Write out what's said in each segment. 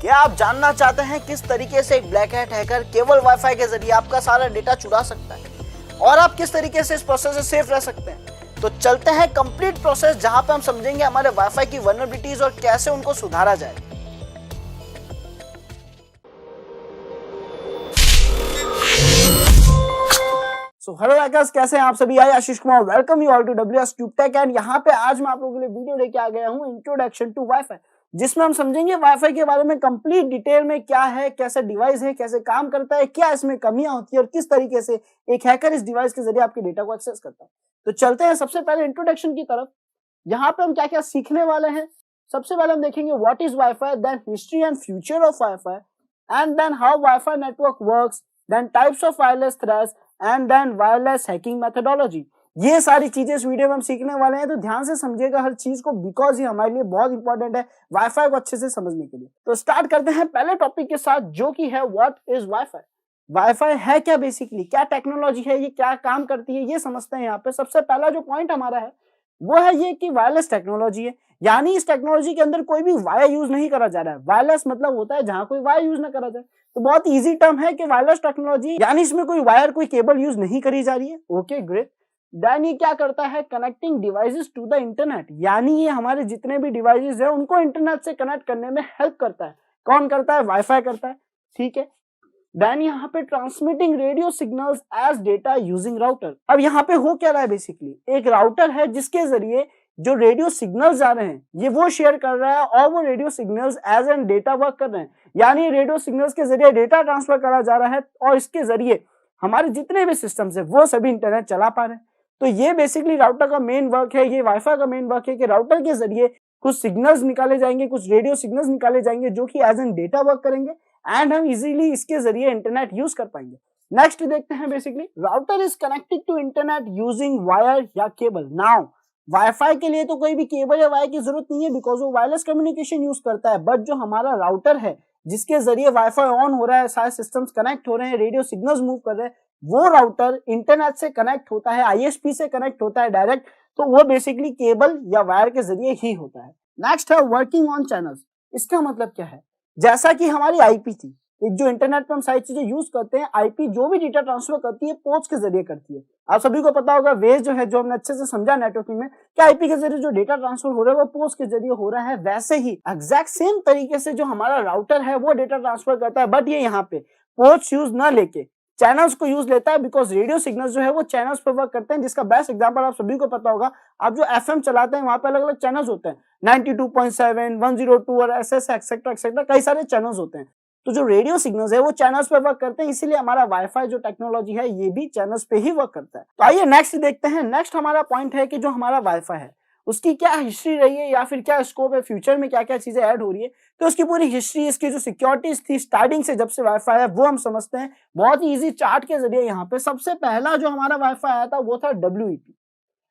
क्या आप जानना चाहते हैं किस तरीके से एक ब्लैक हैट हैकर केवल वाईफाई के जरिए आपका सारा डेटा चुरा सकता है और आप किस तरीके से इस प्रोसेस से सेफ रह सकते हैं? तो चलते हैं कंप्लीट प्रोसेस, जहां पे हम समझेंगे हमारे वाईफाई की वल्नरेबिलिटीज और कैसे उनको सुधारा जाए। हेलो हैकर्स, कैसे हैं आप सभी? I Ashish Kumar, welcome you all to WS tube tech. And यहाँ पे आज मैं आप लोगों के लिए वीडियो लेके आ गया हूँ इंट्रोडक्शन टू वाईफाई, जिसमें हम समझेंगे वाईफाई के बारे में कंप्लीट डिटेल में, क्या है, कैसे डिवाइस है, कैसे काम करता है, क्या इसमें कमियां होती है और किस तरीके से एक हैकर इस डिवाइस के जरिए आपके डेटा को एक्सेस करता है। तो चलते हैं सबसे पहले इंट्रोडक्शन की तरफ। यहाँ पे हम क्या क्या सीखने वाले हैं। सबसे पहले हम देखेंगे what is WiFi, then history and future of WiFi, and then how WiFi network works, then types of wireless threads, and then wireless hacking methodology. ये सारी चीजें इस वीडियो में हम सीखने वाले हैं, तो ध्यान से समझिएगा हर चीज को, बिकॉज ये हमारे लिए बहुत इंपॉर्टेंट है वाईफाई को अच्छे से समझने के लिए। तो स्टार्ट करते हैं पहले टॉपिक के साथ, जो कि है व्हाट इज वाईफाई। वाईफाई है क्या, बेसिकली क्या टेक्नोलॉजी है, ये क्या काम करती है, ये समझते हैं। यहाँ पे सबसे पहला जो पॉइंट हमारा है वो है ये कि वायरलेस टेक्नोलॉजी है, यानी इस टेक्नोलॉजी के अंदर कोई भी वायर यूज नहीं करा जा रहा है। वायरलेस मतलब होता है जहां कोई वायर यूज ना करा जाए। तो बहुत इजी टर्म है कि वायरलेस टेक्नोलॉजी, यानी इसमें कोई वायर, कोई केबल यूज नहीं करी जा रही है। Okay great. देन ये क्या करता है, connecting devices to the internet, यानी ये हमारे जितने भी डिवाइसेस है उनको इंटरनेट से कनेक्ट करने में हेल्प करता है। कौन करता है? वाईफाई करता है। ठीक है। देन यहाँ पे transmitting radio signals as data using router. अब यहाँ पे हो क्या रहा है, बेसिकली एक राउटर है जिसके जरिए जो रेडियो सिग्नल्स आ रहे हैं ये वो शेयर कर रहा है और वो radio signals as an data work कर रहे हैं, यानी रेडियो सिग्नल्स के जरिए डेटा ट्रांसफर करा जा रहा है और इसके जरिए हमारे जितने भी सिस्टम्स है वो सभी इंटरनेट चला पा रहे हैं। तो ये बेसिकली राउटर का मेन वर्क है, ये वाईफाई का मेन वर्क है कि राउटर के जरिए कुछ सिग्नल्स निकाले जाएंगे, कुछ रेडियो सिग्नल्स निकाले जाएंगे जो कि एज एन डेटा वर्क करेंगे एंड हम इजीली इसके जरिए इंटरनेट यूज कर पाएंगे। नेक्स्ट देखते हैं, basically router is connected to internet using wire या केबल। नाउ वाईफाई के लिए तो कोई भी केबल या वायर की जरूरत नहीं है, बिकॉज वो वायरलेस कम्युनिकेशन यूज करता है। बट जो हमारा राउटर है जिसके जरिए वाईफाई ऑन हो रहा है, सारे सिस्टम्स कनेक्ट हो रहे हैं, रेडियो सिग्नल्स मूव कर रहे हैं, वो राउटर इंटरनेट से कनेक्ट होता है, ISP से कनेक्ट होता है डायरेक्ट, तो वो बेसिकली केबल या वायर के जरिए ही होता है। नेक्स्ट है वर्किंग ऑन चैनल्स। इसका मतलब क्या है, जैसा कि हमारी IP थी, एक जो इंटरनेट पे हम सारी चीजें यूज करते हैं, IP जो भी डेटा ट्रांसफर करती है पोर्ट्स के जरिए करती है। आप सभी को पता होगा वेज जो है, जो हमने अच्छे से समझा नेटवर्किंग में, कि IP के जरिए जो डेटा ट्रांसफर हो रहा है वो पोर्ट्स के जरिए हो रहा है। वैसे ही एग्जैक्ट सेम तरीके से जो हमारा राउटर है वो डेटा ट्रांसफर करता है, बट ये यहाँ पे पोर्ट्स यूज ना लेके चैनल्स को यूज लेता है, बिकॉज रेडियो सिग्नल्स जो है वो चैनल्स पर वर्क करते हैं। जिसका बेस्ट एग्जांपल आप सभी को पता होगा, आप जो FM चलाते हैं वहां पे अलग अलग चैनल्स होते हैं, 92.7, 102 और SS एक्सेट्रा एक्सेट्रा, कई सारे चैनल्स होते हैं। तो जो रेडियो सिग्नल्स है वो चैनल्स पे वर्क करते हैं, इसीलिए हमारा वाईफाई जो टेक्नोलॉजी है ये भी चैनल्स पे ही वर्क करता है। तो आइए नेक्स्ट देखते हैं। नेक्स्ट हमारा पॉइंट है कि जो हमारा वाईफाई है उसकी क्या हिस्ट्री रही है या फिर क्या स्कोप है, फ्यूचर में क्या क्या चीजें ऐड हो रही है। तो उसकी पूरी हिस्ट्री, इसकी जो सिक्योरिटीज थी स्टार्टिंग से जब से वाईफाई है वो हम समझते हैं बहुत ही इजी चार्ट के जरिए। यहाँ पे सबसे पहला जो हमारा वाईफाई आया था वो था WEP।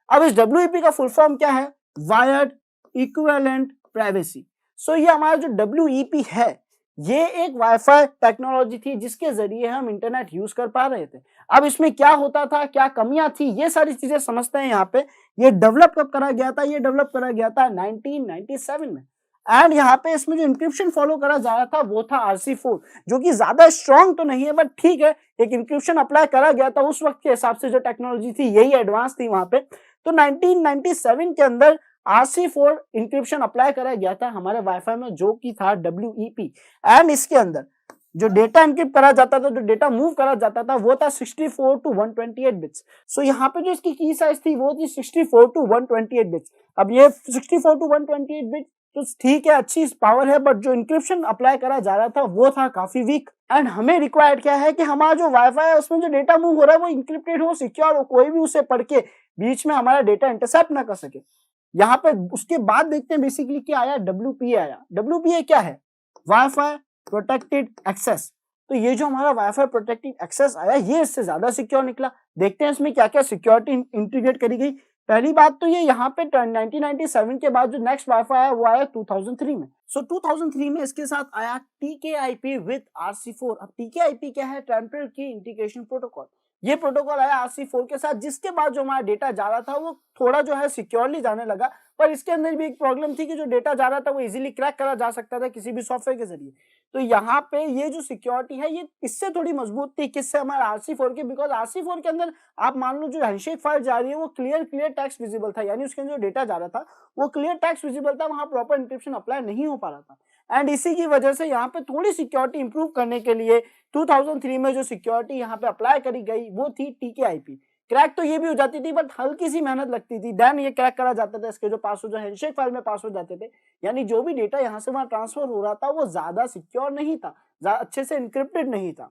अब इस WEP का फुल फॉर्म क्या है? Wired equivalent privacy. सो ये हमारा जो WEP है ये एक वाईफाई टेक्नोलॉजी थी जिसके जरिए हम इंटरनेट यूज कर पा रहे थे। अब इसमें क्या होता था, क्या कमियां थी, ये सारी चीजें समझते हैं। यहाँ पे ये डेवलप कब करा गया था? ये डेवलप करा गया था 1997 में। एंड यहाँ पे इसमें जो इंक्रिप्शन फॉलो करा जा रहा था वो था RC4, जो कि ज्यादा स्ट्रॉन्ग तो नहीं है बट ठीक है, एक इंक्रिप्शन अप्लाई करा गया था। उस वक्त के हिसाब से जो टेक्नोलॉजी थी यही एडवांस थी वहां पे। तो 1997 के अंदर RC4 इंक्रिप्शन अप्लाई करा गया था हमारे वाईफाई में, जो कि था WEP। एंड इसके अंदर जो डेटा इंक्रिप्ट करा जाता था, जो डेटा मूव करा जाता था वो था 64 to 128 बिट्स। सो यहाँ पे जो इसकी की साइज थी वो थी 64 to 128 बिट्स। अब ये 64 to 128 बिट्स तो ठीक है, अच्छी पावर है, बट जो इंक्रिप्शन अप्लाई करा जा रहा था वो था काफी वीक। एंड हमें रिक्वायर्ड क्या है कि हमारा जो वाईफाई है उसमें जो डेटा मूव हो रहा है वो इंक्रिप्टेड हो, सिक्योर हो, कोई भी उसे पढ़ के बीच में हमारा डेटा इंटरसेप्ट ना कर सके। यहाँ पे उसके बाद देखते हैं बेसिकली क्या आया, WPA आया। WPA क्या है? Wifi protected access. तो ये जो हमारा वाईफाई प्रोटेक्टेड एक्सेस आया ये इससे ज्यादा सिक्योर निकला। देखते हैं इसमें क्या क्या सिक्योरिटी इंटीग्रेट करी गई। पहली बात तो ये यहाँ पे 1997 के बाद जो नेक्स्ट वाईफाई आया वो आया 2003 में। सो 2003 में इसके साथ आया TKIP विद RC4। अब TKIP क्या है? टेम्परल की इंटीग्रेशन प्रोटोकॉल। ये प्रोटोकॉल आया RC4 के साथ, जिसके बाद जो हमारा डेटा जा रहा था वो थोड़ा जो है सिक्योरली जाने लगा। पर इसके अंदर भी एक प्रॉब्लम थी कि जो डेटा जा रहा था वो इजीली क्रैक करा जा सकता था किसी भी सॉफ्टवेयर के जरिए। तो यहाँ पे ये जो सिक्योरिटी है ये किससे थोड़ी मजबूत थी, किससे, हमारा RC4 के, बिकॉज RC4 के अंदर आप मान लो जो हैंडशेक फाइल जा रही है वो क्लियर टेक्स्ट विजिबल था, यानी उसके अंदर जो डेटा जा रहा था वो क्लियर टेक्स्ट विजिबल था, वहां प्रॉपर इंक्रिप्शन अप्लाई नहीं हो पा रहा था। एंड इसी की वजह से यहाँ पे थोड़ी सिक्योरिटी इंप्रूव करने के लिए 2003 में जो सिक्योरिटी यहाँ पे अप्लाई करी गई वो थी TKIP। क्रैक तो ये भी हो जाती थी बट हल्की सी मेहनत लगती थी, देन ये क्रैक करा जाता था। इसके जो पासवर्ड जो हैंडशेक फाइल में पासवर्ड जाते थे, यानी जो भी डेटा यहाँ से वहां ट्रांसफर हो रहा था वो ज्यादा सिक्योर नहीं था, अच्छे से इनक्रिप्टेड नहीं था।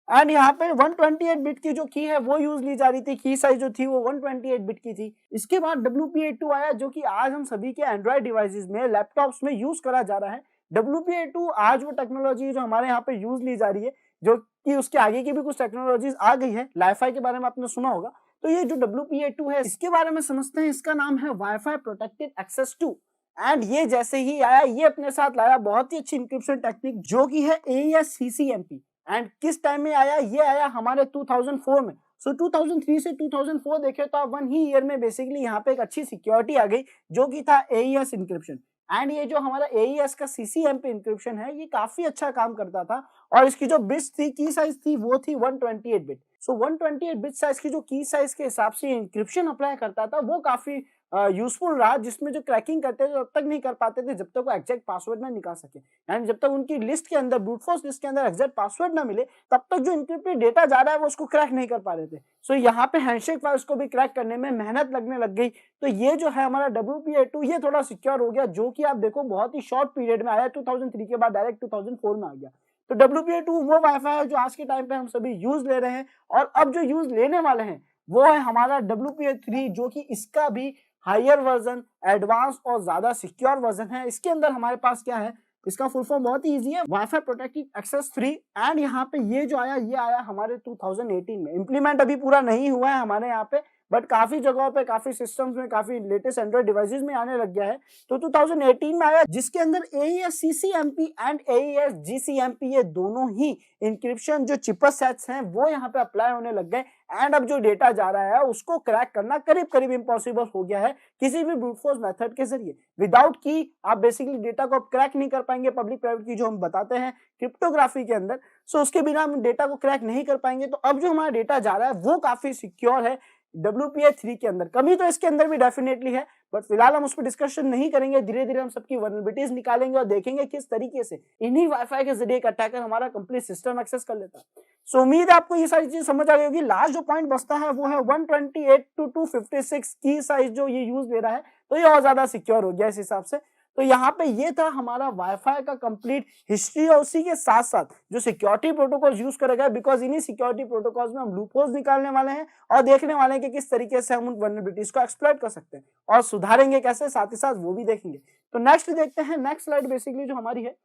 एंड यहाँ पे 128 बिट की जो की है वो यूज ली जा रही थी, की साइज जो थी वो 128 बिट की थी। इसके बाद WPA2 आया जो कि आज हम सभी के एंड्रॉइड डिवाइसेस में, लैपटॉप्स में यूज करा जा रहा है। WPA2 आज वो टेक्नोलॉजी जो हमारे यहाँ पे यूज ली जा रही है, जो कि उसके आगे की भी कुछ टेक्नोलॉजीज आ गई है। लाईफाई के बारे में आपने सुना होगा। तो ये जो WPA2 है इसके बारे में समझते हैं। इसका नाम है वाईफाई प्रोटेक्टेड एक्सेस 2। एंड ये जैसे ही आया ये अपने साथ लाया बहुत ही अच्छी इंक्रिप्शन टेक्निक जो कि है AES CCMP। एंड किस टाइम में आया, ये आया हमारे 2004 में। सो 2003 से 2004 देखे तो आप 1 ही ईयर में बेसिकली यहाँ पे एक अच्छी सिक्योरिटी आ गई जो कि था AES इंक्रिप्शन। एंड ये जो हमारा AES का CCMP इंक्रिप्शन है ये काफी अच्छा काम करता था। और इसकी जो बिट्स थी, की साइज थी, वो थी 128 बिट। सो 128 बिट साइज की जो की साइज के हिसाब से इंक्रिप्शन अप्लाई करता था वो काफी यूजफुल रहा, जिसमें जो क्रैकिंग करते थे तब तक नहीं कर पाते थे जब तक वो एग्जैक्ट पासवर्ड ना निकाल सके। यानी जब तक उनकी लिस्ट के अंदर, ब्रूट फोर्स लिस्ट के अंदर एग्जैक्ट पासवर्ड ना मिले तब तक जो इंक्रिप्टेड डेटा जा रहा है वो उसको क्रैक नहीं कर पा रहे थे। सो यहाँ पे हैंडशेक फाइल्स को भी क्रैक करने में मेहनत लगने लग गई। तो ये जो है हमारा WPA2 ये थोड़ा सिक्योर हो गया, जो कि आप देखो बहुत ही शॉर्ट पीरियड में आया, 2003 के बाद डायरेक्ट 2004 में आ गया। तो WPA2 वो वाईफाई है जो आज के टाइम पे हम सभी यूज ले रहे हैं। और अब जो यूज लेने वाले हैं वो है हमारा WPA3, जो कि इसका भी हायर वर्जन, एडवांस और ज्यादा सिक्योर वर्जन है। इसके अंदर हमारे पास क्या है, इसका फुल फॉर्म बहुत ही इजी है, वाईफाई प्रोटेक्टेड एक्सेस 3। एंड यहाँ पे ये जो आया ये आया हमारे 2018 में। इंप्लीमेंट अभी पूरा नहीं हुआ है हमारे यहाँ पे, बट काफी जगहों पे, काफी सिस्टम्स में, काफी लेटेस्ट एंड्रॉइड डिवाइसेस में आने लग गया है। तो 2018 में आया, जिसके अंदर AES CCMP and AES GCMP ये दोनों ही इंक्रिप्शन जो चिपर सेट्स हैं वो यहाँ पे अप्लाई होने लग गए। एंड अब जो डेटा जा रहा है उसको क्रैक करना करीब करीब इम्पॉसिबल हो गया है किसी भी ब्रूट फोर्स मेथड के जरिए। विदाउट की आप बेसिकली डेटा को क्रैक नहीं कर पाएंगे, पब्लिक प्राइवेट की जो हम बताते हैं क्रिप्टोग्राफी के अंदर। सो उसके बिना हम डेटा को क्रैक नहीं कर पाएंगे। तो अब जो हमारा डेटा जा रहा है वो काफी सिक्योर है WPA3 के अंदर। कमी तो इसके अंदर भी डेफिनेटली है, बट फिलहाल हम उस पर डिस्कशन नहीं करेंगे। धीरे धीरे हम सबकी वल्नरेबिलिटीज निकालेंगे और देखेंगे किस तरीके से इन्हीं वाईफाई के जरिए एक अटैकर हमारा कंप्लीट सिस्टम एक्सेस कर लेता है। सो उम्मीद है आपको ये सारी चीज समझ आ गई होगी। लास्ट जो पॉइंट बचता है वो है 128 to 256 की साइज जो ये यूज ले रहा है, तो ये और ज्यादा सिक्योर हो गया इस हिसाब से। तो यहाँ पे ये था हमारा वाईफाई का कंप्लीट हिस्ट्री, और उसी के साथ साथ जो सिक्योरिटी प्रोटोकॉल यूज करेगा, बिकॉज इन्हीं सिक्योरिटी प्रोटोकॉल्स में हम लूपहोल्स निकालने वाले हैं और देखने वाले हैं कि किस तरीके से हम उन वल्नरेबिलिटीज को एक्सप्लॉइट कर सकते हैं और सुधारेंगे कैसे, साथ ही साथ वो भी देखेंगे। तो नेक्स्ट देखते हैं, नेक्स्ट स्लाइड बेसिकली जो हमारी है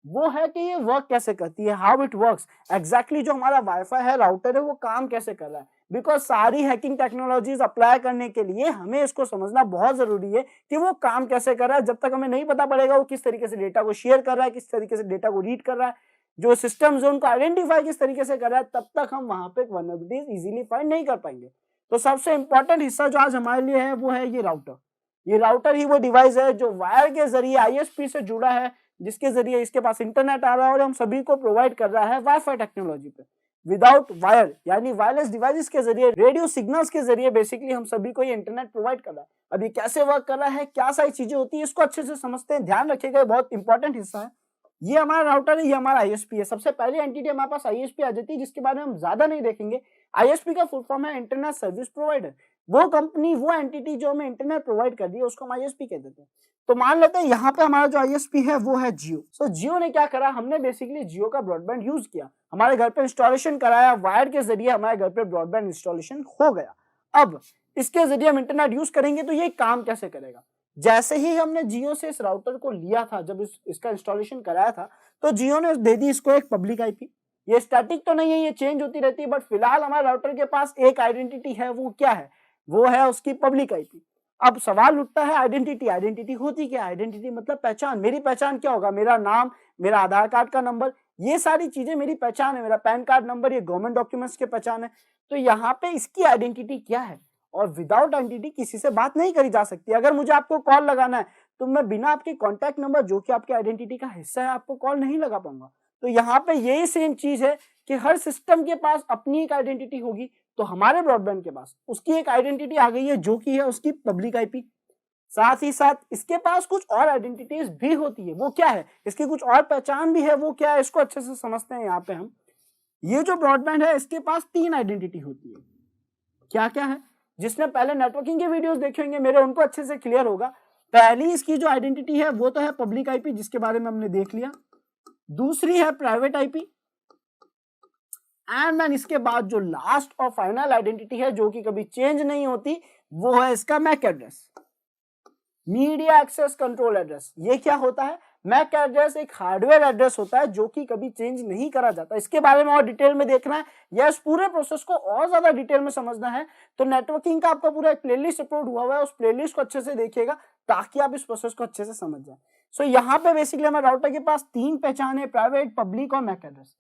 वो है कि ये वर्क कैसे करती है, हाउ इट वर्क्स एग्जैक्टली। जो हमारा वाईफाई है, राउटर है, वो काम कैसे कर रहा है। बिकॉज सारी हैकिंग टेक्नोलॉजीज अप्लाई करने के लिए हमें इसको समझना बहुत जरूरी है कि वो काम कैसे कर रहा है। जब तक हमें नहीं पता पड़ेगा वो किस तरीके से डेटा को शेयर कर रहा है, किस तरीके से डेटा को रीड कर रहा है, जो सिस्टम जो उनको आइडेंटिफाई किस तरीके से कर रहा है, तब तक हम वहां पे वल्नरेबिलिटीज इजीली फाइंड नहीं कर पाएंगे। तो सबसे इंपॉर्टेंट हिस्सा जो आज हमारे लिए है वो है ये राउटर। ये राउटर ही वो डिवाइस है जो वायर के जरिए ISP से जुड़ा है, जिसके जरिए इसके पास इंटरनेट आ रहा है और हम सभी को प्रोवाइड कर रहा है वाईफाई टेक्नोलॉजी पे। विदाउट वायर यानी वायरलेस डिवाइसेस के जरिए, रेडियो सिग्नल्स के जरिए बेसिकली हम सभी को ये इंटरनेट प्रोवाइड कर रहा है। अब ये कैसे वर्क कर रहा है, क्या सारी चीजें होती है, इसको अच्छे से समझते हैं। ध्यान रखिएगा, बहुत इंपॉर्टेंट हिस्सा है। ये हमारा राउटर है, ये हमारा ISP है। सबसे पहले एंटिटी हमारे पास ISP आ जाती है, जिसके बारे में हम ज्यादा नहीं देखेंगे। ISP का फुल फॉर्म है इंटरनेट सर्विस प्रोवाइडर। वो कंपनी, वो एंटिटी जो हमें इंटरनेट प्रोवाइड कर रही है उसको हम ISP कह देते हैं। तो मान लेते हैं यहाँ पे हमारा जो ISP है वो है जियो। सो जियो ने क्या करा, हमने बेसिकली जियो का ब्रॉडबैंड यूज किया, हमारे घर पे इंस्टॉलेशन कराया, वायर के जरिए हमारे घर पे ब्रॉडबैंड इंस्टॉलेशन हो गया। अब इसके जरिए हम इंटरनेट यूज करेंगे तो ये काम कैसे करेगा। जैसे ही हमने जियो से इस राउटर को लिया था, जब इसका इंस्टॉलेशन कराया था, तो जियो ने दे दी इसको एक पब्लिक IP। ये स्टैटिक तो नहीं है, ये चेंज होती रहती है, बट फिलहाल हमारे राउटर के पास एक आइडेंटिटी है। वो क्या है, वो है उसकी पब्लिक IP। अब सवाल उठता है आइडेंटिटी, आइडेंटिटी होती क्या, आइडेंटिटी मतलब पहचान। मेरी पहचान क्या होगा, मेरा नाम, मेरा आधार कार्ड का नंबर, ये सारी चीजें मेरी पहचान है। मेरा पैन कार्ड नंबर, ये गवर्नमेंट डॉक्यूमेंट्स के पहचान है। तो यहाँ पे इसकी आइडेंटिटी क्या है, और विदाउट आइडेंटिटी किसी से बात नहीं करी जा सकती। अगर मुझे आपको कॉल लगाना है तो मैं बिना आपके कॉन्टैक्ट नंबर, जो कि आपके आइडेंटिटी का हिस्सा है, आपको कॉल नहीं लगा पाऊंगा। तो यहाँ पे यही सेम चीज है कि हर सिस्टम के पास अपनी एक आइडेंटिटी होगी, तो हमारे ब्रॉडबैंड के पास उसकी एक आइडेंटिटी आ गई है जो कि है उसकी पब्लिक आईपी। साथ ही साथ इसके पास कुछ और आइडेंटिटीज भी होती है, वो क्या है, इसकी कुछ और पहचान भी है, वो क्या है, इसको अच्छे से समझते हैं। यहाँ पे हम ये जो ब्रॉडबैंड है इसके पास 3 आइडेंटिटी होती है। क्या क्या है, जिसने पहले नेटवर्किंग के वीडियोस देखे होंगे मेरे, उनको अच्छे से क्लियर होगा। पहली इसकी जो आइडेंटिटी है वो तो है पब्लिक आईपी, जिसके बारे में हमने देख लिया। दूसरी है प्राइवेट आईपी, एंड देन इसके बाद जो लास्ट और फाइनल आइडेंटिटी है जो कि कभी चेंज नहीं होती, वो है इसका Mac address, media access control address. ये क्या होता है, मैक एड्रेस एक हार्डवेयर एड्रेस होता है जो कि कभी चेंज नहीं करा जाता। इसके बारे में और डिटेल में देखना है या इस पूरे प्रोसेस को और ज्यादा डिटेल में समझना है तो नेटवर्किंग का आपका पूरा एक प्लेलिस्ट अपलोड हुआ है, उस प्लेलिस्ट को अच्छे से देखिएगा ताकि आप इस प्रोसेस को अच्छे से समझ जाए। सो यहाँ पे बेसिकली हमारे राउटर के पास 3 पहचान है, प्राइवेट, पब्लिक और मैक एड्रेस।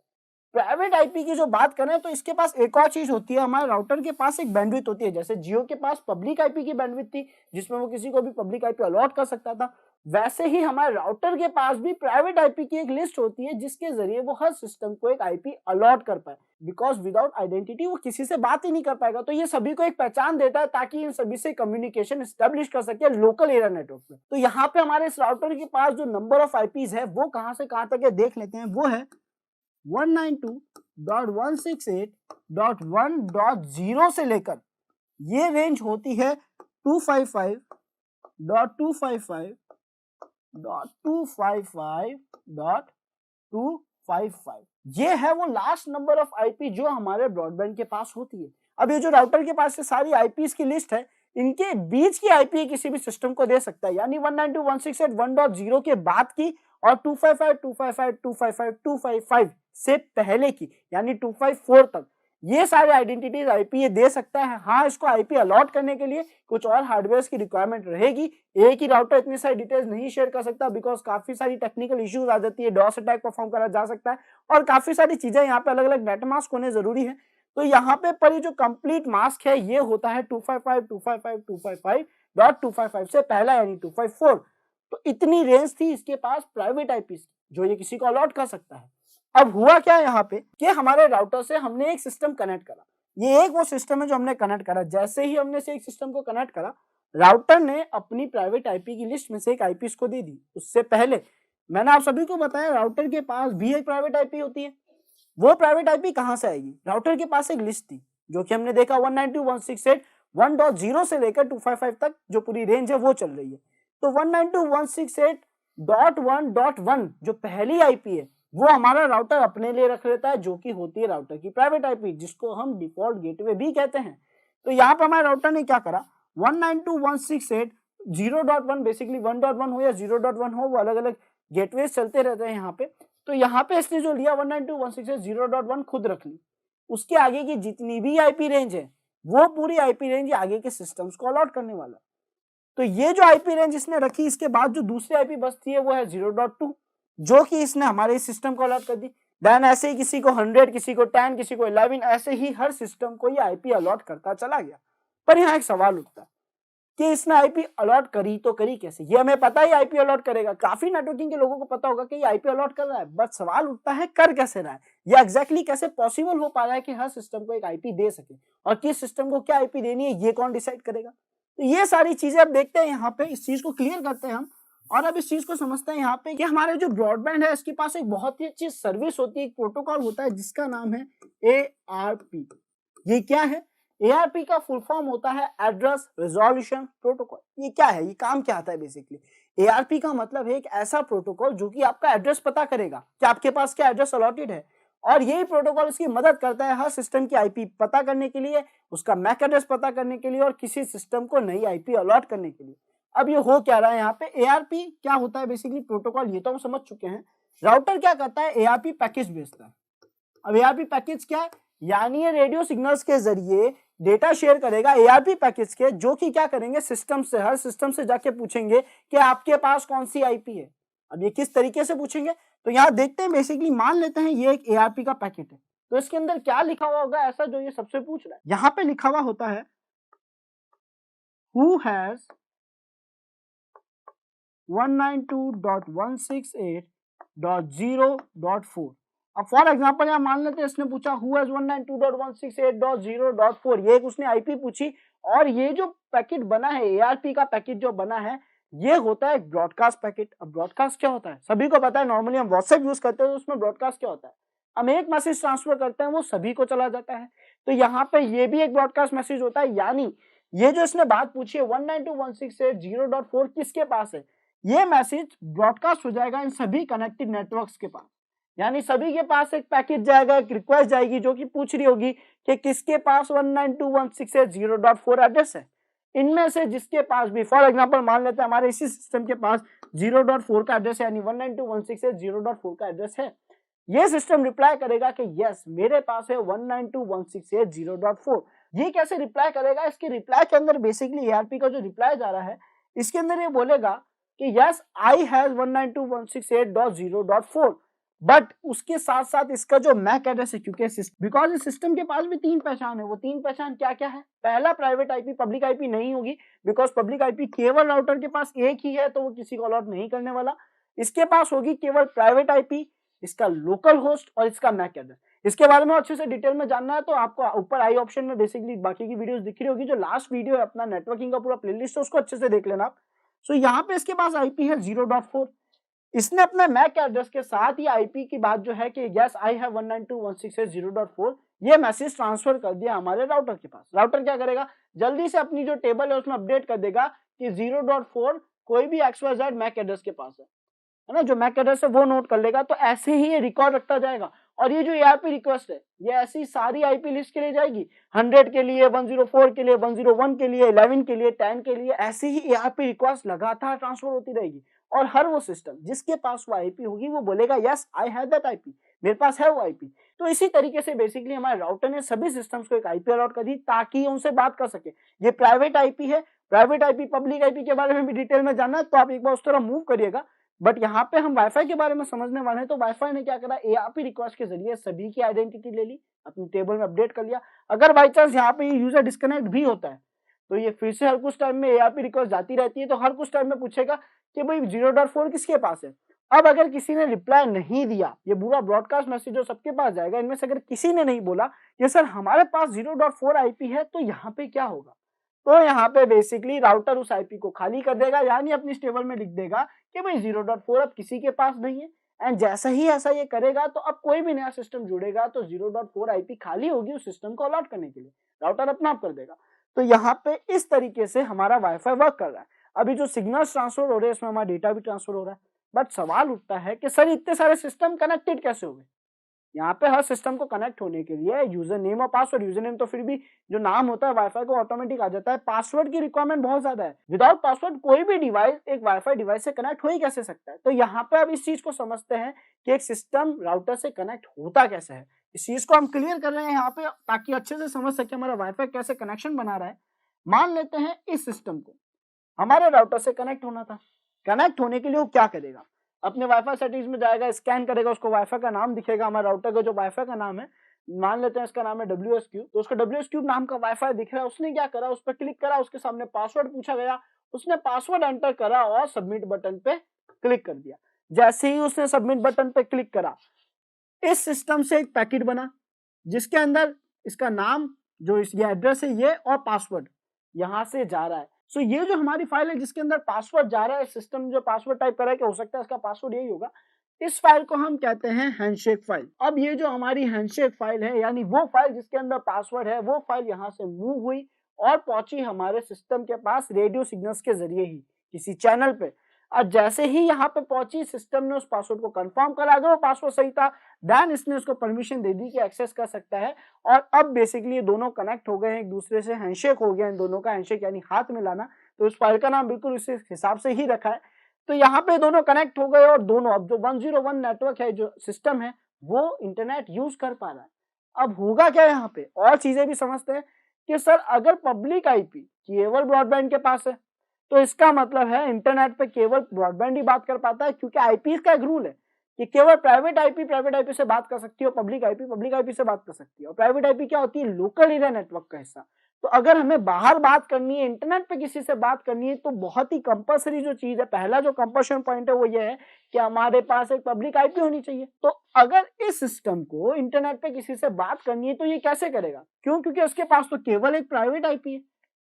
प्राइवेट आईपी की जो बात करें तो इसके पास एक और चीज होती है, हमारे राउटर के पास एक बैंडविड्थ होती है। जैसे जियो के पास पब्लिक आईपी की बैंडविड्थ थी जिसमें वो किसी को भी पब्लिक आईपी अलॉट कर सकता था, वैसे ही हमारे राउटर के पास भी प्राइवेट आईपी की एक लिस्ट होती है जिसके जरिए वो हर सिस्टम को एक आईपी अलॉट कर पाए, बिकॉज विदाउट आइडेंटिटी वो किसी से बात ही नहीं कर पाएगा। तो ये सभी को एक पहचान देता है ताकि इन सभी से कम्युनिकेशन एस्टेब्लिश कर सके लोकल एरिया नेटवर्क में। तो यहाँ पे हमारे इस राउटर के पास जो नंबर ऑफ आईपीज है वो कहां से कहां तक है देख लेते हैं। वो है 192.168.1.0 से लेकर ये रेंज होती है 255.255.255.255। ये है वो लास्ट नंबर ऑफ आईपी जो हमारे ब्रॉडबैंड के पास होती है। अब ये जो राउटर के पास से सारी आईपीज की लिस्ट है, इनके बीच की आईपी किसी भी सिस्टम को दे सकता है, यानी 192.168.1.0 के बाद की और 255.255.255.255 से पहले की यानी 254 तक ये सारे आइडेंटिटीज आईपी ये दे सकता है। हाँ, इसको आईपी अलॉट करने के लिए कुछ और हार्डवेयर की रिक्वायरमेंट रहेगी। एक ही राउटर इतनी सारी डिटेल्स नहीं शेयर कर सकता बिकॉज काफी सारी टेक्निकल इश्यूज आ जाती है, डॉस अटैक परफॉर्म करा जा सकता है और काफी सारी चीजें यहाँ पे अलग अलग नेट मास्क होने जरूरी है। तो यहाँ पे पर ये जो कंप्लीट मास्क है ये होता है 255.255.255 से पहला यानी 254। तो इतनी रेंज थी इसके पास प्राइवेट आईपी जो ये किसी को अलॉट कर सकता है। अब हुआ क्या यहाँ पे कि हमारे राउटर से हमने एक सिस्टम कनेक्ट करा, ये एक वो सिस्टम है जो हमने कनेक्ट करा। जैसे ही हमने से एक सिस्टम को कनेक्ट करा, राउटर ने अपनी प्राइवेट आईपी की लिस्ट में से एक आईपी इसको दे दी। उससे पहले मैंने आप सभी को बताया राउटर के पास भी एक प्राइवेट आईपी होती है। वो प्राइवेट आईपी कहां से आएगी, राउटर के पास एक लिस्ट थी जो कि हमने देखा 192.168.1.0 से लेकर 255 तक जो पूरी रेंज है वो चल रही है। तो 192.168.1.1 जो पहली आईपी है वो हमारा राउटर अपने लिए रख लेता है, जो कि होती है राउटर की प्राइवेट आईपी जिसको हम डिफॉल्ट गेटवे भी कहते हैं। तो यहाँ पर हमारे राउटर ने क्या करा, 192.168.0.1 बेसिकली 1.1 हो या 0.1 हो, वो अलग अलग गेटवे चलते रहते हैं यहाँ पे। तो यहाँ पे इसने जो लिया 192.168.0.1 खुद रख ली, उसके आगे की जितनी भी आईपी रेंज है वो पूरी आईपी रेंज आगे के सिस्टम्स को अलॉट करने वाला है। तो ये जो आईपी रेंज इसने रखी, इसके बाद जो दूसरी आईपी बचती है वो है 0.2 जो कि इसने हमारे सिस्टम को अलॉट कर दी। देन ऐसे ही किसी को 100, किसी को 10, किसी को 11, ऐसे ही हर सिस्टम को ये आईपी अलॉट करता चला गया। पर यहाँ एक सवाल उठता है कि इसने आईपी अलॉट करी तो करी कैसे। ये हमें पता है आईपी अलॉट करेगा, काफी नेटवर्किंग के लोगों को पता होगा कि ये आईपी अलॉट कर रहा है, बट सवाल उठता है कर कैसे रहा है, या एग्जैक्टली कैसे पॉसिबल हो पा रहा है कि हर सिस्टम को एक आईपी दे सके और किस सिस्टम को क्या आईपी देनी है ये कौन डिसाइड करेगा। तो ये सारी चीजें अब देखते हैं, यहाँ पे इस चीज को क्लियर करते हैं हम और अब इस चीज को समझते हैं यहाँ पे कि हमारे जो ब्रॉडबैंड है इसके पास एक बहुत ही अच्छी सर्विस होती है, एक प्रोटोकॉल होता है जिसका नाम है ARP। ये क्या है, ARP का फुल फॉर्म होता है एड्रेस रिजोल्यूशन प्रोटोकॉल। ये क्या है, ये काम क्या आता है बेसिकली। ARP का मतलब है एक ऐसा प्रोटोकॉल जो कि आपका एड्रेस पता करेगा कि आपके पास क्या एड्रेस अलॉटेड है, और यही प्रोटोकॉल इसकी मदद करता है हर सिस्टम की आईपी पता करने के लिए, उसका मैक एड्रेस पता करने के लिए और किसी सिस्टम को नई आईपी अलॉट करने के लिए। अब ये हो क्या रहा है यहाँ पे, ARP क्या होता है बेसिकली प्रोटोकॉल ये तो हम समझ चुके हैं। राउटर क्या करता है, ARP पैकेज भेजता है। अब ARP पैकेज क्या है, यानी ये रेडियो सिग्नल्स के जरिए डेटा शेयर करेगा ARP पैकेज के, जो कि क्या करेंगे सिस्टम से, हर सिस्टम से जाके पूछेंगे कि आपके पास कौन सी आईपी है। अब ये किस तरीके से पूछेंगे तो यहाँ देखते हैं, बेसिकली मान लेते हैं ये एक ARP का पैकेट है, तो इसके अंदर क्या लिखा हुआ होगा ऐसा जो ये सबसे पूछ रहा है। यहाँ पे लिखा हुआ होता है who has 192.168.0.4 अब फॉर एग्जांपल यहाँ मान लेते हैं इसने पूछा हु हैज 192.168.0.4, ये एक उसने आईपी पूछी और ये जो पैकेट बना है एआरपी का पैकेट जो बना है ये होता है ब्रॉडकास्ट पैकेट। अब ब्रॉडकास्ट क्या होता है सभी को पता है, नॉर्मली हम व्हाट्सएप यूज करते हैं तो उसमें ब्रॉडकास्ट क्या होता है, हम एक मैसेज ट्रांसफर करते हैं वो सभी को चला जाता है, तो यहाँ पे ये भी एक ब्रॉडकास्ट मैसेज होता है। यानी ये जो इसने बात पूछी है 192.168.0.4 किसके पास है, ये मैसेज ब्रॉडकास्ट हो जाएगा इन सभी कनेक्टेड नेटवर्क्स के पास, यानी सभी के पास एक पैकेट जाएगा, एक रिक्वेस्ट जाएगी जो कि पूछ रही होगी कि किसके पास 192.168.0.4 एड्रेस है। इनमें से जिसके पास भी, फॉर एग्जांपल मान लेते हैं हमारे इसी सिस्टम के पास 0.4 का एड्रेस है, यानी 192.168.0.4 का एड्रेस है, ये सिस्टम रिप्लाई करेगा कि यस मेरे पास है 192.168.0.4। ये कैसे रिप्लाई करेगा, इसके रिप्लाई के अंदर बेसिकली एआरपी का जो रिप्लाई जा रहा है इसके अंदर ये बोलेगा कि यस आई हैज 192.168.0.4, बट उसके साथ साथ इसका जो मैक एड्रेस है, क्योंकि बिकॉज इस सिस्टम के पास भी 3 पहचान है, वो 3 पहचान क्या क्या है, पहला प्राइवेट आईपी, पब्लिक आईपी नहीं होगी बिकॉज पब्लिक आईपी केवल राउटर के पास एक ही है तो वो किसी को अलॉट नहीं करने वाला। इसके पास होगी केवल प्राइवेट आईपी, इसका लोकल होस्ट और इसका मैक एड्रेस। इसके बारे में अच्छे से डिटेल में जानना है तो आपको ऊपर आई ऑप्शन में बेसिकली बाकी की वीडियोस दिख रही होगी, जो लास्ट वीडियो है अपना नेटवर्किंग का पूरा प्लेलिस्ट है उसको अच्छे से देख लेना आप। सो यहाँ पे इसके पास आईपी है 0.4, इसने अपना मैक एड्रेस के साथ ही आईपी की बात जो है कि यस आई हैव 192.168.0.4 ये मैसेज ट्रांसफर कर दिया हमारे राउटर के पास। राउटर क्या करेगा, जल्दी से अपनी जो टेबल है उसमें अपडेट कर देगा कि 0.4 कोई भी XYZ मैक एड्रेस के पास है ना, जो मैक एड्रेस है वो नोट कर लेगा, तो ऐसे ही ये रिकॉर्ड रखता जाएगा। और ये जो एआरपी रिक्वेस्ट है ये ऐसी सारी आईपी लिस्ट के लिए जाएगी, 100 के लिए, 104 के लिए, 101 के लिए, 11 के लिए, 10 के लिए, ऐसे ही एआरपी रिक्वेस्ट लगातार ट्रांसफर होती रहेगी। और हर वो सिस्टम जिसके पास वो आईपी होगी वो बोलेगा yes I have that IP, मेरे पास है वो आईपी। तो इसी तरीके से बेसिकली हमारे राउटर ने सभी सिस्टम्स को एक आईपी अलॉट कर दी ताकि उनसे बात कर सके। ये प्राइवेट आईपी है, प्राइवेट आईपी पब्लिक आईपी के बारे में भी डिटेल में जानना है तो आप एक बार उस तरह मूव करिएगा। बट यहाँ पे हम वाईफाई के बारे में समझने वाले हैं, तो वाईफाई ने क्या करा, एआरपी रिक्वेस्ट के जरिए सभी की आइडेंटिटी ले ली, अपनी टेबल में अपडेट कर लिया। अगर बाई चांस यहाँ पे यूजर डिस्कनेक्ट भी होता है तो ये फिर से हर कुछ टाइम में एआरपी रिक्वेस्ट जाती रहती है, तो हर कुछ टाइम में पूछेगा कि भाई 0.4 किसके पास है। अब अगर किसी ने रिप्लाई नहीं दिया, ये पूरा ब्रॉडकास्ट मैसेज जो सबके पास जाएगा, इनमें से अगर किसी ने नहीं बोला कि सर हमारे पास 0.4 आईपी है, तो यहाँ पे क्या होगा, तो यहाँ पे बेसिकली राउटर उस आईपी को खाली कर देगा, यानी अपनी टेबल में लिख देगा कि भाई 0.4 अब किसी के पास नहीं है। एंड जैसा ही ऐसा ये करेगा तो अब कोई भी नया सिस्टम जुड़ेगा तो 0.4 आईपी खाली होगी उस सिस्टम को अलॉट करने के लिए, राउटर अपना आप कर देगा। तो यहाँ पे इस तरीके से हमारा वाईफाई वर्क कर रहा है। अभी जो सिग्नल्स ट्रांसफर हो रहे हैं इसमें हमारा डेटा भी ट्रांसफर हो रहा है, बट सवाल उठता है कि सर इतने सारे सिस्टम कनेक्टेड कैसे हो गए। यहाँ पे हर सिस्टम को कनेक्ट होने के लिए यूजर नेम और पासवर्ड, यूजर नेम तो फिर भी जो नाम होता है वाईफाई को ऑटोमेटिक आ जाता है, पासवर्ड की रिक्वायरमेंट बहुत ज्यादा है। विदाउट पासवर्ड कोई भी डिवाइस एक वाईफाई डिवाइस से कनेक्ट हो ही कैसे सकता है। तो यहाँ पे अब इस चीज को समझते हैं कि एक सिस्टम राउटर से कनेक्ट होता कैसे है, इस चीज को हम क्लियर कर रहे हैं यहाँ पे ताकि अच्छे से समझ सके हमारा वाईफाई कैसे कनेक्शन बना रहा है। मान लेते हैं इस सिस्टम को हमारे राउटर से कनेक्ट होना था, कनेक्ट होने के लिए वो क्या करेगा, अपने वाईफाई सेटिंग्स में जाएगा, स्कैन करेगा, उसको वाईफाई का नाम दिखेगा, हमारे राउटर का जो वाईफाई का नाम है मान लेते हैं इसका नाम है WS Cube, तो उसका WS Cube नाम का वाईफाई दिख रहा है। उसने क्या करा, उस पर क्लिक करा, उसके सामने पासवर्ड पूछा गया, उसने पासवर्ड एंटर करा और सबमिट बटन पे क्लिक कर दिया। जैसे ही उसने सबमिट बटन पे क्लिक करा, इस सिस्टम से एक पैकेट बना जिसके अंदर इसका नाम, जो इसका एड्रेस है ये, और पासवर्ड यहाँ से जा रहा है। सो ये जो हमारी फाइल है जिसके अंदर पासवर्ड जा रहा है, सिस्टम जो पासवर्ड टाइप करा है कि हो सकता है इसका पासवर्ड यही होगा, इस फाइल को हम कहते हैं हैंडशेक फाइल। अब ये जो हमारी हैंडशेक फाइल है, यानी वो फाइल जिसके अंदर पासवर्ड है, वो फाइल यहाँ से मूव हुई और पहुंची हमारे सिस्टम के पास रेडियो सिग्नल्स के जरिए ही किसी चैनल पे। और जैसे ही यहाँ पे पहुंची, सिस्टम ने उस पासवर्ड को कंफर्म करा, अगर वो पासवर्ड सही था देन इसने उसको परमिशन दे दी कि एक्सेस कर सकता है। और अब बेसिकली ये दोनों कनेक्ट हो गए हैं एक दूसरे से, हैंडशेक हो गया इन दोनों का, हैंडशेक यानी हाथ मिलाना, तो उस फाइल का नाम बिल्कुल इस हिसाब से ही रखा है। तो यहाँ पे दोनों कनेक्ट हो गए और दोनों, अब जो 101 नेटवर्क है, जो सिस्टम है, वो इंटरनेट यूज कर पा रहा है। अब होगा क्या यहाँ पे, और चीजें भी समझते हैं कि सर अगर पब्लिक आईपी केवल ब्रॉडबैंड के पास है तो इसका मतलब है इंटरनेट पे केवल ब्रॉडबैंड ही बात कर पाता है, क्योंकि आईपी का एक रूल है कि केवल प्राइवेट आईपी से बात कर सकती है, पब्लिक आईपी से बात कर सकती है। और प्राइवेट आईपी क्या होती है, लोकल एरिया नेटवर्क का हिस्सा। तो अगर हमें बाहर बात करनी है, इंटरनेट पे किसी से बात करनी है, तो बहुत ही कंपल्सरी जो चीज है, पहला जो कंपल्शन पॉइंट है वो ये है कि हमारे पास एक पब्लिक आईपी होनी चाहिए। तो अगर इस सिस्टम को इंटरनेट पे किसी से बात करनी है तो ये कैसे करेगा? क्यों? क्योंकि उसके पास तो केवल एक प्राइवेट आईपी है।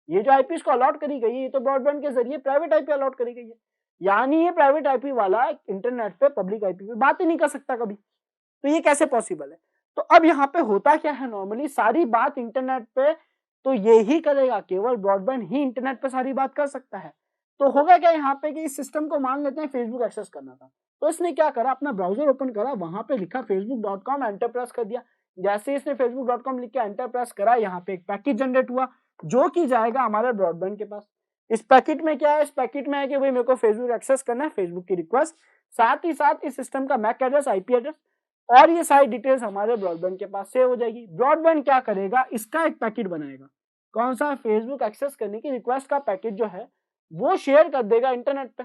ये जो आईपी इसको अलॉट करी गई है, ये तो ब्रॉडबैंड के जरिए प्राइवेट आईपी अलॉट करी गई है, यानी ये प्राइवेट आईपी वाला इंटरनेट पे पब्लिक आईपी पे बात ही नहीं कर सकता कभी। तो ये कैसे पॉसिबल है? तो अब यहाँ पे होता क्या है, नॉर्मली सारी बात इंटरनेट पे तो ये ही करेगा, केवल ब्रॉडबैंड ही इंटरनेट पे सारी बात कर सकता है। तो होगा क्या यहाँ पे कि इस सिस्टम को मान लेते हैं फेसबुक एक्सेस करना था, तो इसने क्या करा, अपना ब्राउजर ओपन करा, वहां पे लिखा facebook.com, एंटर प्रेस कर दिया। जैसे इसने facebook.com लिख के एंटर प्रेस करा, यहाँ पे एक पैकेट जनरेट हुआ जो कि जाएगा हमारे ब्रॉडबैंड के पास। इस पैकेट में क्या है? इस पैकेट में है कि भाई मेरे को फेसबुक एक्सेस करना है, फेसबुक की रिक्वेस्ट, साथ ही साथ इस सिस्टम का मैक एड्रेस, आईपी एड्रेस और ये सारी डिटेल्स हमारे ब्रॉडबैंड के पास सेव हो जाएगी। ब्रॉडबैंड क्या करेगा, इसका एक पैकेट बनाएगा, कौन सा? फेसबुक एक्सेस करने की रिक्वेस्ट का पैकेट जो है वो शेयर कर देगा इंटरनेट पे।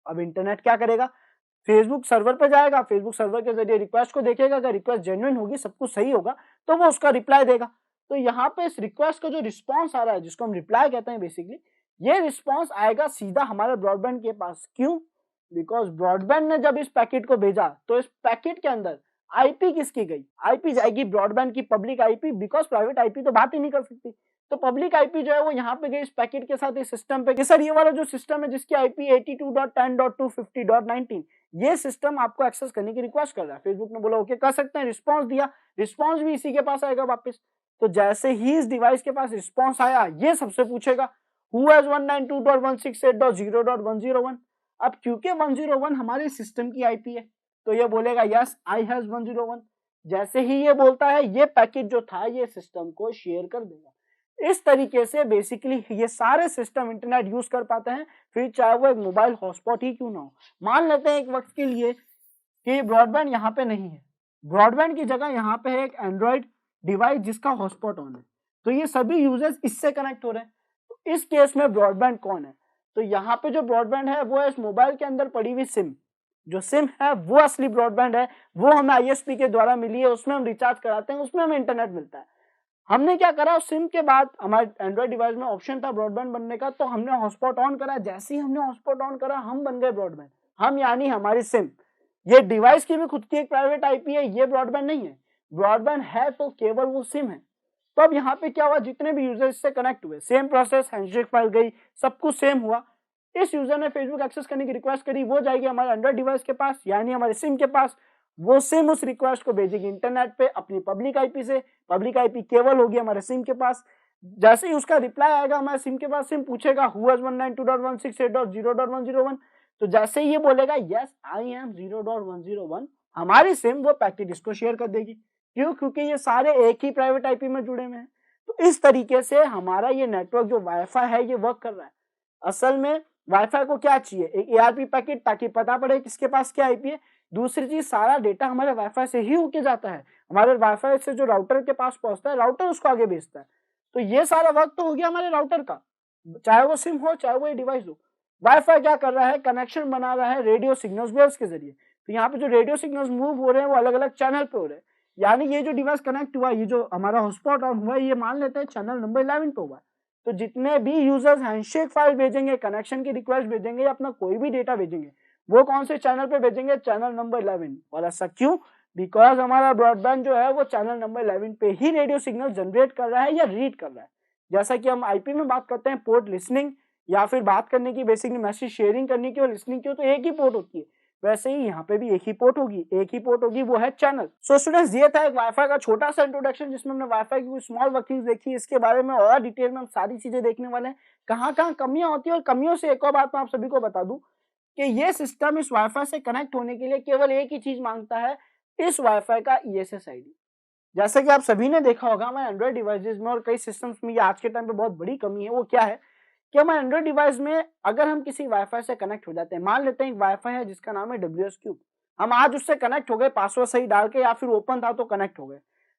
अब इंटरनेट क्या करेगा, फेसबुक सर्वर पे जाएगा, फेसबुक सर्वर के जरिए रिक्वेस्ट को देखेगा, अगर रिक्वेस्ट जेन्युइन होगी, सब कुछ सही होगा, तो वो उसका रिप्लाई देगा। तो यहाँ पे इस रिक्वेस्ट का जो रिस्पॉन्स आ रहा है, जिसको हम रिप्लाई कहते हैं बेसिकली, ये रिस्पॉन्स आएगा सीधा हमारे ब्रॉडबैंड के पास। क्यों? बिकॉज ब्रॉडबैंड ने जब इस पैकेट को भेजा तो इस पैकेट के अंदर आईपी किसकी गई? आईपी जाएगी ब्रॉडबैंड की public IP, because private IP तो बात ही नहीं कर सकती। तो पब्लिक आईपी जो है वो यहाँ पे गई इस पैकेट के साथ इस सिस्टम पे। सर ये वाला जो सिस्टम है जिसकी आईपी 82.10.250.19, ये सिस्टम आपको एक्सेस करने की रिक्वेस्ट कर रहा है। फेसबुक ने बोला ओके कर सकते हैं, रिस्पॉन्स दिया, रिस्पॉन्स भी इसी के पास आएगा वापस। तो जैसे ही इस डिवाइस के पास रिस्पॉन्स आया, ये सबसे पूछेगा हु हैज 192.168.0.101। अब क्योंकि 101 हमारे सिस्टम की आईपी है, तो ये बोलेगा यस आई हैज 101। जैसे ही ये बोलता है, ये पैकेट जो था ये सिस्टम को शेयर कर देगा। इस तरीके से बेसिकली ये सारे सिस्टम इंटरनेट यूज कर पाते हैं, फिर चाहे वो एक मोबाइल हॉटस्पॉट ही क्यों ना हो। मान लेते हैं एक वक्त के लिए कि ब्रॉडबैंड यहाँ पे नहीं है, ब्रॉडबैंड की जगह यहाँ पे है एक एंड्रॉइड डिवाइस जिसका हॉटस्पॉट ऑन है, तो ये सभी यूजर्स इससे कनेक्ट हो रहे हैं। तो इस केस में ब्रॉडबैंड कौन है? तो यहाँ पे जो ब्रॉडबैंड है वो है इस मोबाइल के अंदर पड़ी हुई सिम। जो सिम है वो असली ब्रॉडबैंड है, वो हमें आईएसपी के द्वारा मिली है, उसमें हम रिचार्ज कराते हैं, उसमें हमें इंटरनेट मिलता है। हमने क्या करा, उस सिम के बाद हमारे एंड्रॉइड डिवाइस में ऑप्शन था ब्रॉडबैंड बनने का, तो हमने हॉटस्पॉट ऑन करा। जैसे ही हमने हॉटस्पॉट ऑन करा, हम बन गए ब्रॉडबैंड। हम यानी हमारी सिम, ये डिवाइस की भी खुद की एक प्राइवेट आईपी है, ये ब्रॉडबैंड नहीं है। ब्रॉडबैंड है तो केवल वो सिम है। तो अब यहाँ पे क्या हुआ, जितने भी यूजर इससे कनेक्ट हुए, सेम प्रोसेस, हैंडशेक फाइल गई, सब कुछ सेम हुआ। इस यूजर ने फेसबुक एक्सेस करने की रिक्वेस्ट करी, वो जाएगी हमारे एंड्रॉइड डिवाइस के पास, यानी हमारे सिम के पास। वो सिम उस रिक्वेस्ट को भेजेगी इंटरनेट पे अपनी पब्लिक आईपी से, पब्लिक आईपी केवल होगी हमारे सिम के पास। जैसे ही उसका रिप्लाई आएगा हमारे सिम के पास, सिम पूछेगा हु हैज 192.168.0.101। तो जैसे ही ये बोलेगा यस आई एम 0.101, हमारी सिम वो पैकेट इसको शेयर कर देगी। क्यों? क्योंकि ये सारे एक ही प्राइवेट आईपी में जुड़े हुए हैं। तो इस तरीके से हमारा ये नेटवर्क जो वाईफाई है ये वर्क कर रहा है। असल में वाईफाई को क्या चाहिए, एक एआरपी पैकेट, ताकि पता पड़े किसके पास क्या आईपी है। दूसरी चीज, सारा डेटा हमारे वाईफाई से ही होके जाता है, हमारे वाईफाई से जो राउटर के पास पहुंचता है, राउटर उसको आगे भेजता है। तो ये सारा वर्क तो हो गया हमारे राउटर का, चाहे वो सिम हो चाहे वो ये डिवाइस हो। वाईफाई क्या कर रहा है, कनेक्शन बना रहा है रेडियो सिग्नल्स वेव्स के जरिए। तो यहाँ पे जो रेडियो सिग्नल्स मूव हो रहे हैं वो अलग अलग चैनल पे हो रहे हैं। यानी ये जो डिवाइस कनेक्ट हुआ, ये जो हमारा हॉटस्पॉट ऑन हुआ, ये मान लेते हैं चैनल नंबर 11 पे हुआ। तो जितने भी यूजर्स हैंडशेक फाइल भेजेंगे, कनेक्शन की रिक्वेस्ट भेजेंगे या अपना कोई भी डेटा भेजेंगे, वो कौन से चैनल पे भेजेंगे, चैनल नंबर 11। और ऐसा क्यों? बिकॉज हमारा ब्रॉडबैंड जो है वो चैनल नंबर 11 पे ही रेडियो सिग्नल जनरेट कर रहा है या रीड कर रहा है। जैसा कि हम आईपी में बात करते हैं पोर्ट लिसनिंग या फिर बात करने की, बेसिकली मैसेज शेयरिंग करने की और लिसनिंग की, तो एक ही पोर्ट होती है। वैसे ही यहाँ पे भी एक ही पोर्ट होगी, एक ही पोर्ट होगी, वो है चैनल। सो स्टूडेंट्स, ये था एक वाईफाई का छोटा सा इंट्रोडक्शन जिसमें हमने वाईफाई की स्मॉल वर्किंग्स देखी। इसके बारे में और डिटेल में हम सारी चीजें देखने वाले हैं, कहाँ कहाँ कमियां होती है। और कमियों से एक और बात मैं आप सभी को बता दूं कि ये सिस्टम इस वाईफाई से कनेक्ट होने के लिए केवल एक ही चीज मांगता है, इस वाईफाई का ESS ID। जैसे कि आप सभी ने देखा होगा हमारे एंड्रॉइड डिवाइसेस में और कई सिस्टम्स में, ये आज के टाइम पे बहुत बड़ी कमी है। वो क्या है कि हमारे एंड्रॉइड डिवाइस में अगर हम किसी वाईफाई से कनेक्ट हो जाते हैं, मान लेते हैं एक वाईफाई है जिसका नाम है WS क्यूब, हम आज उससे कनेक्ट हो गए, पासवर्ड सही डाल के या फिर ओपन था तो कनेक्ट हो गए।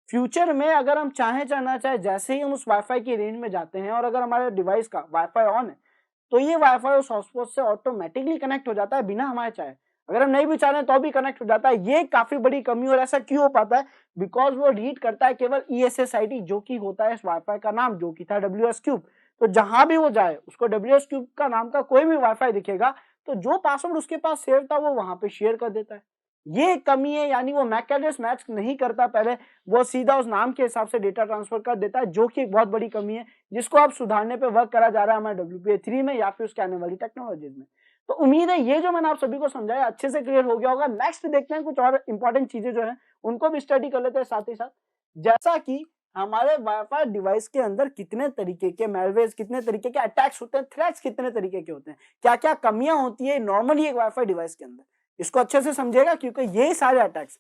फ्यूचर में अगर हम चाहे ना चाहे, जैसे ही हम उस वाईफाई की रेंज में जाते हैं और अगर हमारे डिवाइस का वाईफाई ऑन है, तो ये वाईफाई उस हॉटस्पॉट से ऑटोमेटिकली कनेक्ट हो जाता है बिना हमारे चाहे। अगर हम नहीं भी चाह रहे हैं तो भी कनेक्ट हो जाता है। ये काफी बड़ी कमी, और ऐसा क्यों हो पाता है? बिकॉज वो रीड करता है केवल ESSID, जो कि होता है इस वाईफाई का नाम, जो कि था WS क्यूब। तो जहां भी वो जाए उसको WS क्यूब का नाम का कोई भी वाईफाई दिखेगा तो जो पासवर्ड उसके पास सेव था वो वहां पे शेयर कर देता है। ये कमी है, यानी वो मैक एड्रेस मैच नहीं करता पहले, वो सीधा उस नाम के हिसाब से डेटा ट्रांसफर कर देता है, जो कि एक बहुत बड़ी कमी है जिसको अब सुधारने पे वर्क करा जा रहा है हमारे WPA3 में या फिर उसके आने वाली टेक्नोलॉजीज में। तो उम्मीद है ये जो मैंने आप सभी को समझाया अच्छे से क्लियर हो गया होगा। नेक्स्ट देखते हैं कुछ और इंपॉर्टेंट चीजें जो है उनको भी स्टडी कर लेते हैं साथ ही साथ, जैसा कि हमारे वाईफाई डिवाइस के अंदर कितने तरीके के मैलवेयर, कितने तरीके के अटैक्स होते हैं, थ्रेट्स कितने तरीके के होते हैं, क्या क्या कमियां होती है नॉर्मली एक वाईफाई डिवाइस के अंदर। इसको अच्छे से समझिएगा क्योंकि ये सारे अटैक्स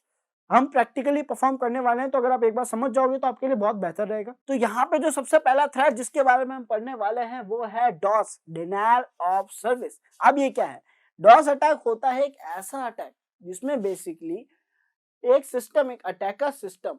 हम प्रैक्टिकली परफॉर्म करने वाले हैं, तो अगर आप एक बार समझ जाओगे तो आपके लिए बहुत बेहतर रहेगा। तो यहाँ पे जो सबसे पहला थ्रेट जिसके बारे में हम पढ़ने वाले हैं वो है डॉस, डिनायल ऑफ सर्विस। अब ये क्या है? डॉस अटैक होता है एक ऐसा अटैक जिसमें बेसिकली एक सिस्टम, एक अटैकर सिस्टम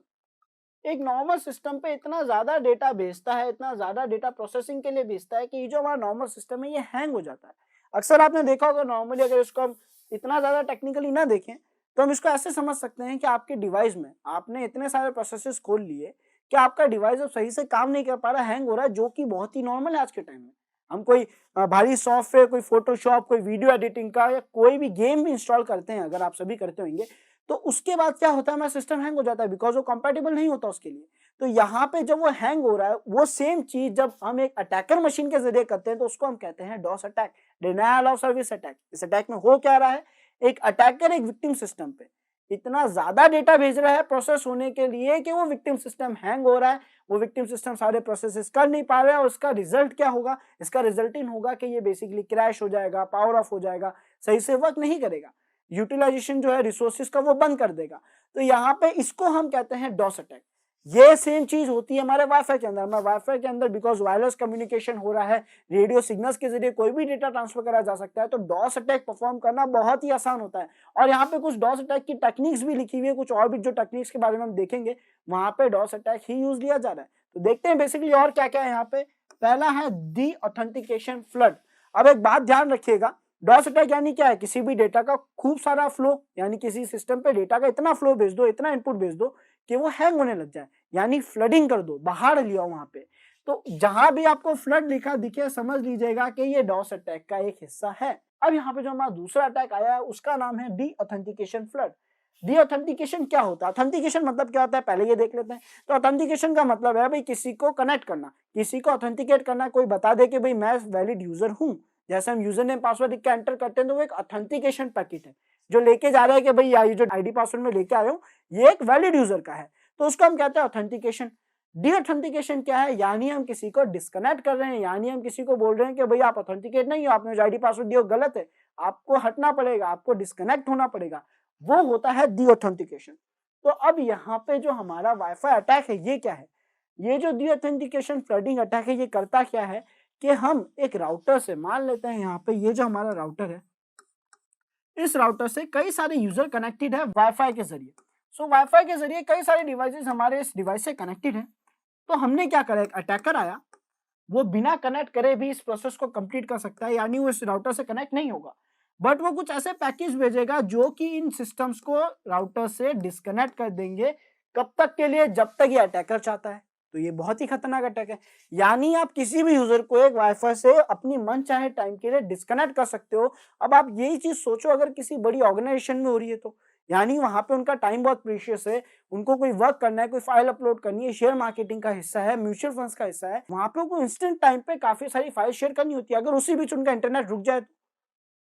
एक नॉर्मल सिस्टम पे इतना ज्यादा डेटा भेजता है, इतना ज्यादा डेटा प्रोसेसिंग के लिए भेजता है कि ये जो हमारा नॉर्मल सिस्टम है ये हैंग हो जाता है। अक्सर आपने देखा होगा नॉर्मली, अगर इसको हम इतना ज्यादा टेक्निकली ना देखें तो हम इसको ऐसे समझ सकते हैं कि आपके डिवाइस में आपने इतने सारे प्रोसेसेस खोल लिए कि आपका डिवाइस अब सही से काम नहीं कर पा रहा, हैंग हो रहा है, जो कि बहुत ही नॉर्मल है आज के टाइम में। हम कोई भारी सॉफ्टवेयर, कोई फोटोशॉप, कोई वीडियो एडिटिंग का या कोई भी गेम भी इंस्टॉल करते हैं, अगर आप सभी करते होंगे, तो उसके बाद क्या होता है, हमारा सिस्टम हैंग हो जाता है बिकॉज वो कंपैटिबल नहीं होता उसके लिए। तो यहाँ पे जब वो हैंग हो रहा है, वो सेम चीज जब हम एक अटैकर मशीन के जरिए करते हैं तो उसको हम कहते हैं DoS attack, denial of service attack. इस अटैक में हो क्या रहा है, एक अटैकर एक विक्टिम सिस्टम पे इतना ज्यादा डेटा भेज रहा है प्रोसेस होने के लिए कि वो विक्टिम सिस्टम हैंग हो रहा है, वो विक्टिम सिस्टम सारे प्रोसेसेस कर नहीं पा रहा है, और उसका रिजल्ट क्या होगा, इसका रिजल्ट इन होगा कि ये बेसिकली क्रैश हो जाएगा, पावर ऑफ हो जाएगा, सही से वर्क नहीं करेगा, यूटिलाइजेशन जो है रिसोर्सेज का वो बंद कर देगा। तो यहाँ पे इसको हम कहते हैं डॉस अटैक। ये सेम चीज होती है हमारे वाईफाई के अंदर। हमारे वाईफाई के अंदर बिकॉज वायरलेस कम्युनिकेशन हो रहा है, रेडियो सिग्नल्स के जरिए कोई भी डेटा ट्रांसफर करा जा सकता है, तो डॉस अटैक परफॉर्म करना बहुत ही आसान होता है। और यहाँ पे कुछ डॉस अटैक की टेक्निक्स भी लिखी हुई है, कुछ और भी जो टेक्निक्स के बारे में हम देखेंगे वहां पे डॉस अटैक ही यूज लिया जा रहा है। तो देखते हैं बेसिकली और क्या क्या है यहाँ पे। पहला है डी ऑथेंटिकेशन फ्लड। अब एक बात ध्यान रखिएगा, डॉस अटैक यानी क्या है, किसी भी डेटा का खूब सारा फ्लो, यानी किसी सिस्टम पे डेटा का इतना फ्लो भेज दो, इतना इनपुट भेज दो कि वो हैंग होने लग जाए, यानी फ्लडिंग कर दो, बहाड़ लिया वहां पे। तो जहां भी आपको फ्लड लिखा दिखे समझ लीजिएगा कि ये डॉस अटैक का एक हिस्सा है। अब यहाँ पे जो हमारा दूसरा अटैक आया है उसका नाम है D authentication flood. D authentication क्या होता है, ऑथेंटिकेशन मतलब क्या होता है पहले ये देख लेते हैं। तो ऑथेंटिकेशन का मतलब है भाई किसी को कनेक्ट करना, किसी को ऑथेंटिकेट करना, कोई बता दे कि भाई मैं वैलिड यूजर हूँ। जैसे हम यूजर नेम पासवर्ड लिख के एंटर करते हैं तो वो एक ऑथेंटिकेशन पैकेट है जो लेके जा रहा है कि भाई ये जो आईडी पासवर्ड में लेके आए हो ये एक वैलिड यूजर का है, तो उसको हम कहते हैं ऑथेंटिकेशन। डी ऑथेंटिकेशन क्या है, यानी हम किसी को डिस्कनेक्ट कर रहे हैं, यानी हम किसी को बोल रहे हैं कि भाई आप ऑथेंटिकेट नहीं हो, आपने जो आईडी पासवर्ड दिया गलत है, आपको हटना पड़ेगा, आपको डिस्कनेक्ट होना पड़ेगा, वो होता है डी ऑथेंटिकेशन। तो अब यहाँ पे जो हमारा वाईफाई अटैक है ये क्या है, ये जो डी ऑथेंटिकेशन फ्लडिंग अटैक है ये करता क्या है कि हम एक राउटर से, मान लेते हैं यहाँ पे ये जो हमारा राउटर है, इस राउटर से कई सारे यूजर कनेक्टेड है वाईफाई के जरिए। सो वाईफाई के जरिए कई सारे डिवाइसेस हमारे इस डिवाइस से कनेक्टेड है। तो हमने क्या करा, एक अटैकर आया, वो बिना कनेक्ट करे भी इस प्रोसेस को कंप्लीट कर सकता है, यानी वो इस राउटर से कनेक्ट नहीं होगा, बट वो कुछ ऐसे पैकेज भेजेगा जो कि इन सिस्टम्स को राउटर से डिस्कनेक्ट कर देंगे। कब तक के लिए, जब तक ये अटैकर चाहता है। तो ये बहुत ही खतरनाक अटैक है, यानी आप किसी भी यूजर को एक वाईफाई से अपनी मन चाहे टाइम के लिए डिस्कनेक्ट कर सकते हो। अब आप यही चीज सोचो अगर किसी बड़ी ऑर्गेनाइजेशन में हो रही है तो, यानी वहां पे उनका टाइम बहुत प्रीशियस है, उनको कोई वर्क करना है, कोई फाइल अपलोड करनी है, शेयर मार्केटिंग का हिस्सा है, म्यूचुअल फंड्स का हिस्सा है, वहां पे उनको इंस्टेंट टाइम पे काफी सारी फाइल शेयर करनी होती है। अगर उसी बीच उनका इंटरनेट रुक जाए,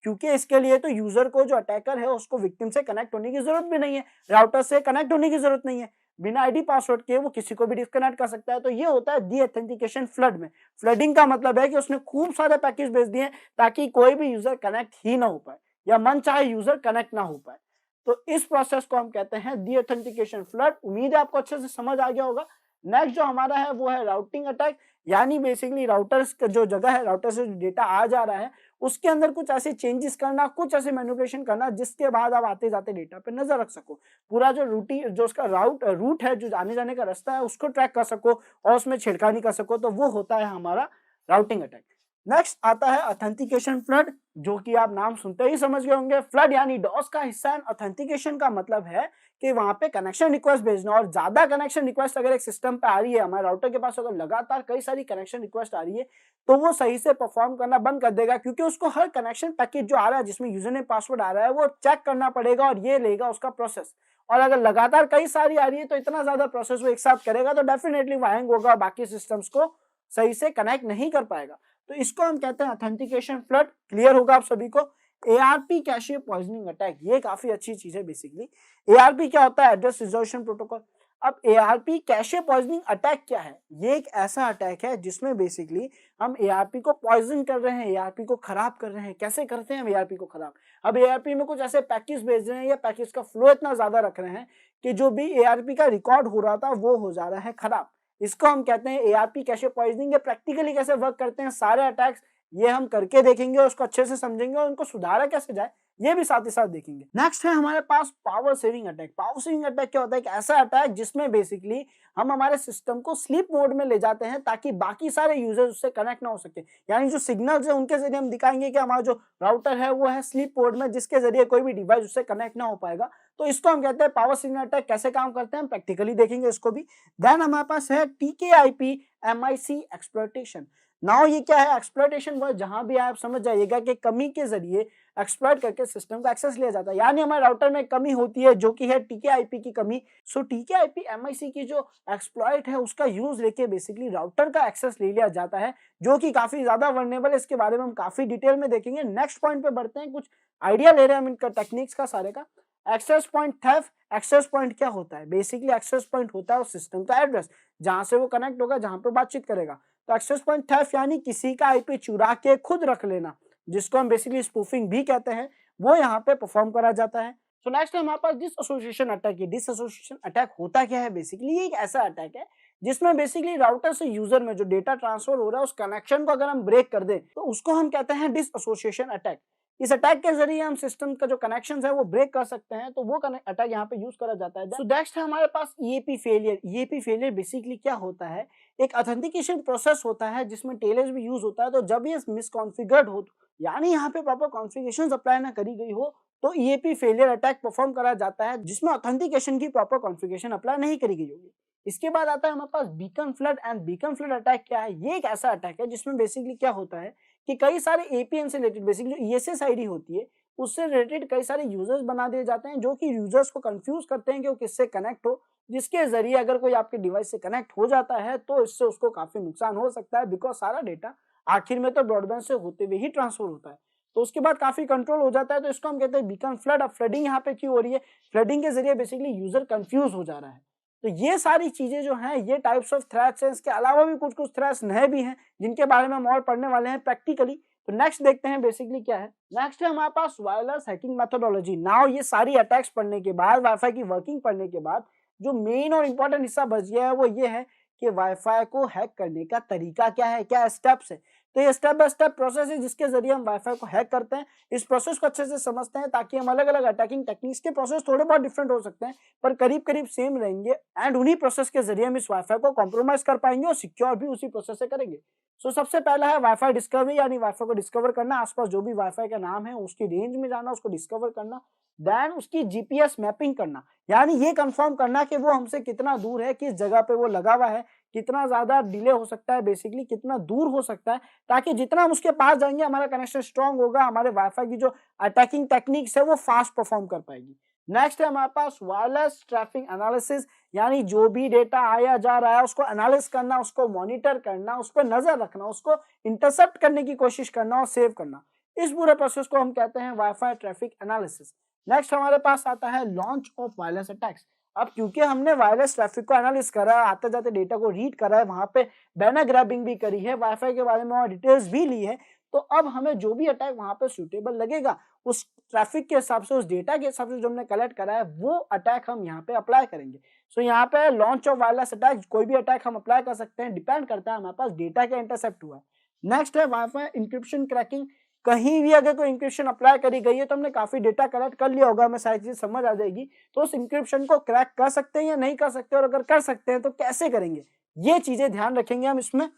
क्योंकि इसके लिए तो यूजर को, जो अटैकर है, उसको विक्टिम से कनेक्ट होने की जरूरत भी नहीं है, राउटर से कनेक्ट होने की जरूरत नहीं है, बिना आईडी पासवर्ड के वो किसी को भी डिस्कनेक्ट कर सकता है। तो ये होता है डी ऑथेंटिकेशन फ्लड में। फ्लडिंग का मतलब है कि उसने खूब सारे पैकेज भेज दिए ताकि कोई भी यूजर कनेक्ट ही ना हो पाए, या मन चाहे यूजर कनेक्ट ना हो पाए। तो इस प्रोसेस को हम कहते हैं डी ऑथेंटिकेशन फ्लड। उम्मीद है आपको अच्छे से समझ आ गया होगा। नेक्स्ट जो हमारा है वो है राउटिंग अटैक, यानी बेसिकली राउटर्स का जो जगह है, राउटर से जो डेटा आ जा रहा है उसके अंदर कुछ ऐसे चेंजेस करना, कुछ ऐसे मैनिपुलेशन करना जिसके बाद आप आते जाते डेटा पे नजर रख सको, पूरा जो जो उसका रूट है, जो आने जाने का रास्ता है, उसको ट्रैक कर सको और उसमें छेड़खानी कर सको। तो वो होता है हमारा राउटिंग अटैक। नेक्स्ट आता है ऑथेंटिकेशन फ्लड, जो कि आप नाम सुनते ही समझ गए होंगे। फ्लड यानी डॉस का हिस्सा है। ऑथेंटिकेशन का मतलब है कि वहां पे कनेक्शन रिक्वेस्ट भेजना, और ज्यादा कनेक्शन रिक्वेस्ट अगर एक सिस्टम पे आ रही है, हमारे राउटर के पास अगर लगातार कई सारी कनेक्शन रिक्वेस्ट आ रही है, तो वो सही से परफॉर्म करना बंद कर देगा, क्योंकि उसको हर कनेक्शन पैकेज जो आ रहा है जिसमें यूजर नेम पासवर्ड आ रहा है वो चेक करना पड़ेगा, और ये लेगा उसका प्रोसेस। और अगर लगातार कई सारी आ रही है तो इतना ज्यादा प्रोसेस वो एक साथ करेगा तो डेफिनेटली वो हैंग होगा, बाकी सिस्टम्स को सही से कनेक्ट नहीं कर पाएगा। तो इसको हम कहते हैं ऑथेंटिकेशन फ्लड। क्लियर होगा आप सभी को। एआरपी कैशे पॉइजनिंग अटैक, ये काफी अच्छी चीज है। बेसिकली एआरपी क्या होता है? Address resolution protocol. अब एआरपी कैशे पॉइजनिंग अटैक क्या है? ये एक ऐसा अटैक है जिसमें बेसिकली हम एआरपी को पॉइजन कर रहे हैं, एआरपी को खराब कर रहे हैं। कैसे करते हैं हम एआरपी को खराब? अब एआरपी में कुछ ऐसे पैकेज भेज रहे हैं या पैकेज का फ्लो इतना ज्यादा रख रहे हैं कि जो भी एआरपी का रिकॉर्ड हो रहा था वो हो जा रहा है खराब। इसको हम कहते हैं एआरपी कैशे पॉइजनिंग। ये प्रैक्टिकली कैसे वर्क करते हैं सारे अटैक्स, ये हम करके देखेंगे, उसको अच्छे से समझेंगे और उनको सुधारा कैसे जाए ये भी साथ ही साथ देखेंगे। नेक्स्ट है हमारे पास power saving attack. Power saving attack क्या होता है? एक ऐसा अटैक जिसमें बेसिकली हम हमारे सिस्टम को स्लीप मोड में ले जाते हैं ताकि बाकी सारे यूजर्स उससे कनेक्ट ना हो सके। यानी जो सिग्नल्स है उनके जरिए हम दिखाएंगे कि हमारा जो राउटर है वो है स्लीप मोड में, जिसके जरिए कोई भी डिवाइस उससे कनेक्ट ना हो पाएगा। तो इसको हम कहते हैं पावर सेविंग अटैक। कैसे काम करते हैं प्रैक्टिकली देखेंगे इसको भी। देन हमारे पास है टीकेआईपी एमआईसी एक्सप्लॉइटेशन। नाउ ये क्या है? एक्सप्लॉइटेशन वर्ड जहां भी आप समझ जाइएगा कि कमी के जरिए एक्सप्लॉइट करके सिस्टम का एक्सेस लिया जाता है। यानी हमारे राउटर में कमी होती है जो कि है टीकेआईपी की कमी। सो टीकेआईपी एमआईसी की जो एक्सप्लॉइट है उसका यूज लेके बेसिकली राउटर का एक्सेस ले लिया जाता है, जो कि काफी ज्यादा वर्नेबल है। इसके बारे में हम काफी डिटेल में देखेंगे। नेक्स्ट पॉइंट पे बढ़ते हैं, कुछ आइडिया ले रहे हैं हम इनका टेक्निक्स का सारे का। Access point theft. Access point क्या होता है? बेसिकली एक्सेस पॉइंट होता है उस सिस्टम का एड्रेस जहां से वो कनेक्ट होगा, जहां पे बातचीत करेगा। तो एक्सेस पॉइंट थेफ्ट यानी किसी का आईपी चुरा के खुद रख लेना, जिसको हम बेसिकली स्पूफिंग भी कहते हैं, वो यहाँ पे परफॉर्म करा जाता है। सो नेक्स्ट है हमारे पास डिसएसोसिएशन अटैक। ये डिसएसोसिएशन अटैक होता क्या है? बेसिकली ये एक ऐसा अटैक है जिसमें बेसिकली राउटर से यूजर में जो डेटा ट्रांसफर हो रहा है उस कनेक्शन को अगर हम ब्रेक कर दें तो उसको हम कहते हैं डिसएसोसिएशन अटैक। इस अटैक के जरिए हम सिस्टम का जो कनेक्शन है वो ब्रेक कर सकते हैं, तो वो अटैक यहाँ पे यूज करा जाता है। सो नेक्स्ट है हमारे पास EAP failure. EAP failure basically क्या होता है? एक ऑथेंटिकेशन प्रोसेस होता है जिसमें टेलर्स भी यूज होता है। तो जब ये मिसकॉन्फिगर्ड हो, यानी यहाँ पे प्रॉपर कॉन्फ़िगरेशन अप्लाई ना करी गई हो, तो ईएपी फेलियर अटैक परफॉर्म करा जाता है जिसमें ऑथेंटिकेशन की प्रॉपर कॉन्फ़िगरेशन अप्लाई नहीं करी गई होगी। इसके बाद आता है हमारे पास beacon flood. And beacon flood attack क्या है? ये एक ऐसा अटैक है जिसमें बेसिकली क्या होता है कि कई सारे एपीएन से रिलेटेड बेसिकली जो ईएसएस आईडी होती है उससे रिलेटेड कई सारे यूजर्स बना दिए जाते हैं, जो कि यूजर्स को कंफ्यूज करते हैं कि वो किससे कनेक्ट हो, जिसके जरिए अगर कोई आपके डिवाइस से कनेक्ट हो जाता है तो इससे उसको काफी नुकसान हो सकता है, बिकॉज सारा डेटा आखिर में तो ब्रॉडबैंड से होते हुए ही ट्रांसफर होता है। तो उसके बाद काफी कंट्रोल हो जाता है। तो इसको हम कहते हैं बीकन फ्लड। अब फ्लडिंग यहाँ पे क्यों हो रही है? फ्लडिंग के जरिए बेसिकली यूजर कंफ्यूज हो जा रहा है। तो ये सारी चीजें जो हैं ये टाइप्स ऑफ थ्रेट्स हैं। इसके अलावा भी कुछ कुछ थ्रेट्स नए भी हैं जिनके बारे में हम और पढ़ने वाले हैं प्रैक्टिकली। तो नेक्स्ट देखते हैं बेसिकली क्या है। नेक्स्ट है हमारे पास वायरलेस हैकिंग मेथोडोलॉजी। नाउ ये सारी अटैक्स पढ़ने के बाद, वाईफाई की वर्किंग पढ़ने के बाद जो मेन और इंपॉर्टेंट हिस्सा बच गया है वो ये है कि वाईफाई को हैक करने का तरीका क्या है, क्या स्टेप्स है। तो ये स्टेप बाय स्टेप प्रोसेस है जिसके जरिए हम वाईफाई को हैक करते हैं। इस प्रोसेस को अच्छे से समझते हैं ताकि हम अलग अलग अटैकिंग टेक्निक्स के प्रोसेस थोड़े बहुत डिफरेंट हो सकते हैं पर करीब करीब सेम रहेंगे, एंड उन्हीं प्रोसेस के जरिए हम इस वाईफाई को कॉम्प्रोमाइज कर पाएंगे और सिक्योर भी उसी प्रोसेस से करेंगे। सो सबसे पहला है वाईफाई डिस्कवरी, यानी वाईफाई को डिस्कवर करना। आसपास जो भी वाईफाई का नाम है उसकी रेंज में जाना, उसको डिस्कवर करना। देन उसकी जीपीएस मैपिंग करना, यानी ये कंफर्म करना कि वो हमसे कितना दूर है, किस जगह पे वो लगा हुआ है, कितना ज्यादा डिले हो सकता है, बेसिकली कितना दूर हो सकता है, ताकि जितना हम उसके पास जाएंगे हमारा कनेक्शन स्ट्रांग होगा, हमारे वाईफाई की जो अटैकिंग टेक्निक्स है वो फास्ट परफॉर्म कर पाएगी। नेक्स्ट है हमारे पास वायरलेस ट्रैफिक एनालिसिस, यानी जो भी डेटा आया जा रहा है उसको एनालिस करना, उसको मॉनिटर करना, उस पर नजर रखना, उसको इंटरसेप्ट करने की कोशिश करना और सेव करना। इस पूरे प्रोसेस को हम कहते हैं वाईफाई ट्रैफिक एनालिसिस। नेक्स्ट हमारे पास आता है लॉन्च ऑफ वायरलेस अटैक्स। अब क्योंकि हमने वायरलेस ट्रैफिक को एनालिस करा है, आते जाते डेटा को रीड करा है, वहां पे बैनर ग्रैबिंग भी करी है, वाईफाई के बारे में और डिटेल्स भी ली है, तो अब हमें जो भी अटैक वहां पे सुटेबल लगेगा उस ट्रैफिक के हिसाब से, उस डेटा के हिसाब से जो हमने कलेक्ट करा है वो अटैक हम यहाँ पे अप्लाई करेंगे। सो यहाँ पे लॉन्च ऑफ वायरलेस अटैक, कोई भी अटैक हम अप्लाई कर सकते हैं, डिपेंड करता है हमारे पास डेटा के इंटरसेप्ट हुआ है। नेक्स्ट है वाईफाई इंक्रिप्शन क्रैकिंग। कहीं भी अगर कोई इंक्रिप्शन अप्लाई करी गई है तो हमने काफी डेटा कलेक्ट कर लिया होगा, हमें सारी चीज समझ आ जाएगी तो उस इंक्रिप्शन को क्रैक कर सकते हैं या नहीं कर सकते, और अगर कर सकते हैं तो कैसे करेंगे, ये चीजें ध्यान रखेंगे हम इसमें।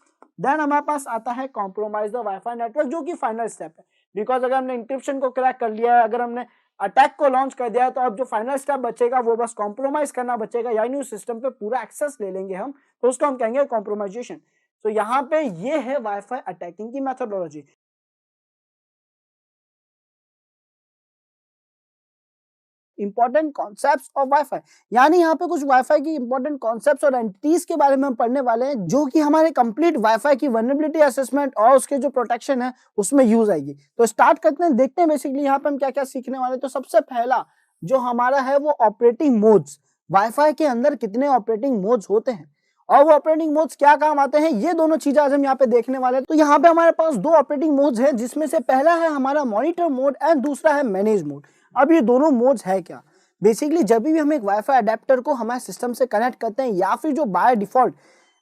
देन हमारे पास आता है कॉम्प्रोमाइज द वाईफाई नेटवर्क, जो कि फाइनल स्टेप है। बिकॉज अगर हमने इंक्रिप्शन को क्रैक कर लिया है, अगर हमने अटैक को लॉन्च कर दिया है, तो अब जो फाइनल स्टेप बचेगा वो बस कॉम्प्रोमाइज करना बचेगा, यानी उस सिस्टम पे पूरा एक्सेस ले लेंगे हम, तो उसको हम कहेंगे कॉम्प्रोमाइजेशन। तो यहाँ पे ये है वाईफाई अटैकिंग की methodology. Important concepts of wifi, यानी यहाँ पे कुछ वाईफाई की इंपॉर्टेंट कॉन्सेप्ट्स और एंटिटीज के बारे में हम पढ़ने वाले हैं, जो कि हमारे कंप्लीट वाईफाई की वल्नरेबिलिटी असेसमेंट और उसके जो प्रोटेक्शन है उसमें यूज आएगी। तो स्टार्ट करते हैं, देखते हैं बेसिकली यहाँ पे हम क्या क्या सीखने वाले हैं। तो सबसे पहला जो हमारा है वो ऑपरेटिंग मोड्स। वाईफाई के अंदर कितने ऑपरेटिंग मोड्स होते हैं और वो ऑपरेटिंग मोड्स क्या काम आते हैं, ये दोनों चीजें आज हम यहाँ पे देखने वाले हैं। तो यहाँ पे हमारे पास दो ऑपरेटिंग मोड्स हैं, जिसमें से पहला है हमारा मॉनिटर मोड एंड दूसरा है मैनेज मोड। अब ये दोनों मोड्स है क्या, बेसिकली जब भी हम एक वाईफाई अडेप्टर को हमारे सिस्टम से कनेक्ट करते हैं, या फिर जो बाय डिफॉल्ट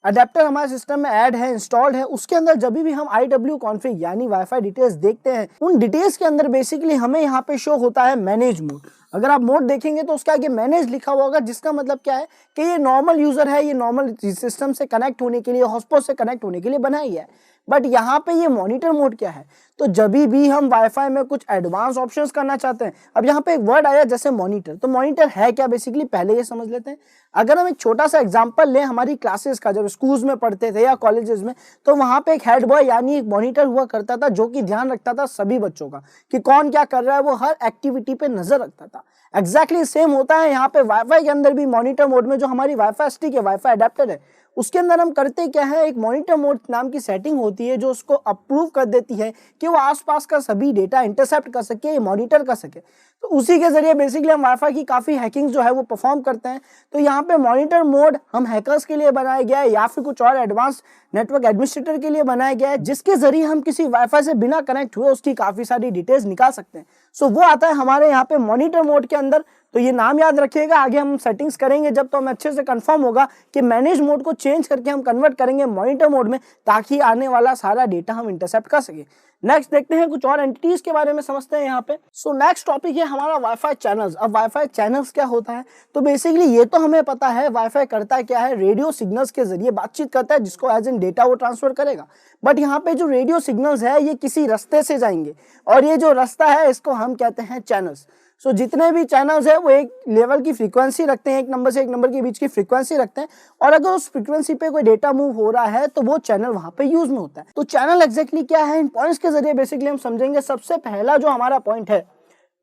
अडेप्टर हमारे सिस्टम में ऐड है, इंस्टॉल्ड है, उसके अंदर जब भी हम IW कॉन्फ़िग यानी वाईफाई डिटेल्स देखते हैं, उन डिटेल्स के अंदर बेसिकली हमें यहाँ पे शो होता है मैनेज मोड। अगर आप मोड देखेंगे तो उसके आगे मैनेज लिखा हुआ होगा, जिसका मतलब क्या है कि ये नॉर्मल यूजर है, ये नॉर्मल सिस्टम से कनेक्ट होने के लिए, हॉटस्पॉट से कनेक्ट होने के लिए बनाई है। बट यहाँ पे ये मॉनिटर मोड क्या है, तो जब भी हम वाईफाई में कुछ एडवांस ऑप्शंस करना चाहते हैं, अब यहाँ पे एक वर्ड आया जैसे मॉनिटर, तो मॉनिटर है क्या बेसिकली पहले ये समझ लेते हैं। अगर हम एक छोटा सा एग्जांपल लें हमारी क्लासेस का, जब स्कूल्स में पढ़ते थे या कॉलेजेस में, तो वहाँ पे एक हेड बॉय यानी एक मॉनिटर हुआ करता था, जो कि ध्यान रखता था सभी बच्चों का कि कौन क्या कर रहा है, वो हर एक्टिविटी पे नजर रखता था। एग्जैक्टली सेम होता है यहाँ पे वाईफाई के अंदर भी। मॉनिटर मोड में जो हमारी वाईफाई स्टिक है, वाईफाई अडेप्टर है, उसके अंदर हम करते क्या है, एक मॉनिटर मोड नाम की सेटिंग होती है जो उसको अप्रूव कर देती है कि वो आसपास का सभी डेटा इंटरसेप्ट कर सके, मॉनिटर कर सके। तो उसी के जरिए बेसिकली हम वाईफाई की काफी हैकिंग जो है वो परफॉर्म करते हैं। तो यहाँ पे मॉनिटर मोड हम हैकर्स के लिए बनाया गया है, या फिर कुछ और एडवांस नेटवर्क एडमिनिस्ट्रेटर के लिए बनाया गया है, जिसके जरिए हम किसी वाईफाई से बिना कनेक्ट हुए उसकी काफी सारी डिटेल्स निकाल सकते हैं। सो वो आता है हमारे यहाँ पे मॉनिटर मोड के अंदर। तो ये नाम याद रखिएगा, आगे हम सेटिंग्स करेंगे जब, तो हमें अच्छे से कंफर्म होगा कि मैनेज मोड को चेंज करके हम कन्वर्ट करेंगे मॉनिटर मोड में, ताकि आने वाला सारा डेटा हम इंटरसेप्ट कर सके। नेक्स्ट देखते हैं कुछ और एंटिटीज के बारे में समझते हैं यहाँ पे। सो नेक्स्ट टॉपिक है हमारा वाईफाई चैनल्स। अब वाईफाई चैनल्स क्या होता है, तो बेसिकली ये तो हमें पता है वाईफाई करता है क्या है, रेडियो सिग्नल्स के जरिए बातचीत करता है, जिसको एज इन डेटा वो ट्रांसफर करेगा। बट यहाँ पे जो रेडियो सिग्नल्स है ये किसी रास्ते से जाएंगे, और ये जो रास्ता है इसको हम कहते हैं चैनल्स। सो जितने भी चैनल्स है वो एक लेवल की फ्रीक्वेंसी रखते हैं, एक नंबर से एक नंबर के बीच की फ्रीक्वेंसी रखते हैं, और अगर उस फ्रीक्वेंसी पे कोई डेटा मूव हो रहा है तो वो चैनल वहां पे यूज में होता है। तो चैनल एग्जैक्टली क्या है, इन पॉइंट्स के जरिए बेसिकली हम समझेंगे। सबसे पहला जो हमारा पॉइंट है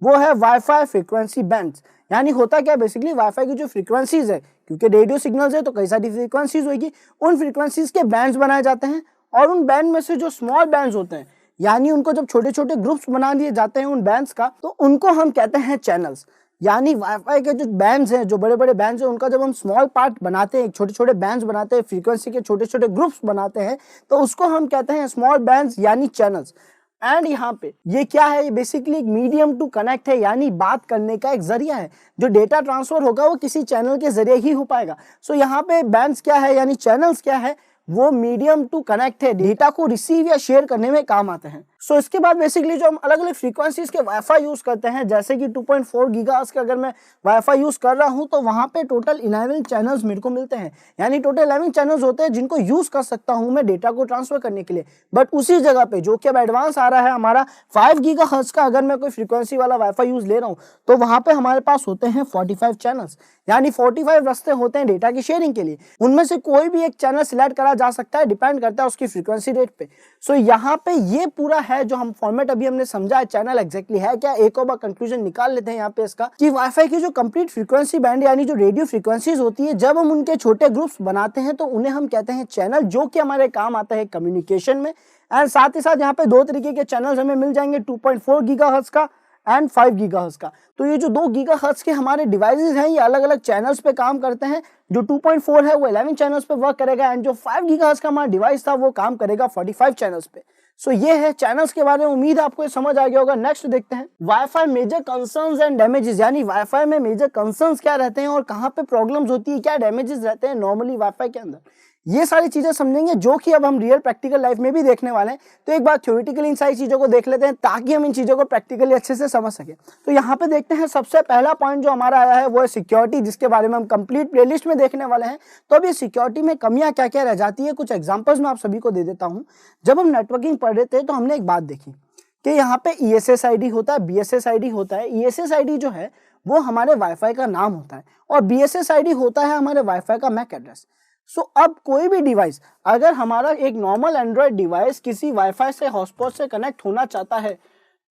वो है वाईफाई फ्रीक्वेंसी बैंड्स। यानी होता क्या बेसिकली, वाईफाई की जो फ्रीक्वेंसीज है, क्योंकि रेडियो सिग्नल्स है तो कई सारी फ्रीक्वेंसीज होगी, उन फ्रीक्वेंसीज के बैंड्स बनाए जाते हैं, और उन बैंड में से जो स्मॉल बैंड्स होते हैं, यानी उनको जब छोटे छोटे ग्रुप्स बना दिए जाते हैं उन बैंड्स का, तो उनको हम कहते हैं चैनल्स। यानी वाईफाई के जो बैंड्स हैं, जो बड़े बड़े बैंड्स हैं, उनका जब हम स्मॉल पार्ट बनाते हैं, छोटे छोटे बैंड्स बनाते हैं, फ्रीक्वेंसी के छोटे छोटे ग्रुप्स बनाते हैं, तो उसको हम कहते हैं स्मॉल बैंड्स यानी चैनल्स। एंड यहाँ पे ये क्या है, ये बेसिकली एक मीडियम टू कनेक्ट है, यानी बात करने का एक जरिया है। जो डेटा ट्रांसफर होगा वो किसी चैनल के जरिए ही हो पाएगा। सो यहाँ पे बैंड्स क्या है यानी चैनल्स क्या है, वो मीडियम टू कनेक्ट है, डेटा को रिसीव या शेयर करने में काम आते हैं। सो इसके बाद बेसिकली जो हम अलग अलग फ्रीक्वेंसीज के वाईफाई यूज करते हैं, जैसे कि 2.4 गीगाहर्ट्ज का अगर मैं वाईफाई यूज कर रहा हूं, तो वहां पे टोटल 11 चैनल्स मेरे को मिलते हैं, यानी टोटल 11 चैनल्स होते हैं जिनको यूज कर सकता हूं मैं डेटा को ट्रांसफर करने के लिए। बट उसी जगह पे जो कि अब एडवांस आ रहा है हमारा 5 गीगाहर्ट्ज का, अगर मैं कोई फ्रीक्वेंसी वाला वाईफाई यूज ले रहा हूँ, तो वहां पे हमारे पास होते हैं 45 चैनल्स, यानी 45 रास्ते होते हैं डेटा की शेयरिंग के लिए। उनमें से कोई भी एक चैनल सिलेक्ट करा जा सकता है, डिपेंड करता है उसकी फ्रीक्वेंसी रेट पे। सो यहाँ पे ये पूरा है जो हम फॉर्मेट अभी हमने समझा है, चैनल एग्जैक्टली है क्या। एक और बार कंक्लूजन निकाल लेते हैं यहाँ पे इसका, कि वाईफाई की जो कंप्लीट फ्रीक्वेंसी बैंड यानी जो रेडियो फ्रीक्वेंसीज होती है, जब हम उनके छोटे ग्रुप्स बनाते हैं तो उन्हें हम कहते हैं चैनल, जो कि हमारे काम आता है कम्युनिकेशन में। एंड साथ ही साथ यहाँ पे दो तरीके के चैनल्स हमें मिल जाएंगे, 2.4 गीगाहर्ट्ज का एंड 5 गीगाहर्ट्ज का। तो ये जो 2 गीगाहर्ट्ज के हमारे डिवाइसेस हैं, ये अलग अलग चैनल्स पे काम करते हैं। जो 2.4 है वो 11 चैनल्स पे वर्क करेगा, एंड जो 5 गीगाहर्ट्ज का हमारा डिवाइस था वो काम करेगा 45 चैनल्स पे। सो ये है चैनल्स के बारे में, उम्मीद आपको ये समझ आ गया होगा। नेक्स्ट देखते हैं wifi major concerns and damages, यानी वाईफाई में मेजर कंसर्न्स क्या रहते हैं और कहाँ पे प्रॉब्लम्स होती है, क्या डैमेजेस रहते हैं नॉर्मली वाईफाई के अंदर। ये सारी चीजें समझेंगे जो कि अब हम रियल प्रैक्टिकल लाइफ में भी देखने वाले हैं। तो एक बार थ्योरेटिकली इन सारी चीजों को देख लेते हैं ताकि हम इन चीजों को प्रैक्टिकली अच्छे से समझ सके। तो यहाँ पे देखते हैं सबसे पहला पॉइंट जो हमारा आया है वो है सिक्योरिटी, जिसके बारे में हम कंप्लीट प्लेलिस्ट में देखने वाले हैं। तो अब ये सिक्योरिटी में कमियां क्या क्या रह जाती है, कुछ एग्जाम्पल्स मैं आप सभी को दे देता हूँ। जब हम नेटवर्किंग पढ़ रहे थे तो हमने एक बात देखी कि यहाँ पे ESSID होता है, BSSID होता है। ESSID जो है वो हमारे वाईफाई का नाम होता है और BSSID होता है हमारे वाईफाई का मैक एड्रेस। सो अब कोई भी डिवाइस, अगर हमारा एक नॉर्मल एंड्रॉयड डिवाइस किसी वाईफाई से हॉटस्पॉट से कनेक्ट होना चाहता है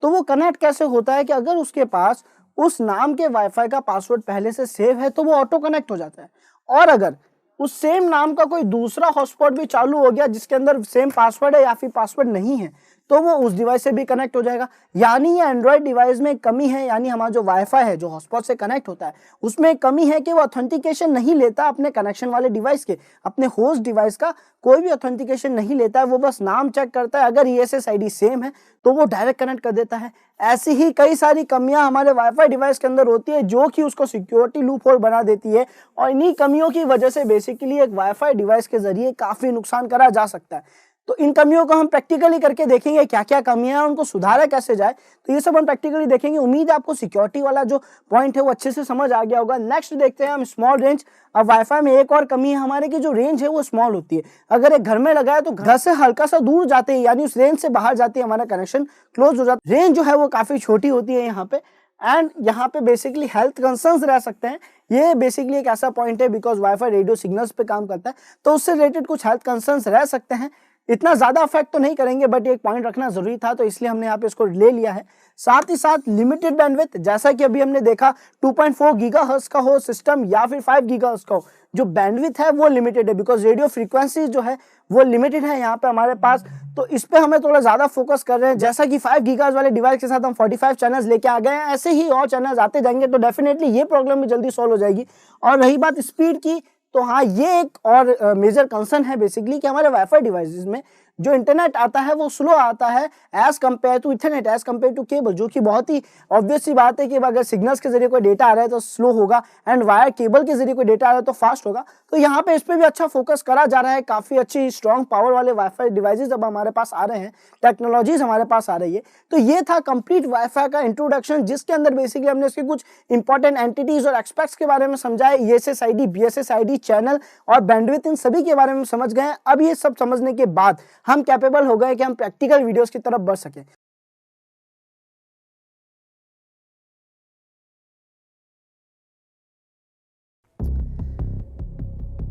तो वो कनेक्ट कैसे होता है कि अगर उसके पास उस नाम के वाईफाई का पासवर्ड पहले से सेव है तो वो ऑटो कनेक्ट हो जाता है। और अगर उस सेम नाम का कोई दूसरा हॉटस्पॉट भी चालू हो गया जिसके अंदर सेम पासवर्ड है या फिर पासवर्ड नहीं है तो वो उस डिवाइस से भी कनेक्ट हो जाएगा। यानी ये एंड्रॉयड डिवाइस में कमी है, यानी हमारा जो वाईफाई है जो हॉटस्पॉट से कनेक्ट होता है उसमें कमी है कि वो ऑथेंटिकेशन नहीं लेता अपने कनेक्शन वाले डिवाइस के, अपने होस्ट डिवाइस का कोई भी ऑथेंटिकेशन नहीं लेता है। वो बस नाम चेक करता है, अगर ESSID सेम है तो वो डायरेक्ट कनेक्ट कर देता है। ऐसी ही कई सारी कमियां हमारे वाईफाई डिवाइस के अंदर होती है जो कि उसको सिक्योरिटी लूप होल बना देती है और इन्हीं कमियों की वजह से बेसिकली एक वाईफाई डिवाइस के जरिए काफी नुकसान करा जा सकता है। तो इन कमियों को हम प्रैक्टिकली करके देखेंगे, क्या क्या कमियां हैं उनको सुधारा कैसे जाए, तो ये सब हम प्रैक्टिकली देखेंगे। उम्मीद है आपको सिक्योरिटी वाला जो पॉइंट है वो अच्छे से समझ आ गया होगा। नेक्स्ट देखते हैं हम स्मॉल रेंज। अब वाईफाई में एक और कमी है हमारे की जो रेंज है वो स्मॉल होती है। अगर एक घर में लगा है तो घर से हल्का सा दूर जाते हैं, यानी उस रेंज से बाहर जाते हैं हमारा कनेक्शन क्लोज हो जाता है। रेंज जो है वो काफी छोटी होती है यहाँ पे, एंड यहाँ पे बेसिकली हेल्थ कंसर्न्स रह सकते हैं। ये बेसिकली एक ऐसा पॉइंट है बिकॉज वाईफाई रेडियो सिग्नल्स पे काम करता है तो उससे रिलेटेड कुछ हेल्थ कंसर्न्स रह सकते हैं। इतना ज्यादा अफेक्ट तो नहीं करेंगे बट एक पॉइंट रखना जरूरी था तो इसलिए हमने यहाँ पे इसको ले लिया है। साथ ही साथ लिमिटेड बैंडविड्थ, जैसा कि अभी हमने देखा 2.4 गीगाहर्ट्ज का हो सिस्टम या फिर 5 गीगाहर्ट्ज का हो, जो बैंडविड्थ है वो लिमिटेड है बिकॉज रेडियो फ्रीक्वेंसी जो है वो लिमिटेड है यहाँ पे हमारे पास। तो इस पे हमें थोड़ा ज्यादा फोकस कर रहे हैं। जैसा कि 5 गीगाहर्ट्ज वाले डिवाइस के साथ हम 45 चैनल्स लेके आ गए हैं, ऐसे ही और चैनल्स आते जाएंगे तो डेफिनेटली ये प्रॉब्लम भी जल्दी सॉल्व हो जाएगी। और रही बात स्पीड की, तो हाँ ये एक और मेजर कंसर्न है बेसिकली कि हमारे वाईफाई डिवाइसेस में जो इंटरनेट आता है वो स्लो आता है as compare to Ethernet, as compare to cable, जो कि बहुत ही ऑब्वियस सी बात है कि अगर सिग्नल्स के जरिए कोई डेटा आ रहा है तो स्लो होगा एंड वायर केबल के जरिए कोई डेटा आ रहा है तो फास्ट होगा। तो यहाँ पे इस पे भी अच्छा फोकस करा जा रहा है। काफी अच्छी स्ट्रॉन्ग पावर वाले वाईफाई डिवाइसेस अब हमारे पास आ रहे हैं, टेक्नोलॉजीज हमारे पास आ रही है। तो ये था कंप्लीट वाईफाई का इंट्रोडक्शन जिसके अंदर बेसिकली हमने इसके कुछ इंपॉर्टेंट एंटिटीज और एस्पेक्ट्स के बारे में समझाया। ESSID, BSSID, चैनल और बैंडविड्थ, इन सभी के बारे में समझ गए। अब ये सब समझने के बाद हम कैपेबल हो गए कि हम प्रैक्टिकल वीडियोस की तरफ बढ़ सके।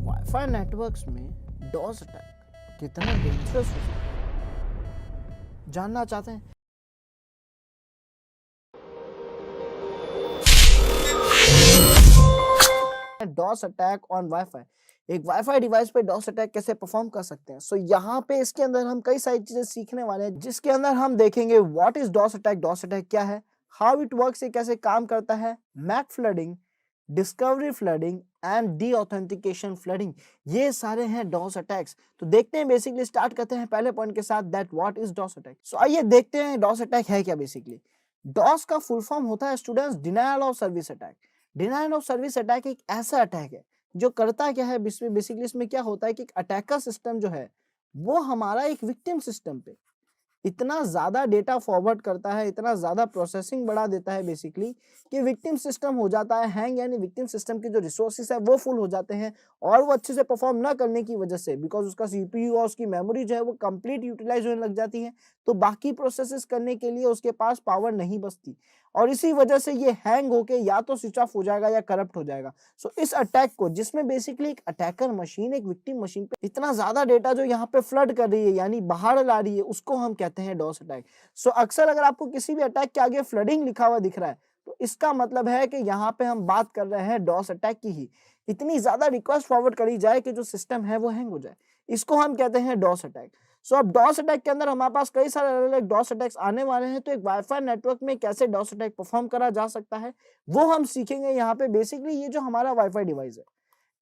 वाईफाई नेटवर्क्स में डॉस अटैक कितना डेंजरस हो सकता है, जानना चाहते हैं? डॉस अटैक ऑन वाईफाई, एक वाईफाई डिवाइस पे डॉस अटैक कैसे परफॉर्म कर सकते हैं। सो यहाँ पे इसके अंदर हम कई सारी चीजें सीखने वाले हैं जिसके अंदर हम देखेंगे what is DoS attack, DOS attack क्या है, हाउ इट वर्क्स, ये कैसे काम करता है, Mac flooding, discovery flooding and D authentication flooding, ये सारे हैं डॉस अटैक्स। तो देखते हैं, बेसिकली स्टार्ट करते हैं पहले पॉइंट के साथ, that what is DoS attack. So आइए देखते हैं डॉस अटैक है क्या। बेसिकली डॉस का फुल फॉर्म होता है students denial of service attack. Denial of service attack एक ऐसा अटैक है जो करता क्या है, बेसिकली इसमें क्या होता है कि अटैकर सिस्टम जो है वो हमारा एक विक्टिम सिस्टम पे इतना ज्यादा डेटा फॉरवर्ड करता है, इतना ज्यादा प्रोसेसिंग बढ़ा देता है बेसिकली कि विक्टिम सिस्टम हो जाता है हैंग, यानी विक्टिम सिस्टम के जो रिसोर्सेस है वो फुल हो जाते हैं और वो अच्छे से परफॉर्म ना करने की वजह से, बिकॉज उसका CPU और उसकी मेमोरी जो है वो कंप्लीट यूटिलाइज होने लग जाती है, तो बाकी प्रोसेसेस करने के लिए उसके पास पावर नहीं बचती और इसी वजह से ये हैंग होके या तो स्विच ऑफ हो जाएगा या करप्ट हो जाएगा। सो इस अटैक को, जिसमें बेसिकली एक अटैकर मशीन एक विक्टिम मशीन पे इतना ज्यादा डेटा जो यहाँ पे फ्लड कर रही है यानी बाहर ला रही है, उसको हम कहते हैं डॉस अटैक। सो अक्सर अगर आपको किसी भी अटैक के आगे फ्लडिंग लिखा हुआ दिख रहा है तो इसका मतलब है कि यहाँ पे हम बात कर रहे हैं डॉस अटैक की ही। इतनी ज्यादा रिक्वेस्ट फॉरवर्ड करी जाए कि जो सिस्टम है वो हैंग हो जाए, इसको हम कहते हैं डॉस अटैक। सो अब डॉस अटैक के अंदर हमारे पास कई सारे अलग अलग डॉस अटैक्स आने वाले हैं, तो एक वाईफाई नेटवर्क में कैसे डॉस अटैक परफॉर्म करा जा सकता है वो हम सीखेंगे यहाँ पे। बेसिकली ये जो हमारा वाईफाई डिवाइस है,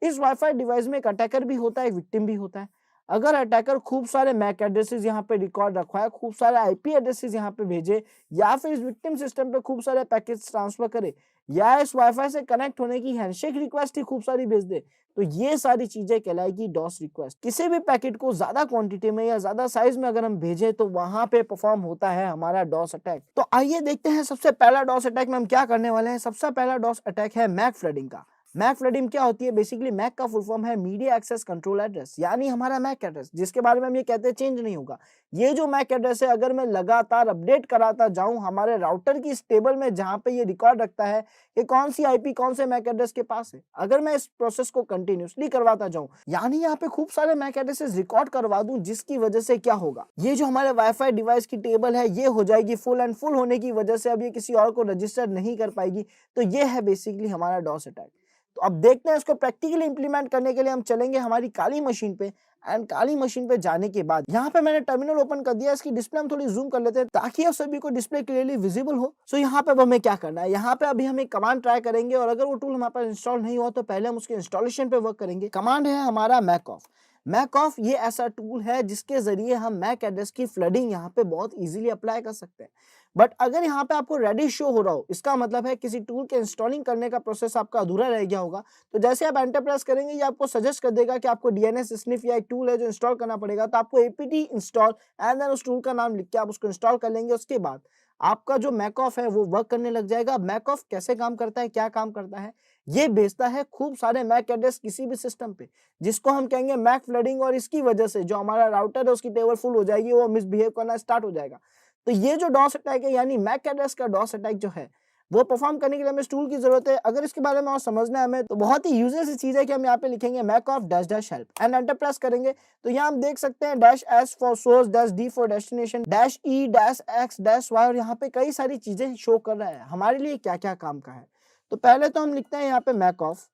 इस वाईफाई डिवाइस में एक अटैकर भी होता है, एक विक्टिम भी होता है। अगर अटैकर खूब सारे मैक एड्रेसेस यहाँ पे रिकॉर्ड रखवाए, खूब सारे आईपी एड्रेसेस यहाँ पे भेजे, या फिर इस विक्टिम सिस्टम पे खूब सारे पैकेट्स ट्रांसफर करे, या इस वाईफाई से कनेक्ट होने की हैंडशेक रिक्वेस्ट ही खूब सारी भेज दे, तो ये सारी चीजें कहलाएगी डॉस रिक्वेस्ट। किसी भी पैकेट को ज्यादा क्वांटिटी में या ज्यादा साइज में अगर हम भेजें तो वहां पे परफॉर्म होता है हमारा डॉस अटैक। तो आइए देखते हैं सबसे पहला डॉस अटैक में हम क्या करने वाले हैं। सबसे पहला डॉस अटैक है मैक फ्लडिंग का। मैक फ्लडिंग क्या होती है? बेसिकली मैक का फुल फॉर्म है मीडिया एक्सेस कंट्रोल एड्रेस, यानी हमारा मैक एड्रेस जिसके बारे में हम ये कहते हैं चेंज नहीं होगा। ये जो मैक एड्रेस है अगर मैं लगातार अपडेट कराता जाऊं हमारे राउटर की इस टेबल में जहां पे ये रिकॉर्ड रखता है कि कौन सी आईपी कौन से मैक एड्रेस के पास है, अगर मैं इस प्रोसेस को कंटिन्यूसली करवाता जाऊं, यानी यहाँ पे खूब सारे मैक एड्रेसेस रिकॉर्ड करवा दूं, जिसकी वजह से क्या होगा, ये जो हमारे वाईफाई डिवाइस की टेबल है ये हो जाएगी फुल, एंड फुल होने की वजह से अब ये किसी और को रजिस्टर नहीं कर पाएगी। तो ये है बेसिकली हमारा डॉस अटैक। तो अब देखते हैं इसको प्रैक्टिकली इंप्लीमेंट करने के लिए हम चलेंगे हमारी काली मशीन पे, एंड काली मशीन पे जाने के बाद यहाँ पे मैंने टर्मिनल ओपन कर दिया। इसकी डिस्प्ले हम थोड़ी जूम कर लेते हैं ताकि आप सभी को डिस्प्ले क्लियरली विजिबल हो। सो यहाँ पे अब हमें क्या करना है, यहाँ पे अभी हम एक कमांड ट्राई करेंगे, और अगर वो टूल हमारे पास इंस्टॉल नहीं हुआ तो पहले हम उसके इंस्टॉलेशन पे वर्क करेंगे। कमांड है हमारा मैक ऑफ। मैक ऑफ ये ऐसा टूल है जिसके जरिए हम मैक एड्रेस की फ्लडिंग यहाँ पे बहुत इजीली अप्लाई कर सकते हैं। बट अगर यहाँ पे आपको रेडी शो हो रहा हो, इसका मतलब है किसी टूल के इंस्टॉलिंग करने का प्रोसेस आपका अधूरा रह गया होगा। तो जैसे आप एंटर प्रेस करेंगे ये आपको सजेस्ट कर देगा कि आपको डीएनएस स्निफ या एक टूल है जो इंस्टॉल करना पड़ेगा। तो आपको एपीटी इंस्टॉल एंड देन उस टूल का नाम लिख के आप उसको इंस्टॉल कर लेंगे। उसके बाद आपका जो मैक ऑफ है वो वर्क करने लग जाएगा। मैक ऑफ कैसे काम करता है, क्या काम करता है, ये भेजता है खूब सारे मैक एड्रेस किसी भी सिस्टम पे, जिसको हम कहेंगे मैक फ्लडिंग, और इसकी वजह से जो हमारा राउटर है उसकी टेबल फुल हो जाएगी, वो मिसबिहेव करना स्टार्ट हो जाएगा। तो ये जो डॉस अटैक है यानी मैक एड्रेस का डॉस अटैक जो है वो परफॉर्म करने के लिए हमें इस टूल की जरूरत है। अगर इसके बारे में और समझना है हमें तो बहुत ही यूजर सी चीज है कि हम यहाँ पे लिखेंगे Mac of dash dash help and enter press करेंगे। तो यहाँ हम देख सकते हैं dash S for source, dash D for destination, dash E, dash x, dash Y, और यहाँ पे कई सारी चीजें शो कर रहा है हमारे लिए क्या क्या काम का है। तो पहले तो हम लिखते हैं यहाँ पे Mac of,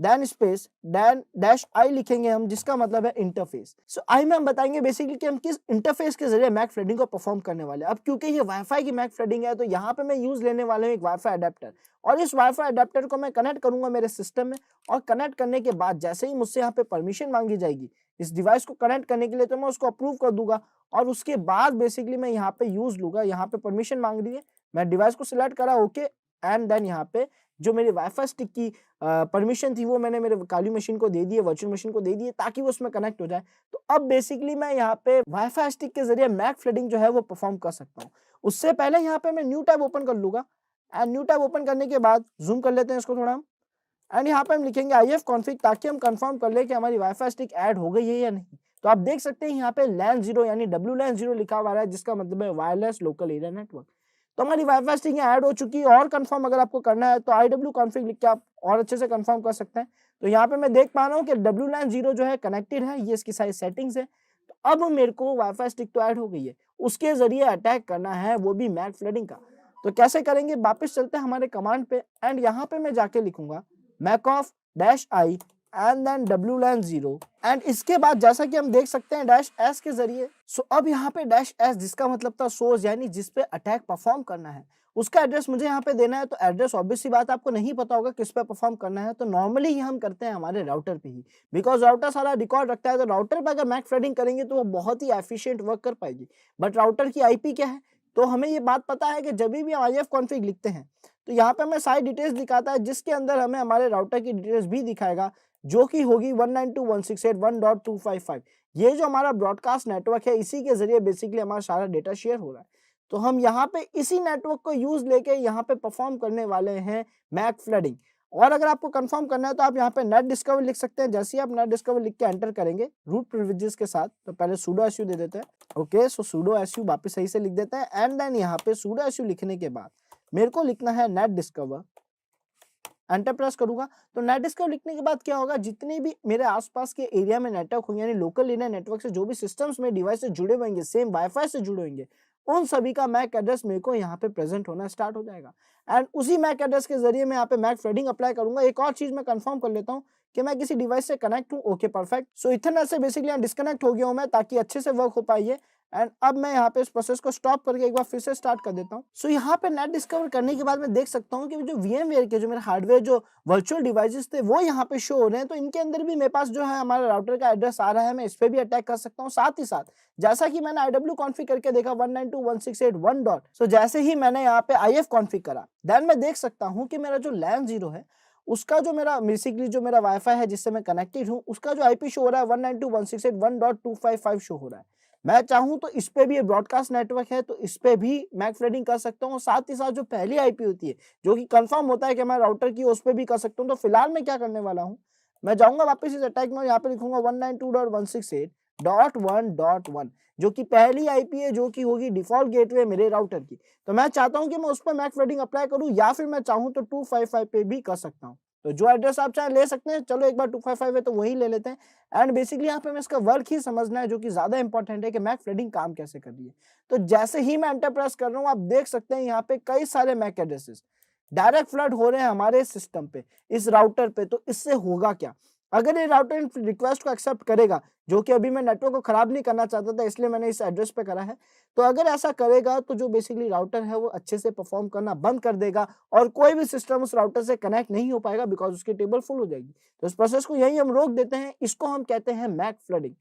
then space, then dash I लिखेंगे हम, जिसका मतलब है इंटरफेस। सो आई में हम बताएंगे बेसिकली कि हम किस इंटरफेस के जरिए मैक फ्लडिंग को परफॉर्म करने वाले हैं। अब क्योंकि ये वाईफाई की मैक फ्लडिंग है तो यहाँ पे मैं यूज लेने वाला हूँ एक वाईफाई अडेप्टर, और इस वाईफाई अडेप्टर को मैं कनेक्ट करूंगा मेरे सिस्टम में, और कनेक्ट करने के बाद जैसे ही मुझसे यहाँ पे परमिशन मांगी जाएगी इस डिवाइस को कनेक्ट करने के लिए, तो मैं उसको अप्रूव कर दूंगा, और उसके बाद बेसिकली मैं यहाँ पे यूज लूंगा। यहाँ पे परमिशन मांग रही है, मैं डिवाइस को सिलेक्ट करा ओके, एंड देन यहाँ पे जो मेरी वाईफाई स्टिक की परमिशन थी वो मैंने मेरे काली मशीन को दे दी है, वर्चुअल मशीन को दे दी है, ताकि वो उसमें कनेक्ट हो जाए। तो अब बेसिकली मैं यहाँ पे वाईफाई स्टिक के जरिए मैक फ्लडिंग जो है वो परफॉर्म कर सकता हूँ। उससे पहले यहाँ पे मैं न्यू टैब ओपन कर लूंगा, एंड न्यू टैब ओपन करने के बाद जूम कर लेते हैं इसको थोड़ा हम, एंड यहाँ पे हम लिखेंगे IF कॉन्फिग, ताकि हम कंफर्म कर ले कि हमारी वाईफाई स्टिक ऐड हो गई है या नहीं। तो आप देख सकते हैं यहाँ पे LAN 0 यानी WLAN 0 लिखा हुआ है, जिसका मतलब है वायरलेस लोकल एरिया नेटवर्क। तो हमारी वाईफाई स्टिक ऐड हो चुकी है, और कंफर्म अगर आपको करना है तो IW कॉन्फिग लिख के आप और अच्छे से कंफर्म कर सकते हैं। तो यहाँ पे मैं देख पा रहा हूँ कि WLAN 0 जो है कनेक्टेड है, ये इसकी सारी सेटिंग्स है। तो अब मेरे को वाईफाई स्टिक तो ऐड हो गई है, उसके जरिए अटैक करना है वो भी मैक फ्लडिंग का। तो कैसे करेंगे, वापस चलते हैं हमारे कमांड पे, एंड यहाँ पे मैं जाके लिखूंगा Mac of dash I and then WLAN 0, and इसके बाद जैसा कि हम देख सकते हैं डैश एस के जरिए। सो अब यहाँ पे डैश एस जिसका मतलब था सोर्स, यानी जिस पे अटैक परफॉर्म करना है, उसका एड्रेस मुझे यहाँ पे देना है। तो एड्रेस ऑब्वियस सी बात आपको नहीं पता होगा किस पे परफॉर्म करना है, तो नॉर्मली ही हम करते हैं हमारे राउटर पे ही, बिकॉज राउटर सारा रिकॉर्ड रखता है। तो राउटर पे अगर मैक फ्लडिंग करेंगे तो वो बहुत ही एफिशिएंट वर्क कर पाएगी। बट राउटर की IP क्या है, तो हमें ये बात पता है कि जब भी हम IF कॉन्फिग लिखते हैं तो यहाँ पे हमें सारी डिटेल्स दिखाता है, जिसके अंदर हमें हमारे राउटर की डिटेल्स भी दिखाएगा, जो कि होगी 192.168.1.255। ये जो हमारा ब्रॉडकास्ट नेटवर्क है, इसी के जरिए बेसिकली हमारा सारा डेटा शेयर हो रहा है। तो हम यहाँ पे इसी नेटवर्क को यूज लेके यहाँ पे परफॉर्म करने वाले हैं मैक फ्लडिंग। और अगर आपको कंफर्म करना है तो आप यहाँ पे नेट डिस्कवर लिख सकते हैं। जैसे ही आप नेट डिस्कवर लिख के एंटर करेंगे रूट प्रिविलेजेस के साथ, तो पहले sudo su दे देते हैं। ओके, सो sudo su वापस सही से लिख देते हैं, एंड देन यहाँ पे sudo su लिखने के बाद मेरे को लिखना है नेट डिस्कवर, एंटर प्रेस करूंगा। तो नेट डिस्कवर लिखने के बाद क्या होगा, जितने भी मेरे आसपास के एरिया में नेटवर्क होंगे, यानी लोकल एरिया नेटवर्क से जो भी सिस्टम्स में डिवाइस से जुड़े होंगे, सेम वाईफाई से जुड़े होंगे, उन सभी का मैक एड्रेस मेरे को यहाँ पे प्रेजेंट होना स्टार्ट हो जाएगा, एंड उसी मैक एड्रेस के जरिए मैं यहाँ पे मैक फ्लडिंग अप्लाई करूंगा। एक और चीज मैं कंफर्म कर लेता हूँ कि मैं किसी डिवाइस से कनेक्ट हूँ। ओके परफेक्ट, सो इथरनेट से बेसिकली डिस्कनेक्ट हो गया हूँ मैं, ताकि अच्छे से वर्क हो पाइए। एंड अब मैं यहाँ पे इस प्रोसेस को स्टॉप करके एक बार फिर से स्टार्ट कर देता हूँ। सो यहाँ पे नेट डिस्कवर करने के बाद मैं देख सकता हूँ कि जो VMware के जो मेरे हार्डवेयर जो वर्चुअल डिवाइसेस थे वो यहाँ पे शो हो रहे हैं। तो इनके अंदर भी मेरे पास जो है हमारा राउटर का एड्रेस आ रहा है, मैं इस पे भी अटैक कर सकता हूँ। साथ ही साथ जैसा कि मैंने IW कॉन्फ़िग करके देखा 192.168.1 डॉट, सो जैसे ही मैंने यहाँ पे IF कॉन्फ़िग करा, देन मैं देख सकता हूँ कि मेरा जो LAN 0 है उसका जो मेरा बेसिकली जो मेरा वाईफाई है जिससे मैं कनेक्टेड हूँ उसका जो IP शो हो रहा है 192.168.1.255 शो हो रहा है। मैं चाहूँ तो इस पे भी ये ब्रॉडकास्ट नेटवर्क है तो इस पे भी मैक थ्रेडिंग कर सकता हूँ। साथ ही साथ जो पहली आईपी होती है जो कि कंफर्म होता है कि मैं राउटर की उस पे भी कर सकता हूँ। तो फिलहाल मैं क्या करने वाला हूँ, मैं जाऊंगा वापस इस अटैक में, यहाँ पे लिखूंगा 192.168.1.1 जो कि पहली आईपी है जो कि होगी डिफॉल्ट गेटवे मेरे राउटर की। तो मैं चाहता हूँ कि मैं उस पर मैक थ्रेडिंग अप्लाई करूँ या फिर मैं चाहूँ तो 255 पे भी कर सकता हूँ। तो जो एड्रेस आप चाहे ले सकते हैं, चलो एक बार 255 है तो वही ले लेते हैं। एंड बेसिकली यहाँ पे हमें इसका वर्क ही समझना है जो कि ज्यादा इंपॉर्टेंट है कि मैक थ्रेडिंग काम कैसे कर रही है। तो जैसे ही मैं एंटर प्रेस कर रहा हूँ आप देख सकते हैं यहाँ पे कई सारे मैक एड्रेसेस डायरेक्ट फ्लड हो रहे हैं हमारे सिस्टम पे, इस राउटर पे। तो इससे होगा क्या, अगर ये राउटर इन रिक्वेस्ट को एक्सेप्ट करेगा, जो कि अभी मैं नेटवर्क को खराब नहीं करना चाहता था इसलिए मैंने इस एड्रेस पे करा है, तो अगर ऐसा करेगा तो जो बेसिकली राउटर है वो अच्छे से परफॉर्म करना बंद कर देगा और कोई भी सिस्टम उस राउटर से कनेक्ट नहीं हो पाएगा बिकॉज उसकी टेबल फुल हो जाएगी। तो इस प्रोसेस को यही हम रोक देते हैं, इसको हम कहते हैं मैक फ्लडिंग।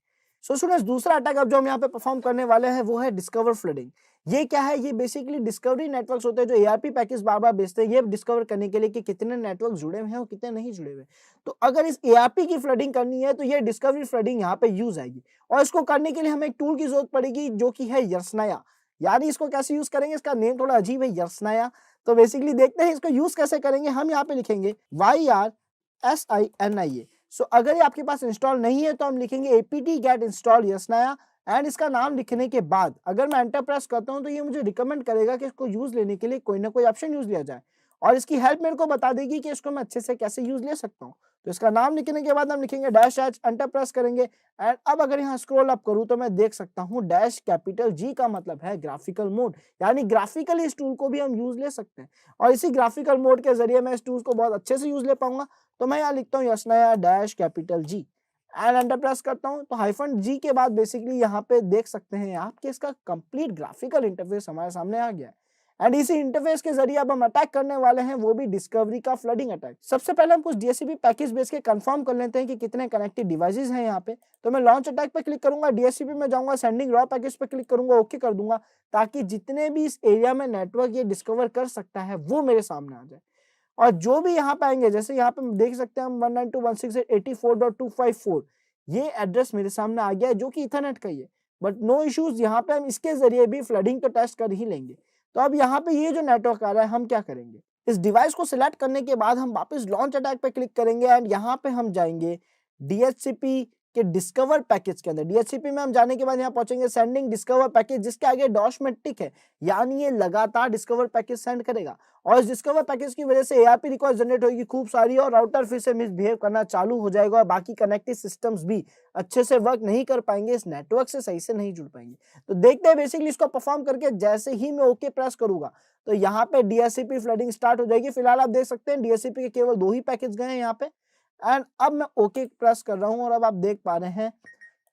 सो स्टूडेंट्स, दूसरा अटैक अब जो हम यहाँ पे परफॉर्म करने वाले हैं वो है डिस्कवर फ्लडिंग। ये क्या है, ये बेसिकली डिस्कवरी नेटवर्क्स होते हैं जो ARP पैकेज बार बार भेजते हैं ये डिस्कवर करने के लिए कि कितने नेटवर्क जुड़े हुए हैं और कितने नहीं जुड़े हुए। तो अगर इस ARP की फ्लडिंग करनी है तो ये डिस्कवरी फ्लडिंग यहाँ पे यूज आएगी और इसको करने के लिए हमें एक टूल की जरूरत पड़ेगी जो कि है यर्सनाया। यानी इसको कैसे यूज करेंगे, इसका नेम थोड़ा अजीब है, यर्सनाया। तो बेसिकली देखते हैं इसको यूज कैसे करेंगे। हम यहाँ पे लिखेंगे YRSINIA। सो अगर ये आपके पास इंस्टॉल नहीं है तो हम लिखेंगे apt get install यर्सनाया। एंड इसका नाम लिखने के बाद अगर मैं एंटर प्रेस करता हूं तो ये मुझे रिकमेंड करेगा कि इसको यूज लेने के लिए कोई ना कोई ऑप्शन यूज लिया जाए और इसकी हेल्प मेरे को बता देगी कि इसको मैं अच्छे से कैसे यूज ले सकता हूं। तो इसका नाम लिखने के बाद हम लिखेंगे -H, एंटर प्रेस करेंगे। एंड अब अगर यहाँ स्क्रॉल अप करूं तो मैं देख सकता हूँ -G का मतलब है ग्राफिकल मोड, यानी ग्राफिकली इस टूल को भी हम यूज ले सकते हैं और इसी ग्राफिकल मोड के जरिए मैं इस टूल को बहुत अच्छे से यूज ले पाऊंगा। तो मैं यहाँ लिखता हूँ यर्सनाया -G एंड एंटर प्रेस करता हूं तो -G के बाद बेसिकली यहाँ पे देख सकते हैं आप कि इसका कंप्लीट ग्राफिकल इंटरफेस हमारे सामने आ गया है। एंड इसी इंटरफेस के जरिए अब हम अटैक करने वाले हैं, वो भी डिस्कवरी का फ्लडिंग अटैक। सबसे पहले हम कुछ DHCP पैकेज बेस के कंफर्म कर लेते हैं कि कितने कनेक्टेड डिवाइसेस हैं यहाँ पे। तो मैं लॉन्च अटैक पे क्लिक करूंगा, DHCP में जाऊंगा, सेंडिंग रॉ पैकेज पे क्लिक करूंगा, ओके कर दूंगा ताकि जितने भी इस एरिया में नेटवर्क ये डिस्कवर कर सकता है वो मेरे सामने आ जाए। और जो भी यहाँ पे आएंगे, जैसे यहाँ पे देख सकते हैं हम 192.168.84.254 ये एड्रेस मेरे सामने आ गया है जो कि इथरनेट का ही है। बट नो इश्यूज, यहाँ पे हम इसके जरिए भी फ्लडिंग तो टेस्ट कर ही लेंगे। तो अब यहाँ पे ये जो नेटवर्क आ रहा है हम क्या करेंगे, इस डिवाइस को सिलेक्ट करने के बाद हम वापस लॉन्च अटैक पे क्लिक करेंगे एंड यहाँ पे हम जाएंगे DHCP के डिस्कवर पैकेज के अंदर। DHCP में हम जाने के बाद यहाँ पहुंचेंगे सेंडिंग डिस्कवर पैकेज, जिसके आगे डॉश में टिक है, यानी ये लगातार डिस्कवर पैकेज सेंड करेगा और इस डिस्कवर पैकेज की वजह से ARP रिक्वेस्ट जनरेट होगी खूब सारी और राउटर फिर से मिसबिहेव करना चालू हो जाएगा और बाकी कनेक्टेड सिस्टम्स भी अच्छे से वर्क नहीं कर पाएंगे, इस नेटवर्क से सही से नहीं जुड़ पाएंगे। तो देखते हैं बेसिकली इसको परफॉर्म करके। जैसे ही मैं ओके प्रेस करूंगा तो यहाँ पे DHCP फ्लडिंग स्टार्ट हो जाएगी। फिलहाल आप देख सकते हैं DHCP के केवल 2 ही पैकेज गए हैं यहाँ पे एंड अब मैं ओके प्रेस कर रहा हूँ और अब आप देख पा रहे हैं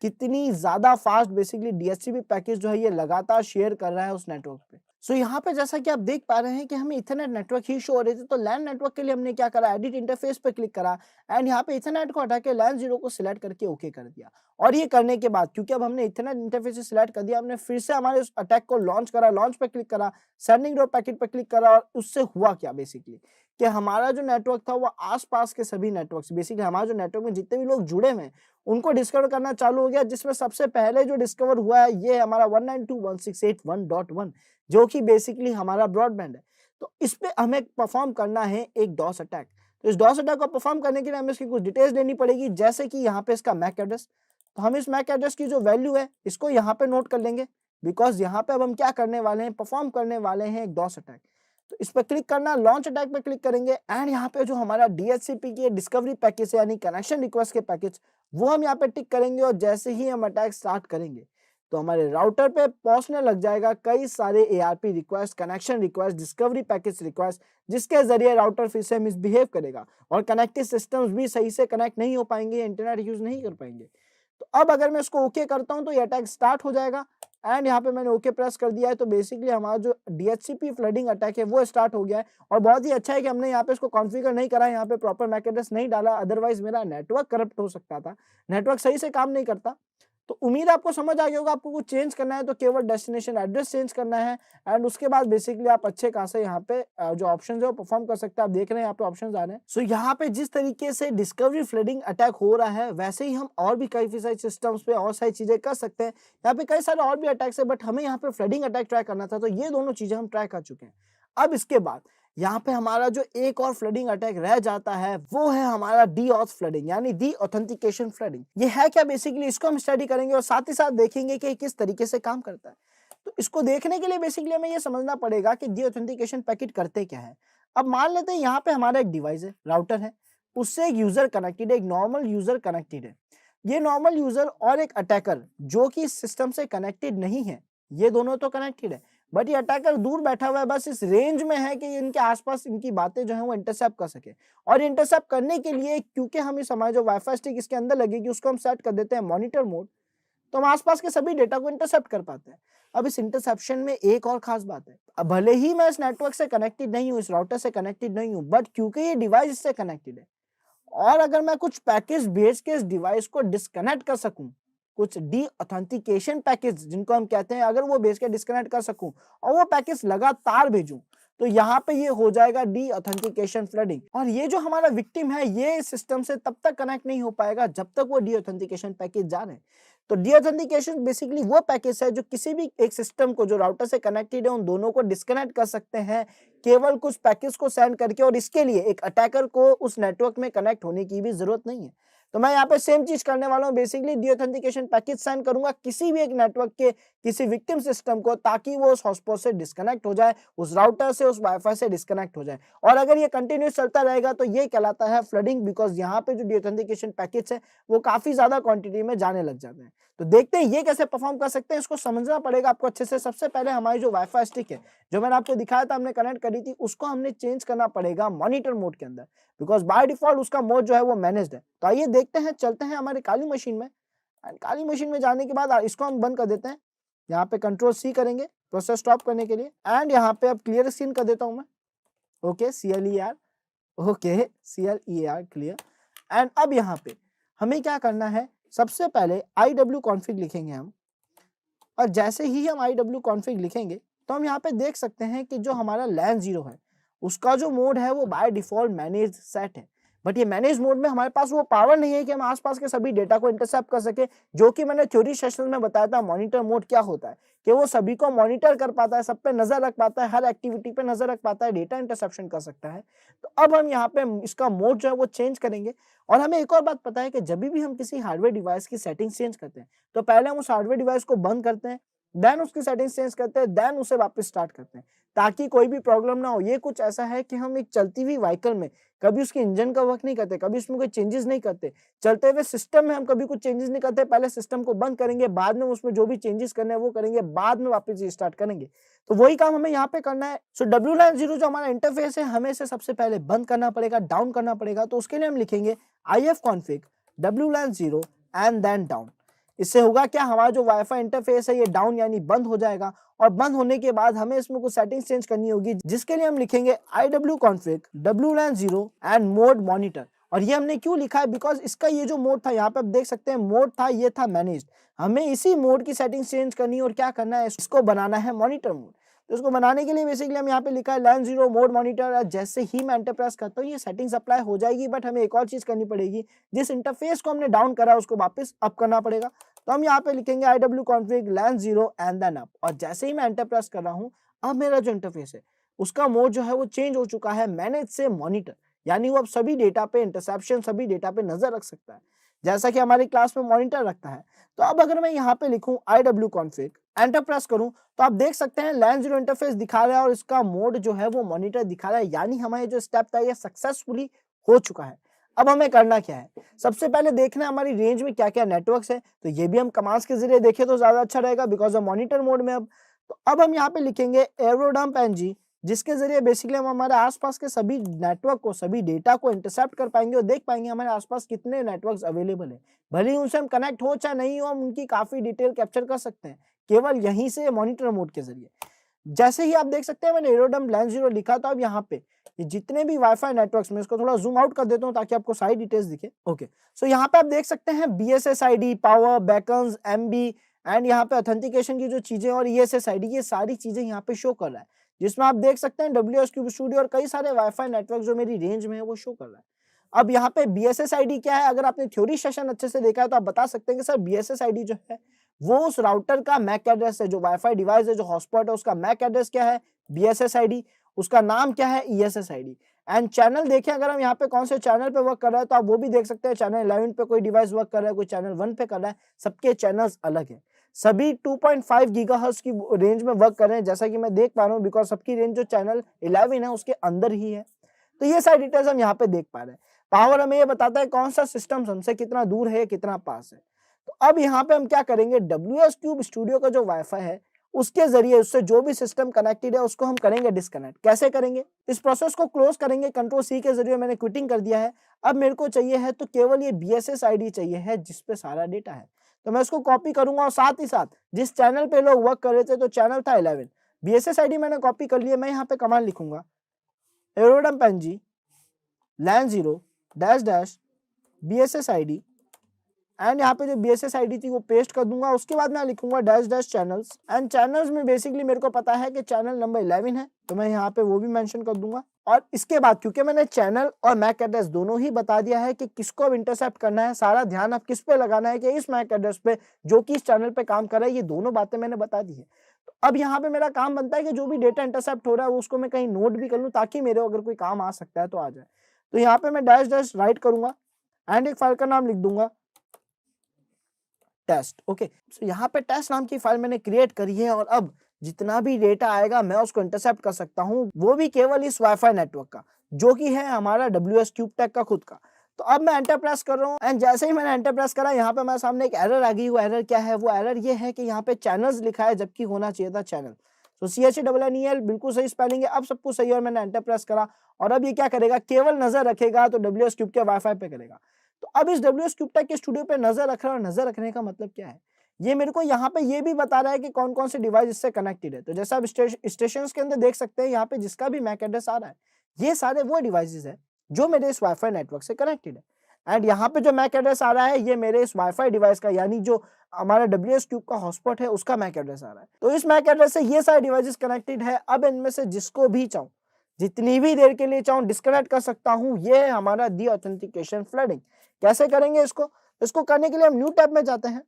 कितनी ज्यादा फास्ट बेसिकली DHCP पैकेज जो है ये लगातार शेयर कर रहा है उस नेटवर्क पे। सो यहाँ पे जैसा कि आप देख पा रहे हैं कि हमें इथरनेट नेटवर्क ही शो हो रहे थे, तो LAN नेटवर्क के लिए हमने क्या करा, एडिट इंटरफेस पे क्लिक करा एंड यहाँ पे इथरनेट को हटा के LAN 0 को सिलेक्ट करके ओके कर दिया। और ये करने के बाद क्योंकि अब हमने इथरनेट इंटरफेस से सिलेक्ट कर दिया, हमने फिर से हमारे उस अटैक को लॉन्च करा, लॉन्च पे क्लिक करा, सेंडिंग रो पैकेट पे क्लिक करा और उससे हुआ क्या बेसिकली कि हमारा जो नेटवर्क था वो आसपास के सभी नेटवर्क, बेसिकली हमारे जो नेटवर्क में जितने भी लोग जुड़े हुए हैं उनको डिस्कवर करना चालू हो गया, जिसमें सबसे पहले जो डिस्कवर हुआ है ये हमारा 192.168.1.1 जो कि बेसिकली हमारा ब्रॉडबैंड है। तो इस पे हमें परफॉर्म करना है एक डॉस अटैक। तो इस डॉस अटैक को परफॉर्म करने के लिए हमें इसकी कुछ डिटेल्स लेनी पड़ेगी, जैसे कि यहाँ पे इसका मैक एड्रेस। तो हम इस मैक एड्रेस की जो वैल्यू है इसको यहाँ पे नोट कर लेंगे बिकॉज यहाँ पे अब हम क्या करने वाले हैं, परफॉर्म करने वाले हैं एक डॉस अटैक। तो इस पर क्लिक करना, लॉन्च अटैक पे क्लिक करेंगे एंड यहाँ पे जो हमारा DHCP की डिस्कवरी पैकेज है यानी कनेक्शन रिक्वेस्ट के पैकेज वो हम यहाँ पे टिक करेंगे और जैसे ही हम अटैक स्टार्ट करेंगे तो हमारे राउटर पे पहुंचने लग जाएगा कई सारे ARP request, connection request, discovery package request, जिसके जरिए राउटर फिर से मिसबिहेव करेगा और कनेक्टेड सिस्टम्स भी सही से कनेक्ट नहीं हो पाएंगे, इंटरनेट यूज नहीं कर पाएंगे। तो अब अगर मैं इसको ओके करता हूं तो ये अटैक स्टार्ट हो जाएगा एंड यहाँ पे मैंने ओके प्रेस कर दिया है। तो बेसिकली हमारा जो DHCP फ्लडिंग अटैक है वो स्टार्ट हो गया है। और बहुत ही अच्छा है कि हमने यहाँ पे इसको कॉन्फ़िगर नहीं करा, यहाँ पे प्रॉपर मैक एड्रेस नहीं डाला, अदरवाइज मेरा नेटवर्क करप्ट हो सकता था, नेटवर्क सही से काम नहीं करता। तो उम्मीद है आपको समझ आ गया होगा। आपको कुछ चेंज करना है तो केवल डेस्टिनेशन एड्रेस चेंज करना है एंड उसके बाद बेसिकली आप अच्छे खासे यहाँ पे जो ऑप्शंस है वो परफॉर्म कर सकते हैं। आप देख रहे हैं यहाँ पे ऑप्शंस आ रहे हैं। सो यहाँ पे जिस तरीके से डिस्कवरी फ्लडिंग अटैक हो रहा है वैसे ही हम और भी कई सारे सिस्टम्स पे और सारी चीजें कर सकते हैं। यहाँ पे कई सारे और भी अटैक्स है बट हमें यहाँ पे फ्लडिंग अटैक ट्राई करना था, तो ये दोनों चीजें हम ट्राई कर चुके हैं। अब इसके बाद यहाँ पे हमारा जो एक और फ्लडिंग अटैक रह जाता है वो है हमारा डीऑथ फ्लडिंग यानी डी ऑथेंटिकेशन फ्लडिंग। ये है क्या, बेसिकली इसको हम स्टडी करेंगे और साथ ही साथ देखेंगे कि किस तरीके से काम करता है। तो इसको देखने के लिए बेसिकली हमें ये समझना पड़ेगा कि डी ऑथेंटिकेशन पैकेट करते क्या है। अब मान लेते हैं यहाँ पे हमारा एक डिवाइस है, राउटर है, उससे एक यूजर कनेक्टेड है, एक नॉर्मल यूजर कनेक्टेड है। ये नॉर्मल यूजर और एक अटैकर जो कि इस सिस्टम से कनेक्टेड नहीं है, ये दोनों तो कनेक्टेड है बट ये अटैकर दूर बैठा हुआ है, बस इस रेंज में है कि इनके आसपास इनकी बातें जो है वो इंटरसेप्ट कर सके। और इंटरसेप्ट करने के लिए क्योंकि हम इस हमारे जो वाईफाई स्टिक इसके अंदर लगेगी उसको हम सेट कर देते हैं मॉनिटर मोड, तो हम आसपास के सभी डेटा को इंटरसेप्ट कर पाते हैं। अब इस इंटरसेप्शन में एक और खास बात है, अब भले ही मैं इस नेटवर्क से कनेक्टेड नहीं हूँ, इस राउटर से कनेक्टेड नहीं हूँ, बट क्योंकि ये डिवाइस इससे कनेक्टेड है और अगर मैं कुछ पैकेज भेज के इस डिवाइस को डिस्कनेक्ट कर सकूं, कुछ डी ऑथेंटिकेशन पैकेज जिनको हम कहते हैं, अगर वो भेज के डिस्कनेक्ट कर सकूं और वो पैकेज लगातार भेजूं, तो यहाँ पे ये हो जाएगा डी ऑथेंटिकेशन फ्लडिंग। और ये जो हमारा विक्टिम है ये सिस्टम से तब तक कनेक्ट नहीं हो पाएगा जब तक वो डी ऑथेंटिकेशन पैकेज जा रहे हैं। तो डी ऑथेंटिकेशन बेसिकली वो पैकेज है जो किसी भी एक सिस्टम को जो राउटर से कनेक्टेड है उन दोनों को डिस्कनेक्ट कर सकते हैं केवल कुछ पैकेज को सेंड करके, और इसके लिए एक अटैकर को उस नेटवर्क में कनेक्ट होने की भी जरूरत नहीं है। तो मैं यहाँ पे सेम चीज करने वाला हूँ, basically D authentication package send करूंगा किसी भी एक नेटवर्क के किसी विक्टिम सिस्टम को, ताकि वो उस हॉटस्पॉट से डिस्कनेक्ट हो जाए, उस राउटर से, उस वाईफाई से डिस्कनेक्ट हो जाए। और अगर ये कंटिन्यूस चलता रहेगा तो ये कहलाता है फ्लडिंग, बिकॉज यहाँ पे जो डी ऑथेंटिकेशन पैकेज है वो काफी ज्यादा क्वांटिटी में जाने लग जाते हैं। तो देखते हैं ये कैसे परफॉर्म कर सकते हैं, इसको समझना पड़ेगा आपको अच्छे से। सबसे पहले हमारी जो वाईफाई स्टिक है जो मैंने आपको दिखाया था, हमने कनेक्ट करी थी, उसको हमने चेंज करना पड़ेगा मॉनिटर मोड के अंदर, बिकॉज बाय डिफॉल्ट उसका मोड जो है वो मैनेज्ड है। तो आइए देखते हैं, चलते हैं हमारी काली मशीन में। काली मशीन में जाने के बाद इसको हम बंद कर देते हैं। यहाँ पे कंट्रोल सी करेंगे प्रोसेस स्टॉप करने के लिए एंड यहाँ पे अब क्लियर स्क्रीन कर देता हूँ मैं। Okay CLER, okay CLER clear. And अब यहाँ पे हमें क्या करना है, सबसे पहले IW config लिखेंगे हम, और जैसे ही हम IW config लिखेंगे तो हम यहाँ पे देख सकते हैं कि जो हमारा LAN 0 है उसका जो मोड है वो बाय डिफॉल्ट मैनेज सेट है। बट ये मैनेज मोड में हमारे पास वो पावर नहीं है कि हम आसपास के सभी डेटा को इंटरसेप्ट कर सके, जो कि मैंने थ्योरी सेशन में बताया था। मॉनिटर मोड क्या होता है कि वो सभी को मॉनिटर कर पाता है, सब पे नजर रख पाता है, हर एक्टिविटी पे नजर रख पाता है, डेटा इंटरसेप्शन कर सकता है। तो अब हम यहाँ पे इसका मोड जो है वो चेंज करेंगे। और हमें एक और बात पता है कि जब भी हम किसी हार्डवेयर डिवाइस की सेटिंग्स चेंज करते हैं तो पहले हम उस हार्डवेयर डिवाइस को बंद करते हैं, देन उसकी सेटिंग्स चेंज करते हैं, देन उसे वापस स्टार्ट करते हैं, ताकि कोई भी प्रॉब्लम ना हो। ये कुछ ऐसा है कि हम एक चलती हुई व्हीकल में कभी उसके इंजन का वर्क नहीं करते, कभी उसमें कोई चेंजेस नहीं करते, चलते हुए सिस्टम में हम कभी कुछ चेंजेस नहीं करते। पहले सिस्टम को बंद करेंगे, बाद में उसमें जो भी चेंजेस करने हैं वो करेंगे, बाद में वापस स्टार्ट करेंगे। तो वही काम हमें यहाँ पे करना है। सो WLAN 0 जो हमारा इंटरफेस है हमें इसे सबसे पहले बंद करना पड़ेगा, डाउन करना पड़ेगा। तो उसके लिए हम लिखेंगे ifconfig WLAN 0 and then down. इससे होगा क्या, हमारा जो वाईफाई इंटरफेस है ये डाउन यानी बंद हो जाएगा। और बंद होने के बाद हमें इसमें कुछ सेटिंग्स चेंज करनी होगी, जिसके लिए हम लिखेंगे IWconfig WLAN 0 and mode monitor. और ये हमने क्यों लिखा है, बिकॉज इसका ये जो मोड था यहाँ पे आप देख सकते हैं मोड था, ये था मैनेज्ड। हमें इसी मोड की सेटिंग्स चेंज करनी है और क्या करना है, इसको बनाना है मॉनिटर मोड। तो इसको बनाने के लिए बेसिकली हम यहाँ पे लिखा है LAN 0 मोड मॉनिटर। जैसे ही मैं एंटर प्रेस करता हूँ ये सेटिंग्स अप्लाई हो जाएगी, बट हमें एक और चीज करनी पड़ेगी, जिस इंटरफेस को हमने डाउन करा उसको वापस अप करना पड़ेगा। तो हम यहाँ पे लिखेंगे IWconfig LAN 0 and then up. और जैसे ही मैं एंटर प्रेस कर रहा हूँ अब मेरा जो इंटरफेस है उसका मोड जो है वो चेंज हो चुका है मैनेज से मॉनिटर, यानी वो अब सभी डेटा पे इंटरसेप्शन, सभी डेटा पे नजर रख सकता है, जैसा कि हमारी क्लास में मॉनिटर रखता है। तो अब अगर मैं यहाँ पे लिखूं IWconfig, एंटर प्रेस करूं, तो आप देख सकते हैं LAN 0 इंटरफेस दिखा रहा है और इसका मोड जो है वो मॉनिटर दिखा रहा है, यानी हमारे जो स्टेप था ये सक्सेसफुली हो चुका है। अब हमें करना क्या है, सबसे पहले देखना है हमारी रेंज में क्या क्या नेटवर्क्स है। तो ये भी हम कमांड्स के जरिए देखें तो ज्यादा अच्छा रहेगा, बिकॉज ऑफ मॉनिटर मोड में। अब तो अब हम यहाँ पे लिखेंगे aerodump ng जिसके जरिए बेसिकली हम हमारे आसपास के सभी नेटवर्क को, सभी डेटा को इंटरसेप्ट कर पाएंगे और देख पाएंगे हमारे आसपास कितने नेटवर्क्स अवेलेबल है। भले ही उनसे हम कनेक्ट हो चाहे नहीं हो, हम उनकी काफी डिटेल कैप्चर कर सकते हैं केवल यहीं से मॉनिटर मोड के जरिए। जैसे ही आप देख सकते हैं मैंने एरोडम लैन 0 लिखा, तो अब यहाँ पे ये जितने भी वाईफाई नेटवर्क्स में, इसको थोड़ा जूम आउट कर देता हूँ ताकि आपको सारी डिटेल्स दिखे। ओके, सो यहाँ पे आप देख सकते हैं BSSID, power, beckons, MB and यहाँ पे ऑथेंटिकेशन की जो चीजें और ESSID, ये सारी चीजें यहाँ पे शो कर रहा है, जिसमें आप देख सकते हैं WS क्यूब स्टूडियो और कई सारे वाईफाई नेटवर्क जो मेरी रेंज में है वो शो कर रहा है। अब यहाँ पे BSSID क्या है, अगर आपने थ्योरी सेशन अच्छे से देखा है तो आप बता सकते हैं कि सर BSSID जो है वो उस राउटर का मैक एड्रेस है, जो वाईफाई डिवाइस है, जो हॉटस्पॉट है, उसका मैक एड्रेस क्या है BSSID, उसका नाम क्या है ESSID। एंड चैनल देखें, अगर हम यहाँ पे कौन से चैनल पे वर्क कर रहा है तो आप वो भी देख सकते हैं। चैनल 11 पे कोई डिवाइस वर्क कर रहा है, कोई चैनल 1 पे कर रहा है, सबके चैनल्स अलग है। सभी 2.5 गीगाहर्ट्ज की रेंज में वर्क कर रहे हैं, जैसा कि मैं देख पा रहा हूँ, बिकॉज सबकी रेंज जो चैनल 11 है उसके अंदर ही है। तो ये सारी डिटेल्स हम यहाँ पे देख पा रहे हैं। पावर हमें ये बताता है कौन सा सिस्टम हमसे कितना दूर है, कितना पास है। तो अब यहाँ पे हम क्या करेंगे, WS क्यूब स्टूडियो का जो वाईफाई है उसके जरिए उससे जो भी सिस्टम कनेक्टेड है उसको हम करेंगे डिस्कनेक्ट। कैसे करेंगे, इस प्रोसेस को क्लोज करेंगे Ctrl+C के जरिए। मैंने क्विटिंग कर दिया है। अब मेरे को चाहिए है तो केवल ये BSSID चाहिए है जिसपे सारा डेटा है, तो मैं इसको कॉपी करूंगा और साथ ही साथ जिस चैनल पे लोग वर्क कर रहे थे तो चैनल था 11, BSSID मैंने कॉपी कर लिया। मैं यहाँ पे कमांड लिखूंगा aerodrome PNG LAN 0 -- BSSID and यहाँ पे जो BSSID थी वो पेस्ट कर दूंगा। उसके बाद मैं लिखूंगा -- चैनल्स एंड चैनल्स में बेसिकली मेरे को पता है कि चैनल नंबर 11 है, तो मैं यहाँ पे वो भी मेंशन कर दूंगा। और इसके बाद क्योंकि मैंने चैनल और मैक एड्रेस दोनों ही बता दिया है कि किसको अब इंटरसेप्ट करना है, सारा ध्यान अब किस पे लगाना है कि इस मैक एड्रेस पे जो कि इस चैनल पे काम कर रहा है, ये दोनों बातें मैंने बता दी है। तो अब यहाँ पे मेरा काम बनता है कि जो भी डेटा इंटरसेप्ट हो रहा है उसको मैं कहीं नोट भी कर लूँ ताकि मेरे अगर कोई काम आ सकता है तो आ जाए। तो यहाँ पे मैं -- राइट करूंगा एंड एक फाइल का नाम लिख दूंगा टेस्ट। ओके, सो यहाँ पे टेस्ट नाम की फाइल मैंने क्रिएट करी है और अब जितना भी डेटा आएगा मैं उसको इंटरसेप्ट कर सकता हूँ, वो भी केवल इस वाईफाई नेटवर्क का जो कि है हमारा WS क्यूब टेक का खुद का। तो अब मैं एंटर प्रेस कर रहा हूँ एंड जैसे ही मैंने एंटर प्रेस करा यहाँ पे मेरे सामने एक एरर आ गई। वो एरर क्या है, वो एरर ये है कि यहाँ पे चैनल्स लिखा है जबकि होना चाहिए था चैनल। तो CHANNEL बिल्कुल सही स्पेलिंग है, अब सब कुछ सही है और मैंने एंटर प्रेस करा और अब ये क्या करेगा, केवल नजर रखेगा तो WS क्यूब के वाईफाई पे करेगा। तो अब इस WS क्यूब टेक के स्टूडियो पे नजर रख रहा है और नजर रखने का मतलब क्या है, ये मेरे को यहाँ पे ये भी बता रहा है कि कौन कौन से डिवाइस इससे कनेक्टेड है। तो जैसा आप स्टेशन के अंदर देख सकते हैं यहाँ पे जिसका भी मैक एड्रेस आ रहा है, ये सारे वो डिवाइसेस है जो मेरे इस वाईफाई नेटवर्क से कनेक्टेड है। एंड यहाँ पे जो मैक एड्रेस आ रहा है ये मेरे इस वाईफाई डिवाइस का, यानी जो हमारा WS क्यूब का हॉटस्पॉट है उसका मैक एड्रेस आ रहा है। तो इस मैक एड्रेस से ये सारे डिवाइसेस कनेक्टेड है। अब इनमें से जिसको भी चाहूँ, जितनी भी देर के लिए चाहूँ डिस्कनेक्ट कर सकता हूँ। ये है हमारा डी ऑथेंटिकेशन फ्लडिंग। कैसे करेंगे इसको करने के लिए हम न्यू टैब में जाते हैं,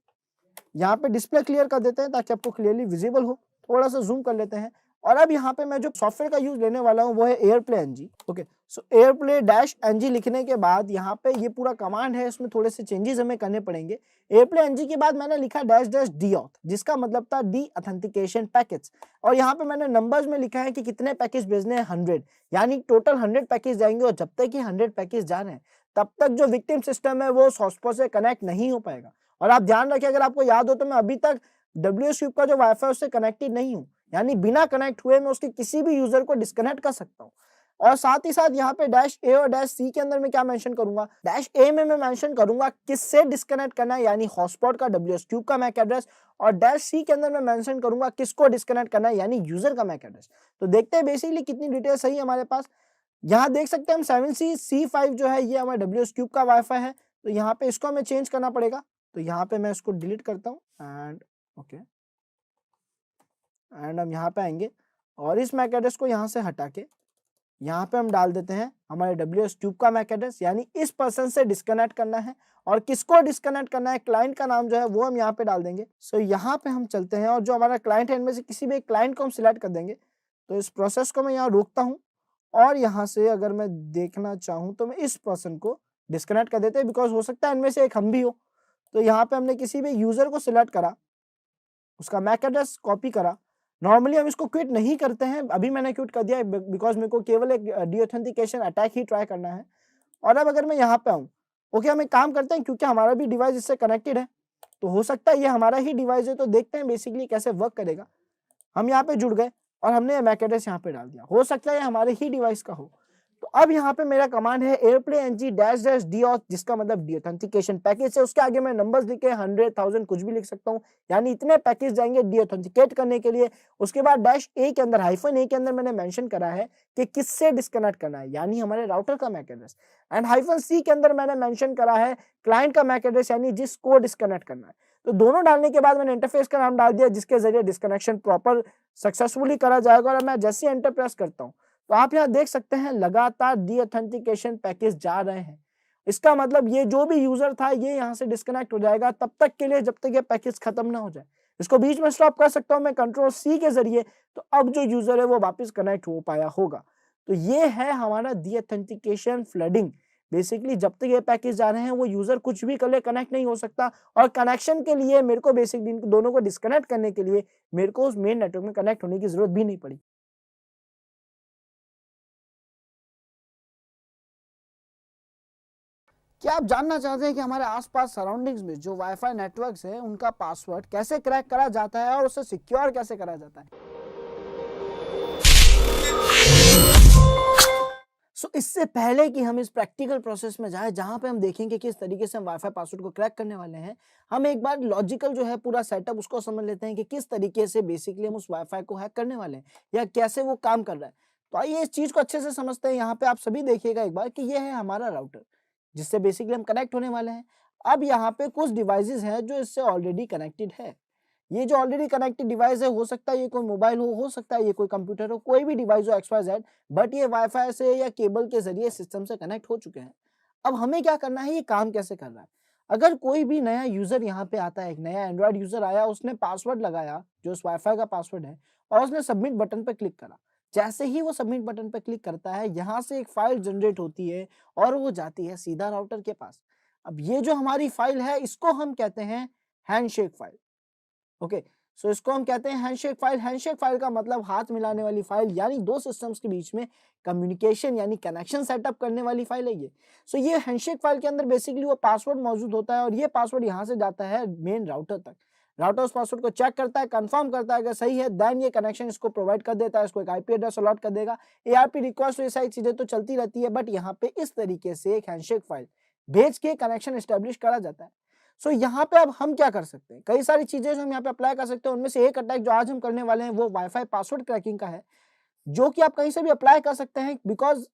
यहाँ पे डिस्प्ले क्लियर कर देते हैं ताकि आपको क्लियरली विजिबल हो। थोड़ा सा जूम कर लेते हैं और अब यहाँ पे मैं जो सॉफ्टवेयर का यूज लेने वाला हूँ वो है एयरप्ले NG। ओके, सो एयरप्ले -NG लिखने के बाद यहाँ पे ये पूरा कमांड है, इसमें थोड़े से चेंजेस हमें करने पड़ेंगे। एयरप्ले NG के बाद मैंने लिखा -- जिसका मतलब था डी ऑथेंटिकेशन पैकेज, और यहाँ पे मैंने नंबर्स में लिखा है कि कितने पैकेज भेजने हैं, 100, यानी टोटल 100 पैकेज जाएंगे और जब तक ये 100 पैकेज जा रहे हैं तब तक जो विक्टिम सिस्टम है वो हॉटस्पॉट से कनेक्ट नहीं हो पाएगा। और आप ध्यान रखिए, अगर आपको याद हो तो मैं अभी तक WS क्यूब का जो वाईफाई उससे कनेक्टेड नहीं हूँ, यानी बिना कनेक्ट हुए मैं उसके किसी भी यूजर को डिस्कनेक्ट कर सकता हूँ। और साथ ही साथ यहाँ पे -A और -C के अंदर मैं क्या मेंशन करूंगा, -A में मैं मेंशन करूंगा किससे डिस्कनेक्ट करना है, यानी हॉटस्पॉट का WS क्यूब का मैक एड्रेस, और -C के अंदर मैं मेंशन करूंगा किसको डिस्कनेक्ट करना है, यानी यूजर का मैक एड्रेस। तो देखते हैं बेसिकली कितनी डिटेल सही है हमारे पास। यहाँ देख सकते हैं हम 7C/C5 जो है ये हमारे WS क्यूब का वाईफाई है, तो यहाँ पे इसको हमें चेंज करना पड़ेगा। तो यहाँ पे मैं इसको डिलीट करता हूँ एंड ओके, एंड हम यहाँ पे आएंगे और इस मैक एड्रेस को यहाँ से हटा के यहाँ पे हम डाल देते हैं हमारे WS क्यूब का मैक एड्रेस, यानी इस पर्सन से डिस्कनेक्ट करना है और किसको डिस्कनेक्ट करना है, क्लाइंट का नाम जो है वो हम यहाँ पे डाल देंगे। सो यहाँ पे हम चलते हैं और जो हमारा क्लाइंट है इनमें से किसी भी एक क्लाइंट को हम सिलेक्ट कर देंगे। तो इस प्रोसेस को मैं यहाँ रोकता हूँ और यहाँ से अगर मैं देखना चाहूँ तो मैं इस पर्सन को डिस्कनेक्ट कर देते हैं, बिकॉज हो सकता है इनमें से एक हम भी हो। तो यहाँ पे हमने किसी भी यूजर को सिलेक्ट करा, उसका मैक एड्रेस कॉपी करा। नॉर्मली हम इसको क्विट नहीं करते हैं, अभी मैंने क्विट कर दिया बिकॉज मेरे को केवल एक डीऑथेंटिकेशन अटैक ही ट्राई करना है। और अब अगर मैं यहाँ पे आऊँ, ओके हम एक काम करते हैं, क्योंकि हमारा भी डिवाइस इससे कनेक्टेड है तो हो सकता है ये हमारा ही डिवाइस है, तो देखते हैं बेसिकली कैसे वर्क करेगा। हम यहाँ पे जुड़ गए और हमने मैक एड्रेस यहाँ पे डाल दिया। हो सकता है हमारे ही डिवाइस का हो। तो अब यहाँ पे मेरा कमांड है airplay ng -d जिसका मतलब डीऑथेंटिकेशन पैकेज है। उसके आगे मैं नंबर्स लिखे 100,000 कुछ भी लिख सकता हूँ, यानी इतने पैकेज जाएंगे डीऑथेंटिकेट करने के लिए। उसके बाद -a के अंदर -a के अंदर मैंने मेंशन करा है कि किससे डिस्कनेक्ट करना है, यानी हमारे राउटर का मैक एड्रेस। एंड -c के अंदर मैंने मेंशन करा है क्लाइंट का मैक एड्रेस, यानी जिसको डिस्कनेक्ट करना है। तो दोनों डालने के बाद मैंने इंटरफेस का नाम डाल दिया जिसके जरिए डिस्कनेक्शन प्रॉपर सक्सेसफुली करा जाएगा। और मैं जैसे एंटर प्रेस करता हूँ तो आप यहाँ देख सकते हैं लगातार डीऑथेंटिकेशन पैकेज जा रहे हैं। इसका मतलब ये जो भी यूजर था ये यहाँ से डिस्कनेक्ट हो जाएगा तब तक के लिए जब तक ये पैकेज खत्म ना हो जाए। इसको बीच में स्टॉप कर सकता हूँ मैं Ctrl+C के जरिए, तो अब जो यूजर है वो वापस कनेक्ट हो पाया होगा। तो ये है हमारा डीऑथेंटिकेशन फ्लडिंग। बेसिकली जब तक ये पैकेज जा रहे हैं वो यूजर कुछ भी कर ले कनेक्ट नहीं हो सकता, और कनेक्शन के लिए मेरे को बेसिकली दोनों को डिस्कनेक्ट करने के लिए मेरे को उस मेन नेटवर्क में कनेक्ट होने की जरूरत भी नहीं पड़ी। क्या आप जानना चाहते हैं कि हमारे आसपास सराउंडिंग्स में जो वाईफाई नेटवर्क्स हैं उनका पासवर्ड कैसे क्रैक करा जाता है और उसे सिक्योर कैसे करा जाता है? इससे पहले कि हम इस प्रैक्टिकल प्रोसेस में जाएं जहां पे हम देखेंगे किस तरीके से हम वाईफाई पासवर्ड को क्रैक करने वाले हैं, हम एक बार लॉजिकल जो है पूरा सेटअप उसको समझ लेते हैं कि किस तरीके से बेसिकली हम उस वाईफाई को हैक करने वाले हैं या कैसे वो काम कर रहा है। तो आइए इस चीज को अच्छे से समझते हैं। यहाँ पे आप सभी देखिएगा एक बार कि ये है हमारा राउटर जिससे बेसिकली हम कनेक्ट होने वाले हैं। अब यहाँ पे कुछ डिवाइसेस हैं जो इससे ऑलरेडी कनेक्टेड है। ये जो ऑलरेडी कनेक्टेड डिवाइस है, हो सकता है ये कोई मोबाइल हो सकता है ये कोई कंप्यूटर हो, कोई भी डिवाइस हो XYZ, बट ये वाईफाई से या केबल के जरिए सिस्टम से कनेक्ट हो चुके हैं। अब हमें क्या करना है, ये काम कैसे कर रहा है। अगर कोई भी नया यूजर यहाँ पे आता है, एक नया एंड्रॉइड यूजर आया, उसने पासवर्ड लगाया जो उस वाईफाई का पासवर्ड है और उसने सबमिट बटन पर क्लिक करा। जैसे ही वो सबमिट बटन पर क्लिक करता है, यहाँ से एक फाइल जनरेट होती है और वो जाती है सीधा राउटर के पास। अब ये जो हमारी फाइल है इसको हम कहते हैं हैंडशेक फाइल। ओके, सो इसको हम कहते हैं हैंडशेक फाइल। हैंडशेक फाइल का मतलब हाथ मिलाने वाली फाइल, यानी दो सिस्टम्स के बीच में कम्युनिकेशन यानी कनेक्शन सेटअप करने वाली फाइल है ये। सो ये हैंडशेक फाइल के अंदर बेसिकली वो पासवर्ड मौजूद होता है और ये पासवर्ड यहाँ से जाता है मेन राउटर तक। राउटर उस पासवर्ड को चेक करता है, कंफर्म करता है अगर सही है, देन ये कनेक्शन इसको प्रोवाइड कर देता है, इसको एक आईपी एड्रेस अलॉट कर देगा। ARP रिक्वेस्ट, ये सारी चीजें तो चलती रहती है, बट यहाँ पे इस तरीके से एक हैंडशेक फाइल भेज के कनेक्शन एस्टेब्लिश करा जाता है। सो यहाँ पे अब हम क्या कर सकते हैं, कई सारी चीजें जो हम यहाँ पे अप्लाई कर सकते हैं। उनमें से एक अटैक जो आज हम करने वाले हैं वो वाईफाई पासवर्ड क्रैकिंग का है, जो कि आप कहीं से भी अप्लाई कर सकते हैं। बिकॉज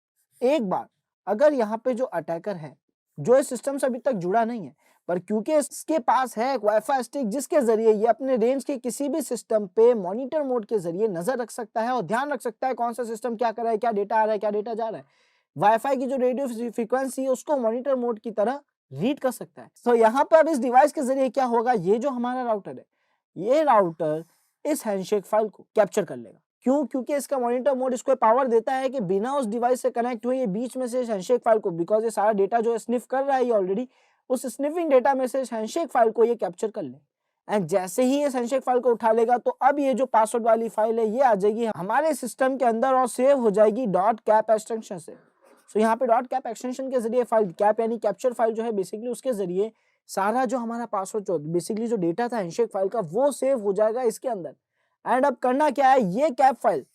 एक बार अगर यहाँ पे जो अटैकर है जो इस सिस्टम से अभी तक जुड़ा नहीं है, पर क्योंकि इसके पास है एक वाईफाई स्टिक जिसके जरिए ये अपने रेंज के किसी भी सिस्टम पे मॉनिटर मोड के जरिए नजर रख सकता है और ध्यान रख सकता है कौन सा सिस्टम क्या कर रहा है, क्या डेटा आ रहा है, क्या डेटा जा रहा है। वाईफाई की जो रेडियो फ्रीक्वेंसी है उसको मॉनिटर मोड की तरह रीड कर सकता है। तो यहाँ पे अब इस डिवाइस के जरिए क्या होगा, ये जो हमारा राउटर है, ये राउटर इस हैंडशेक फाइल को कैप्चर कर लेगा। क्यों? क्योंकि इसका मॉनिटर मोड इसको पावर देता है कि बिना उस डिवाइस से कनेक्ट हुए ये बीच में से हैंडशेक फाइल को, बिकॉज ये सारा डेटा जो है स्निफ कर रहा है ये ऑलरेडी, उस स्निफिंग डेटा में से हैंडशेक फाइल को ये कैप्चर कर ले। एंड जैसे ही इस हैंडशेक फाइल को उठा लेगा तो अब ये जो पासवर्ड वाली फाइल है ये आ जाएगी हमारे सिस्टम के अंदर और सेव हो जाएगी .cap एक्सटेंशन से। सो यहाँ पे .cap एक्सटेंशन के जरिए फाइल कैप यानी कैप्चर फाइल जो है बेसिकली उसके जरिए सारा जो हमारा पासवर्ड जो बेसिकली जो डेटा था हैंडशेक फाइल का वो सेव हो जाएगा इसके अंदर। एंड अब करना क्या है, ये कैप फाइल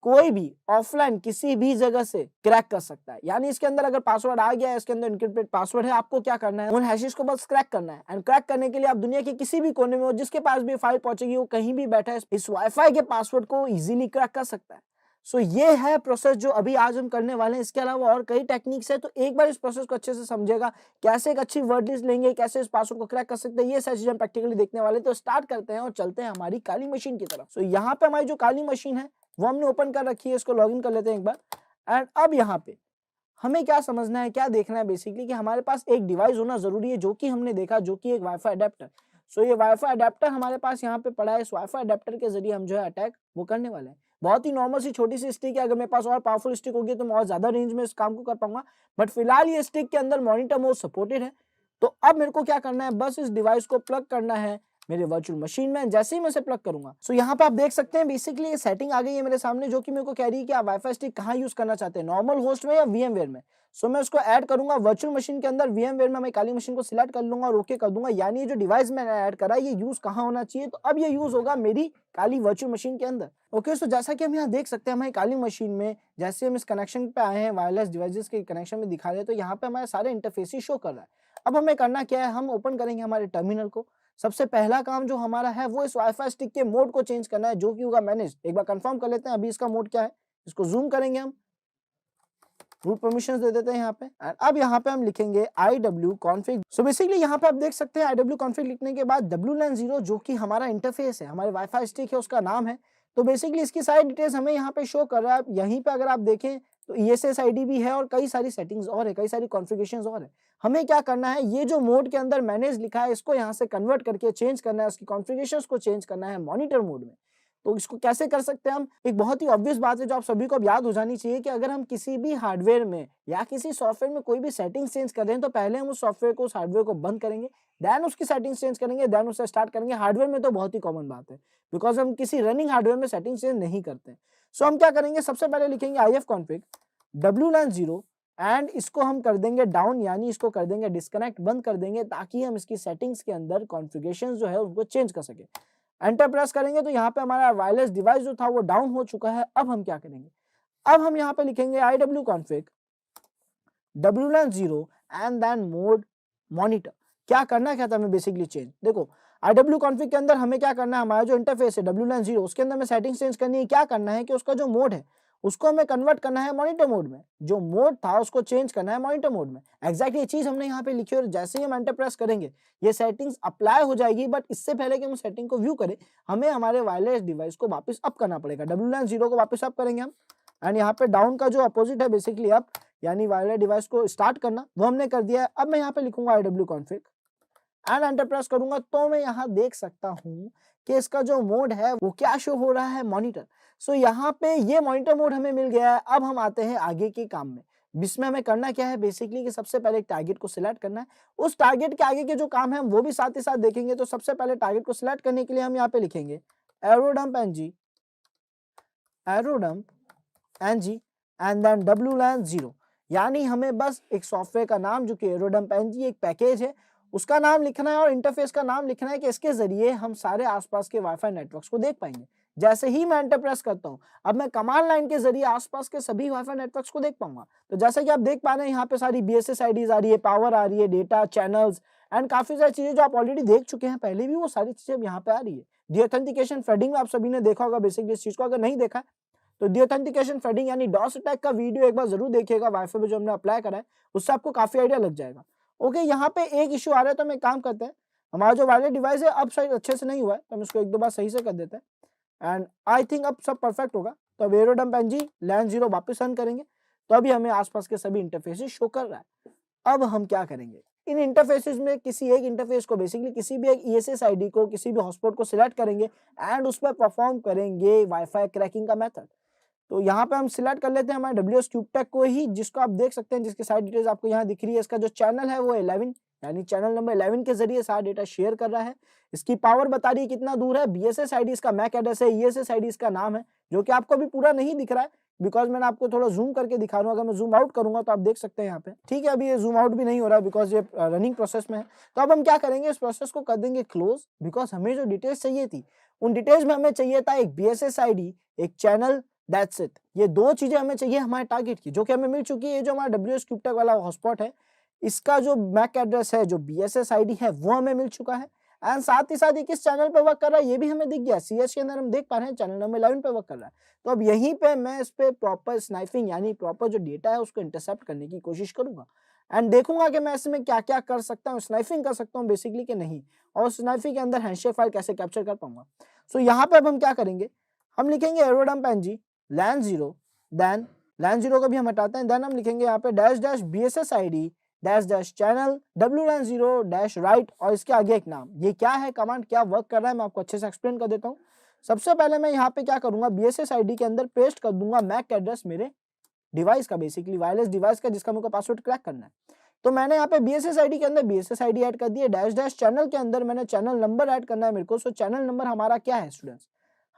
कोई भी ऑफलाइन किसी भी जगह से क्रैक कर सकता है। यानी इसके अंदर अगर पासवर्ड आ गया है, इसके अंदर इनक्रिप्टेड पासवर्ड है, आपको क्या करना है, उन हैशेस को बस क्रैक करना है। एंड क्रैक करने के लिए आप दुनिया के किसी भी कोने में हो, जिसके पास भी फाइल पहुंचेगी वो कहीं भी बैठा है इस वाईफाई के पासवर्ड को इजीली क्रैक कर सकता है। सो ये है प्रोसेस जो अभी आज हम करने वाले हैं। इसके अलावा और कई टेक्निक्स है, तो एक बार इस प्रोसेस को अच्छे से समझेगा, कैसे एक अच्छी वर्ड लिस्ट लेंगे, कैसे इस पासवर्ड को क्रैक कर सकते हैं, ये सारी चीजें हम प्रैक्टिकली देखने वाले। तो स्टार्ट करते हैं और चलते हैं हमारी काली मशीन की तरफ। सो यहाँ पे हमारी जो काली मशीन है वो हमने ओपन कर रखी है, इसको लॉगिन कर लेते हैं एक बार। एंड अब यहाँ पे हमें क्या समझना है, क्या देखना है बेसिकली कि हमारे पास एक डिवाइस होना जरूरी है, जो कि हमने देखा, जो कि एक वाईफाई अडेप्टर। सो ये वाईफाई अडेप्टर हमारे पास यहाँ पे पड़ा है। इस वाईफाई अडेप्टर के जरिए हम जो है अटैक वो करने वाले हैं। बहुत ही नॉर्मल सी छोटी सी स्टिक है, अगर मेरे पास और पावरफुल स्टिक होगी तो मैं और ज्यादा रेंज में इस काम को कर पाऊंगा, बट फिलहाल ये स्टिक के अंदर मॉनिटर मोड सपोर्टेड है। तो अब मेरे को क्या करना है, बस इस डिवाइस को प्लग करना है मेरे वर्चुअल मशीन में। जैसे ही मैं इसे प्लग करूंगा सो यहाँ पे आप देख सकते हैं बेसिकली ये सेटिंग आ गई है मेरे सामने, जो कि मेरे को कह रही है कि आप वाईफाई स्टिक कहाँ यूज करना चाहते हैं, नॉर्मल होस्ट में या VMware में। सो मैं उसको ऐड करूंगा वर्चुअल मशीन के अंदर, VMware में मैं काली मशीन को सिलेक्ट कर लूंगा और ओके कर दूंगा, यानी ये जो डिवाइस मैंने ऐड करा ये यूज कहाँ होना चाहिए, तो अब ये यूज होगा मेरी काली वर्चुअल मशीन के अंदर। ओके, सो जैसा कि हम यहाँ देख सकते हैं हमारी काली मशीन में जैसे हम इस कनेक्शन पे आए हैं, वायरलेस डिवाइसेस के कनेक्शन में दिखा रहे हैं, तो यहाँ पे हमारे सारे इंटरफेस शो कर रहा है। अब हमें करना क्या है, हम ओपन करेंगे हमारे टर्मिनल को। सबसे पहला काम जो हमारा है वो इस वाईफाई स्टिक के मोड को चेंज करना है, जो कि होगा मैनेज। एक बार कंफर्म कर लेते हैं अभी इसका मोड क्या है, इसको जूम करेंगे, हम रूट परमिशंस दे देते हैं यहाँ पे। एंड अब यहाँ पे हम लिखेंगे iwconfig। सो बेसिकली यहाँ पे आप देख सकते हैं iwconfig लिखने के बाद WLAN 0 जो कि हमारा इंटरफेस है, हमारे वाईफाई स्टिक है, उसका नाम है। तो बेसिकली इसकी सारी डिटेल्स हमें यहाँ पे शो कर रहा है। यहीं पे अगर आप देखें तो ESS ID भी है और कई सारी सेटिंग्स और है, कई सारी कॉन्फ़िगरेशंस और है। हमें क्या करना है, ये जो मोड के अंदर मैनेज लिखा है इसको यहाँ से कन्वर्ट करके चेंज करना है, उसकी कॉन्फ़िगरेशंस को चेंज करना है मॉनिटर मोड में। तो इसको कैसे कर सकते हैं हम, एक बहुत ही ऑब्वियस बात है जो आप सभी को अब याद हो जानी चाहिए कि अगर हम किसी भी हार्डवेयर में या किसी सॉफ्टवेयर में कोई भी सेटिंग्स चेंज कर रहे हैं तो पहले हम उस सॉफ्टवेयर को, उस हार्डवेयर को बंद करेंगे, देन उसकी सेटिंग्स चेंज करेंगे, देन उसे स्टार्ट करेंगे। हार्डवेयर में तो बहुत ही कॉमन बात है, बिकॉज हम किसी रनिंग हार्डवेयर में सेटिंग्स चेंज नहीं करते। सो हम क्या करेंगे, सबसे पहले लिखेंगे ifconfig WLAN 0 एंड इसको हम कर देंगे डाउन, यानी इसको कर देंगे डिस्कनेक्ट, बंद कर देंगे, ताकि हम इसकी सेटिंग्स के अंदर कॉन्फ़िगरेशंस जो है उनको चेंज कर सके। एंटर प्रेस करेंगे तो यहाँ पे हमारा वायरलेस डिवाइस जो था वो डाउन हो चुका है। अब हम क्या करेंगे, अब हम यहाँ पे लिखेंगे iwconfig WLAN 0 and then mode monitor. क्या करना क्या था हमें बेसिकली चेंज, देखो iwconfig के अंदर हमें क्या करना है, हमारा जो इंटरफेस है WLAN 0 उसके अंदर हमें सेटिंग्स चेंज करनी है। क्या करना है कि उसका जो मोड है उसको हमें कन्वर्ट करना है मॉनिटर मोड में, जो मोड था उसको चेंज करना है मॉनिटर मोड में। एग्जैक्टली ये चीज हमने यहाँ पे लिखी और जैसे ही हम एंटर प्रेस करेंगे ये सेटिंग्स अप्लाई हो जाएगी। बट इससे पहले कि हम सेटिंग को व्यू करें हमें हमारे वायरलेस डिवाइस को वापस अप करना पड़ेगा। WLAN 0 को वापस अप करेंगे हम, एंड यहाँ पे डाउन का जो अपोजिट है बेसिकली अप, यानी वायरलेस डिवाइस को स्टार्ट करना, वो हमने कर दिया है। अब मैं यहाँ पे लिखूंगा iwconfig एंड एंटर प्रेस करूंगा तो मैं यहाँ देख सकता हूँ कि इसका जो मोड है वो क्या शो हो रहा है, मॉनिटर। सो यहाँ पे ये मॉनिटर मोड हमें मिल गया है। अब हम आते हैं आगे के काम में, जिसमें हमें करना क्या है बेसिकली कि सबसे पहले एक टारगेट को सिलेक्ट करना है। उस टारगेट के आगे के जो काम है हम वो भी साथ ही साथ देखेंगे। तो सबसे पहले टारगेट को सिलेक्ट करने के लिए हम यहाँ पे लिखेंगे aerodump ng and then WLAN 0, यानी हमें बस एक सॉफ्टवेयर का नाम जो कि aerodump ng एक पैकेज है उसका नाम लिखना है और इंटरफेस का नाम लिखना है कि इसके जरिए हम सारे आसपास के वाईफाई नेटवर्क्स को देख पाएंगे। जैसे ही मैं एंटर प्रेस करता हूं अब मैं कमांड लाइन के जरिए आसपास के सभी वाईफाई नेटवर्क्स को देख पाऊंगा। तो जैसा कि आप देख पा रहे हैं यहाँ पे सारी BSS IDs आ रही है, पावर आ रही है, डेटा, चैनल्स एंड काफी सारी चीजें जो आप ऑलरेडी देख चुके हैं पहले भी, वो सारी चीजें अब यहाँ पे आ रही है। डीऑथेंटिकेशन थ्रेडिंग में आप सभी ने देखा होगा बेसिकली इस चीज को, अगर नहीं देखा है तो डीऑथेंटिकेशन थ्रेडिंग यानी डॉस अटैक का वीडियो एक बार जरूर देखिएगा वाईफाई पे जो हमने अप्लाई करा है, उससे आपको काफी आइडिया लग जाएगा। ओके, यहाँ पे एक इश्यू आ रहा है तो हम एक काम करते हैं, हमारा जो वायरलेस डिवाइस है अब शायद अच्छे से नहीं हुआ है तो हम इसको एक दो बार सही से कर देते हैं एंड आई थिंक अब सब परफेक्ट होगा। तो अब aerodump ng LAN 0 वापस ऑन करेंगे तो अभी हमें आसपास के सभी इंटरफेसेस शो कर रहा है। अब हम क्या करेंगे, इन इंटरफेसेस में किसी एक इंटरफेस को बेसिकली किसी भी एक ESS ID को, किसी भी हॉटस्पॉट को सिलेक्ट करेंगे एंड उस पर परफॉर्म करेंगे वाईफाई क्रैकिंग का मेथड। तो यहाँ पे हम सिलेक्ट कर लेते हैं हमारे WSCubeTech को ही, जिसको आप देख सकते हैं, जिसकी सारी डिटेल्स आपको यहाँ दिख रही है। इसका जो चैनल है वो 11 यानी चैनल नंबर 11 के जरिए सारा डेटा शेयर कर रहा है। इसकी पावर बता रही है कितना दूर है, BSS ID इसका मैक एड्रेस है, ESS ID इसका नाम है, जो कि आपको अभी पूरा नहीं दिख रहा है बिकॉज मैंने आपको थोड़ा जूम करके दिखा रहा हूँ। अगर मैं जूम आउट करूंगा तो आप देख सकते हैं यहाँ पे, ठीक है। अभी ये जूम आउट भी नहीं हो रहा है बिकॉज ये रनिंग प्रोसेस में है। तो अब हम क्या करेंगे, इस प्रोसेस को कर देंगे क्लोज, बिकॉज हमें जो डिटेल्स चाहिए थी उन डिटेल्स में हमें चाहिए था एक BSS ID, एक चैनल, दैट्स इट। ये दो चीजें हमें चाहिए हमारे टारगेट की, जो कि हमें मिल चुकी है। ये जो हमारा WSCubeTech वाला हॉटस्पॉट है इसका जो मैक एड्रेस है, जो BSS ID है वो हमें मिल चुका है एंड साथ ही साथ ये किस चैनल पे वर्क कर रहा है ये भी हमें दिख गया। CS के अंदर हम देख पा रहे हैं चैनल नंबर 11 पे वर्क कर रहा है। तो अब यहीं पे मैं इस पे प्रॉपर स्नाइपिंग यानी प्रॉपर जो डेटा है उसको इंटरसेप्ट करने की कोशिश करूंगा एंड देखूंगा कि मैं इसमें क्या क्या कर सकता हूँ, स्नाइपिंग कर सकता हूँ बेसिकली कि नहीं, और स्नाइपिंग के अंदर हैंडशेक फाइल कैसे कैप्चर कर पाऊंगा। सो यहाँ पे अब हम क्या करेंगे, हम लिखेंगे aerodump ng LAN 0, then LAN 0 को भी हम हटाते हैं, देन हम लिखेंगे यहाँ पे -BSS ID -channel WLAN 0 -right और इसके आगे एक नाम। ये क्या है कमांड, क्या वर्क कर रहा है, मैं आपको अच्छे से एक्सप्लेन कर देता हूँ। सबसे पहले मैं यहाँ पे क्या करूंगा, BSS ID के अंदर पेस्ट कर दूंगा मैक एड्रेस मेरे डिवाइस का, बेसिकली वायरलेस डिवाइस का, जिसका मेरे को पासवर्ड क्रैक करना है। तो मैंने यहाँ पे BSS ID के अंदर BSS ID ऐड कर दिए, डैश डैश चैनल के अंदर मैंने चैनल नंबर ऐड करना है मेरे को। सो चैनल नंबर हमारा क्या है स्टूडेंट्स,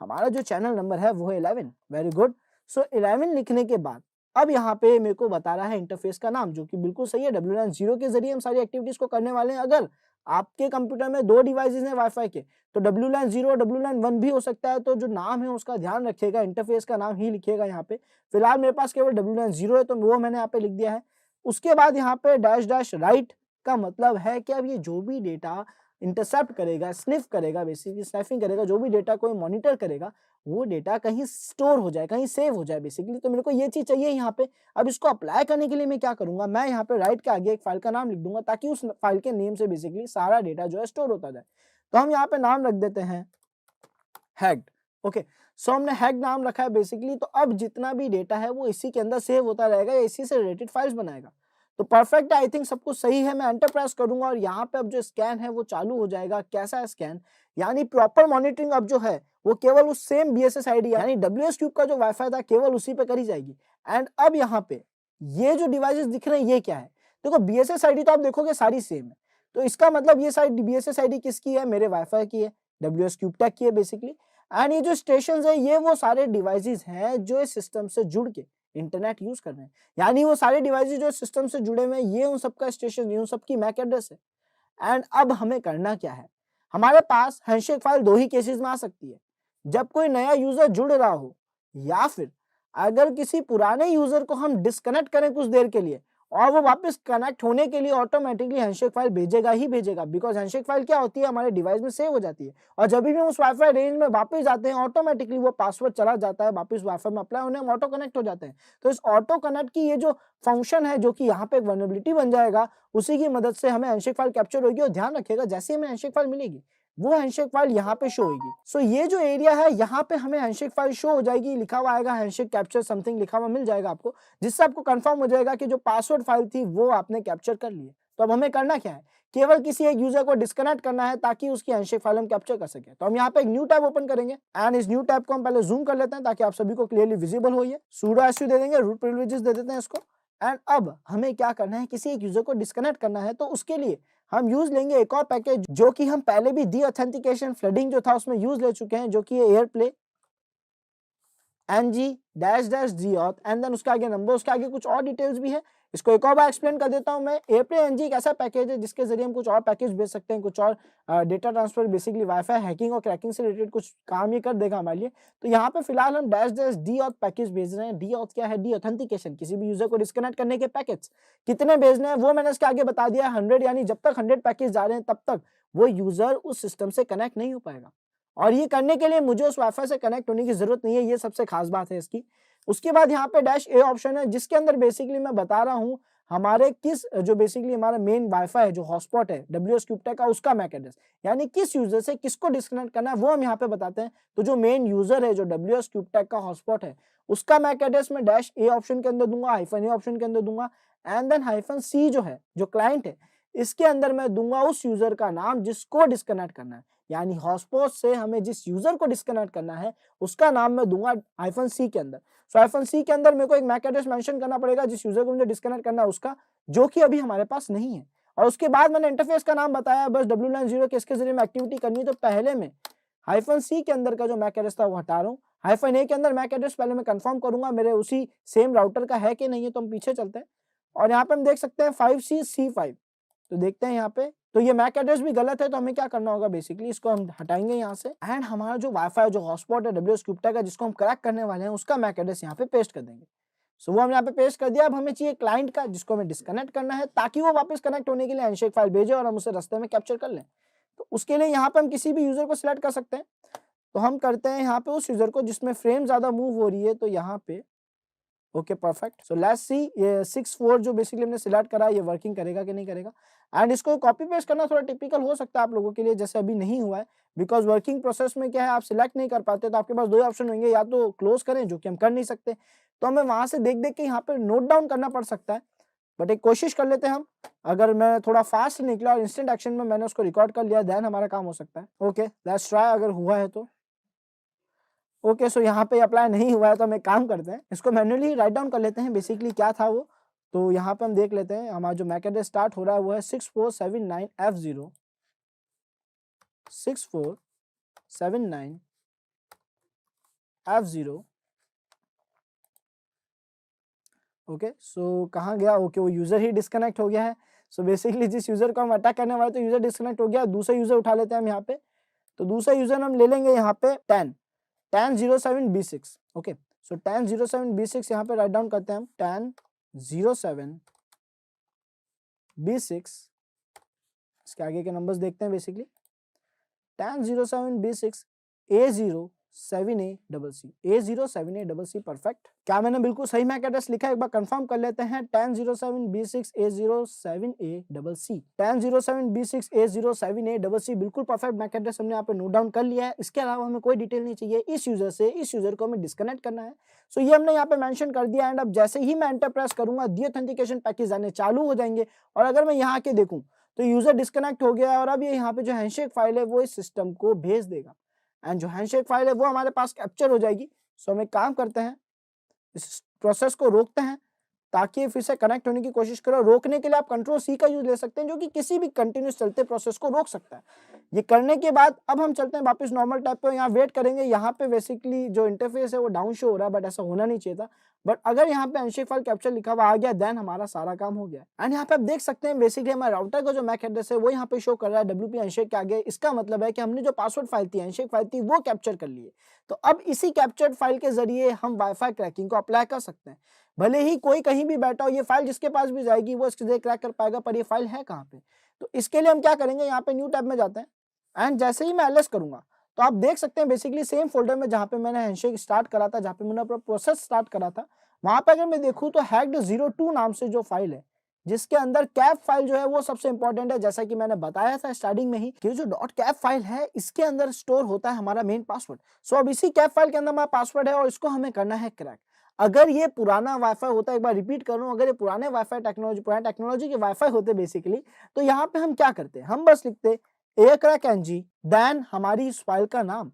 हमारा जो चैनल नंबर है वो है 11। Very good. सो 11 लिखने के बाद अब यहाँ पे मेरे को बता रहा है इंटरफेस का नाम, जो कि बिल्कुल सही है। WLAN 0 के जरिए हम सारी एक्टिविटीज को करने वाले हैं। अगर आपके कंप्यूटर में 2 डिवाइसेस हैं वाईफाई के, तो WLAN 0 और WLAN 1 भी हो सकता है। तो जो नाम है उसका ध्यान रखिएगा, इंटरफेस का नाम ही लिखिएगा यहाँ पे। फिलहाल मेरे पास केवल WLAN 0 है, तो वो मैंने यहाँ पे लिख दिया है। उसके बाद यहाँ पे डैश डैश राइट का मतलब है कि अब ये जो भी डेटा इंटरसेप्ट करेगा, स्निफ करेगा, बेसिकली स्नैफिंग करेगा, जो भी डेटा कोई मॉनिटर करेगा, वो डेटा कहीं स्टोर हो जाए, कहीं सेव हो जाए बेसिकली। तो मेरे को ये चीज चाहिए यहाँ पे। अब इसको अप्लाई करने के लिए मैं क्या करूंगा, मैं यहाँ पे राइट के आगे एक फाइल का नाम लिख दूंगा, ताकि उस फाइल के नेम से बेसिकली सारा डेटा जो है स्टोर होता जाए। तो हम यहाँ पे नाम रख देते हैं हैग्ड। ओके, सो हमने हैग नाम रखा है बेसिकली। तो अब जितना भी डेटा है वो इसी के अंदर सेव होता रहेगा, या इसी से रिलेटेड फाइल्स बनाएगा। तो परफेक्ट है, आई थिंक सब कुछ सही है। मैं एंटर प्रेस करूंगा और यहाँ पे अब जो स्कैन है वो चालू हो जाएगा। कैसा है स्कैन, यानी प्रॉपर मॉनिटरिंग अब जो है वो केवल उस सेम BSS ID यानी WS क्यूब का जो वाईफाई था केवल उसी पे करी जाएगी। एंड अब यहाँ पे ये जो डिवाइसेस दिख रहे हैं ये क्या है, देखो BSS ID तो आप देखोगे सारी सेम है। तो इसका मतलब ये सारी BSS ID किसकी है, मेरे वाईफाई की है, WS क्यूब टेक की है बेसिकली। एंड ये जो स्टेशन है ये वो सारे डिवाइसेस हैं जो इस सिस्टम से जुड़ के इंटरनेट यूज कर रहे हैं। यानी वो सारे डिवाइसेस जो सिस्टम से जुड़े हुए हैं ये उन सबका स्टेशन, ये उन सबकी मैक एड्रेस है। एंड अब हमें करना क्या है, हमारे पास हैंडशेक फाइल 2 ही केसेस में आ सकती है। जब कोई नया यूजर जुड़ रहा हो, या फिर अगर किसी पुराने यूजर को हम डिस्कनेक्ट करें कुछ देर के लिए और वो वापस कनेक्ट होने के लिए ऑटोमेटिकली हैंडशेक फाइल भेजेगा ही भेजेगा। बिकॉज हैंडशेक फाइल क्या होती है, हमारे डिवाइस में सेव हो जाती है, और जब भी हम उस वाईफाई रेंज में वापस जाते हैं ऑटोमेटिकली वो पासवर्ड चला जाता है, वापस वाईफाई में अप्लाई होने हम ऑटो कनेक्ट हो जाते हैं। तो इस ऑटो कनेक्ट की ये जो फंक्शन है, जो कि यहाँ पे एक वल्नरेबिलिटी बन जाएगा, उसी की मदद से हमें हैंडशेक फाइल कैप्चर होगी। और ध्यान रखिएगा जैसे ही हमें हैंडशेक फाइल मिलेगी वो हैंडशेक फाइल यहाँ पे शो होगी। सो ये जो एरिया है यहाँ पे हमें हैंडशेक फाइल शो हो जाएगी, लिखा हुआ आएगा हैंडशेक कैप्चर समथिंग लिखा हुआ मिल जाएगा आपको, जिससे आपको कंफर्म हो जाएगा कि जो पासवर्ड फाइल थी वो आपने कैप्चर कर ली है। तो अब हमें करना क्या है, केवल किसी एक यूजर को डिस्कनेक्ट करना है ताकि उसकी हैंडशेक फाइल हम कैप्चर कर सके। तो हम यहाँ पे एक न्यू टैब ओपन करेंगे एंड इस न्यू टैब को हम पहले जूम कर लेते हैं ताकि आप सभी को क्लियरली विजिबल हो। ये sudo su दे देंगे, रूट प्रिविलेजेस दे देते हैं इसको। एंड अब हमें क्या करना है, किसी एक यूजर को डिस्कनेक्ट करना है। तो उसके लिए हम यूज लेंगे एक और पैकेज जो कि हम पहले भी डी ऑथेंटिकेशन फ्लडिंग जो था उसमें यूज ले चुके हैं, जो कि एयरप्ले ng-g-auth एंड देन उसके आगे नंबर, उसके आगे कुछ और डिटेल्स भी है। इसको एक और बार एक्सप्लेन कर देता हूं मैं। एयरप्ले ng एक ऐसा पैकेज है जिसके जरिए हम कुछ और पैकेज भेज सकते हैं, कुछ और data transfer, basically wifi hacking और क्रैकिंग से रिलेटेड कुछ काम ये कर देगा हमारे लिए। तो यहाँ पे फिलहाल हम -d-auth पैकेज भेज रहे हैं। d-auth क्या है, डी ऑथेंटिकेशन, किसी भी यूजर को डिस्कनेक्ट करने के पैकेज कितने भेजने हैं वो मैंने इसके आगे बता दिया, 100। यानी जब तक 100 पैकेज जा रहे हैं तब तक वो यूजर उस सिस्टम से कनेक्ट नहीं हो पाएगा। और ये करने के लिए मुझे उस वाईफाई से कनेक्ट होने की जरूरत नहीं है, ये सबसे खास बात है इसकी। उसके बाद यहाँ पे -a ऑप्शन है जिसके अंदर बेसिकली मैं बता रहा हूँ हमारे किस, जो बेसिकली हमारा मेन वाईफाई है, जो हॉटस्पॉट है WS क्यूब टेक का, उसका मैक एड्रेस, यानी किस यूजर से किसको डिस्कनेक्ट करना है वो हम यहाँ पे बताते हैं। तो जो मेन यूजर है जो WS क्यूब टेक का हॉटस्पॉट है उसका मैक एड्रेस मैं -a ऑप्शन के अंदर दूंगा, -a ऑप्शन के अंदर दूंगा, एंड देन -c जो है जो क्लाइंट है इसके अंदर मैं दूंगा उस यूजर का नाम जिसको डिस्कनेक्ट करना है। यानी हॉटस्पॉट से हमें जिस यूजर को डिस्कनेक्ट करना है उसका नाम मैं दूंगा -c के अंदर। सो -c के अंदर मेरे को एक मैक एड्रेस मेंशन करना पड़ेगा जिस यूजर को मुझे डिस्कनेक्ट करना है उसका, जो कि अभी हमारे पास नहीं है। और उसके बाद मैंने इंटरफेस का नाम बताया, बस WLAN 0 के इसके जरिए मैं एक्टिविटी करनी है। तो पहले में -c के अंदर का जो मैक एड्रेस था वो हटा रहा हूँ, -a के अंदर मैक एड्रेस पहले मैं कंफर्म करूंगा मेरे उसी सेम राउटर का है कि नहीं है। तो हम पीछे चलते हैं और यहाँ पे हम देख सकते हैं 5c-c5। तो देखते हैं यहाँ पे, तो ये मैक एड्रेस भी गलत है। तो हमें क्या करना होगा, बेसिकली इसको हम हटाएंगे यहाँ से, एंड हमारा जो वाईफाई जो हॉटस्पॉट है WS क्यूब टेक का जिसको हम क्रैक करने वाले हैं उसका मैक एड्रेस यहाँ पे पेस्ट कर देंगे। सो वो हम यहाँ पे पेस्ट कर दिया। अब हमें चाहिए क्लाइंट का जिसको हमें डिस्कनेक्ट करना है ताकि वो वापस कनेक्ट होने के लिए हैंडशेक फाइल भेजे और हम उसे रास्ते में कैप्चर कर लें। तो उसके लिए यहाँ पे हम किसी भी यूजर को सिलेक्ट कर सकते हैं। तो हम करते हैं यहाँ पे उस यूजर को जिसमें फ्रेम ज्यादा मूव हो रही है, तो यहाँ पे okay perfect. So let's see ये 64 जो बेसिकली हमने सिलेक्ट करा ये वर्किंग करेगा कि नहीं करेगा। एंड इसको कॉपी पेस्ट करना थोड़ा टिपिकल हो सकता है आप लोगों के लिए, जैसे अभी नहीं हुआ है, बिकॉज वर्किंग प्रोसेस में क्या है आप सिलेक्ट नहीं कर पाते। तो आपके पास 2 ऑप्शन होंगे, या तो क्लोज करें जो कि हम कर नहीं सकते, तो हमें वहां से देख देख के यहाँ पे नोट डाउन करना पड़ सकता है। बट एक कोशिश कर लेते हैं हम, अगर मैं थोड़ा फास्ट निकला और इंस्टेंट एक्शन में मैंने उसको रिकॉर्ड कर लिया देन हमारा काम हो सकता है। ओके लेट्स ट्राई, अगर हुआ है तो ओके। सो यहाँ पे अप्लाई नहीं हुआ है तो हम एक काम करते हैं, इसको मैन्युअली राइट डाउन कर लेते हैं बेसिकली क्या था वो। तो यहाँ पे हम देख लेते हैं हमारा जो मैक एड्रेस स्टार्ट हो रहा है वो है 6479F0 6479F0। ओके, सो कहाँ गया? ओके, वो यूजर ही डिस्कनेक्ट हो गया है। सो बेसिकली जिस यूजर को हम अटैक करने वाले तो यूजर डिस्कनेक्ट हो गया। दूसरा यूजर उठा लेते हैं हम यहाँ पे। तो दूसरा यूजर हम ले लेंगे यहाँ पे 1007B6। ओके, सो 1007B6 यहाँ पे राइट डाउन करते हैं हम 1007B6। इसके आगे के नंबर्स देखते हैं। Basically 1007B6 A07ACC perfect. क्या मैंने बिल्कुल सही मैक एड्रेस लिखा है? एक बार कंफर्म कर लेते हैं। 1007B6 A07ACC 1007B6 A07ACC बिल्कुल परफेक्ट मैक एड्रेस हमने यहाँ पे नोट डाउन कर लिया है। इसके अलावा हमें कोई डिटेल नहीं चाहिए इस यूजर से। इस यूजर को हमें डिस्कनेक्ट करना है। सो ये हमने यहाँ पे मेंशन कर दिया। एंड अब जैसे ही मैं एंटर प्रेस करूंगा दी ऑथेंटिकेशन पैकेज आने चालू हो जाएंगे। और अगर मैं यहाँ के देखूं तो यूजर डिस्कनेक्ट हो गया और अब ये यहाँ पे जो हैंडशेक फाइल है वो इस सिस्टम को भेज देगा। एंड जो हैंडशेक फाइल है वो हमारे पास कैप्चर हो जाएगी। सो हम एक काम करते हैं, इस प्रोसेस को रोकते हैं ताकि फिर से कनेक्ट होने की कोशिश करो। रोकने के लिए आप Ctrl+C का यूज ले सकते हैं जो कि किसी भी कंटिन्यूस चलते प्रोसेस को रोक सकता है। ये करने के बाद अब हम चलते हैं वापस नॉर्मल टैब पे। यहाँ वेट करेंगे। यहाँ पे बेसिकली जो इंटरफेस है वो डाउन शो हो रहा है, बट ऐसा होना नहीं चाहिए था। बट अगर यहाँ पे हैंडशेक फाइल कैप्चर लिखा हुआ आ गया देन हमारा सारा काम हो गया। एंड यहाँ पे आप देख सकते हैं बेसिकली हमारे राउटर का जो मैक एड्रेस है वो यहाँ पे शो कर रहा है WP हैंडशेक के आगे। इसका मतलब है कि हमने जो पासवर्ड फाइल थी, हैंडशेक फाइल थी, वो कैप्चर कर ली है। तो अब इसी कैप्चर्ड फाइल के जरिए हम वाईफाई क्रैकिंग को अप्लाई कर सकते हैं। भले ही कोई कहीं भी बैठा हो, ये फाइल जिसके पास भी जाएगी वो इसके जरिए क्रैक कर पाएगा, पर ये फाइल है कहाँ पे? तो इसके लिए हम क्या करेंगे, यहाँ पे न्यू टैब में जाते हैं। एंड जैसे ही मैं ls करूंगा तो आप देख सकते हैं बेसिकली सेम फोल्डर में जहाँ पे मैंने हैंडशेक स्टार्ट करा था, जहाँ पे मैंने अपना प्रोसेस स्टार्ट करा था, वहां पे अगर मैं देखूं तो hacked02 नाम से जो फाइल है, जिसके अंदर कैप फाइल जो है वो सबसे इंपॉर्टेंट है। जैसा कि मैंने बताया था स्टार्टिंग में ही कि जो .cap फाइल है इसके अंदर स्टोर होता है हमारा मेन पासवर्ड। सो अब इसी कैप फाइल के अंदर हमारा पासवर्ड है और इसको हमें करना है क्रैक। अगर ये पुराना वाईफाई होता है, एक बार रिपीट कर रहा हूं, अगर ये पुराने वाईफाई टेक्नोलॉजी, पुराने टेक्नोलॉजी के वाईफाई होते बेसिकली, तो यहाँ पे हम क्या करते हैं, हम बस लिखते acrackng देन हमारी इस फाइल का नाम।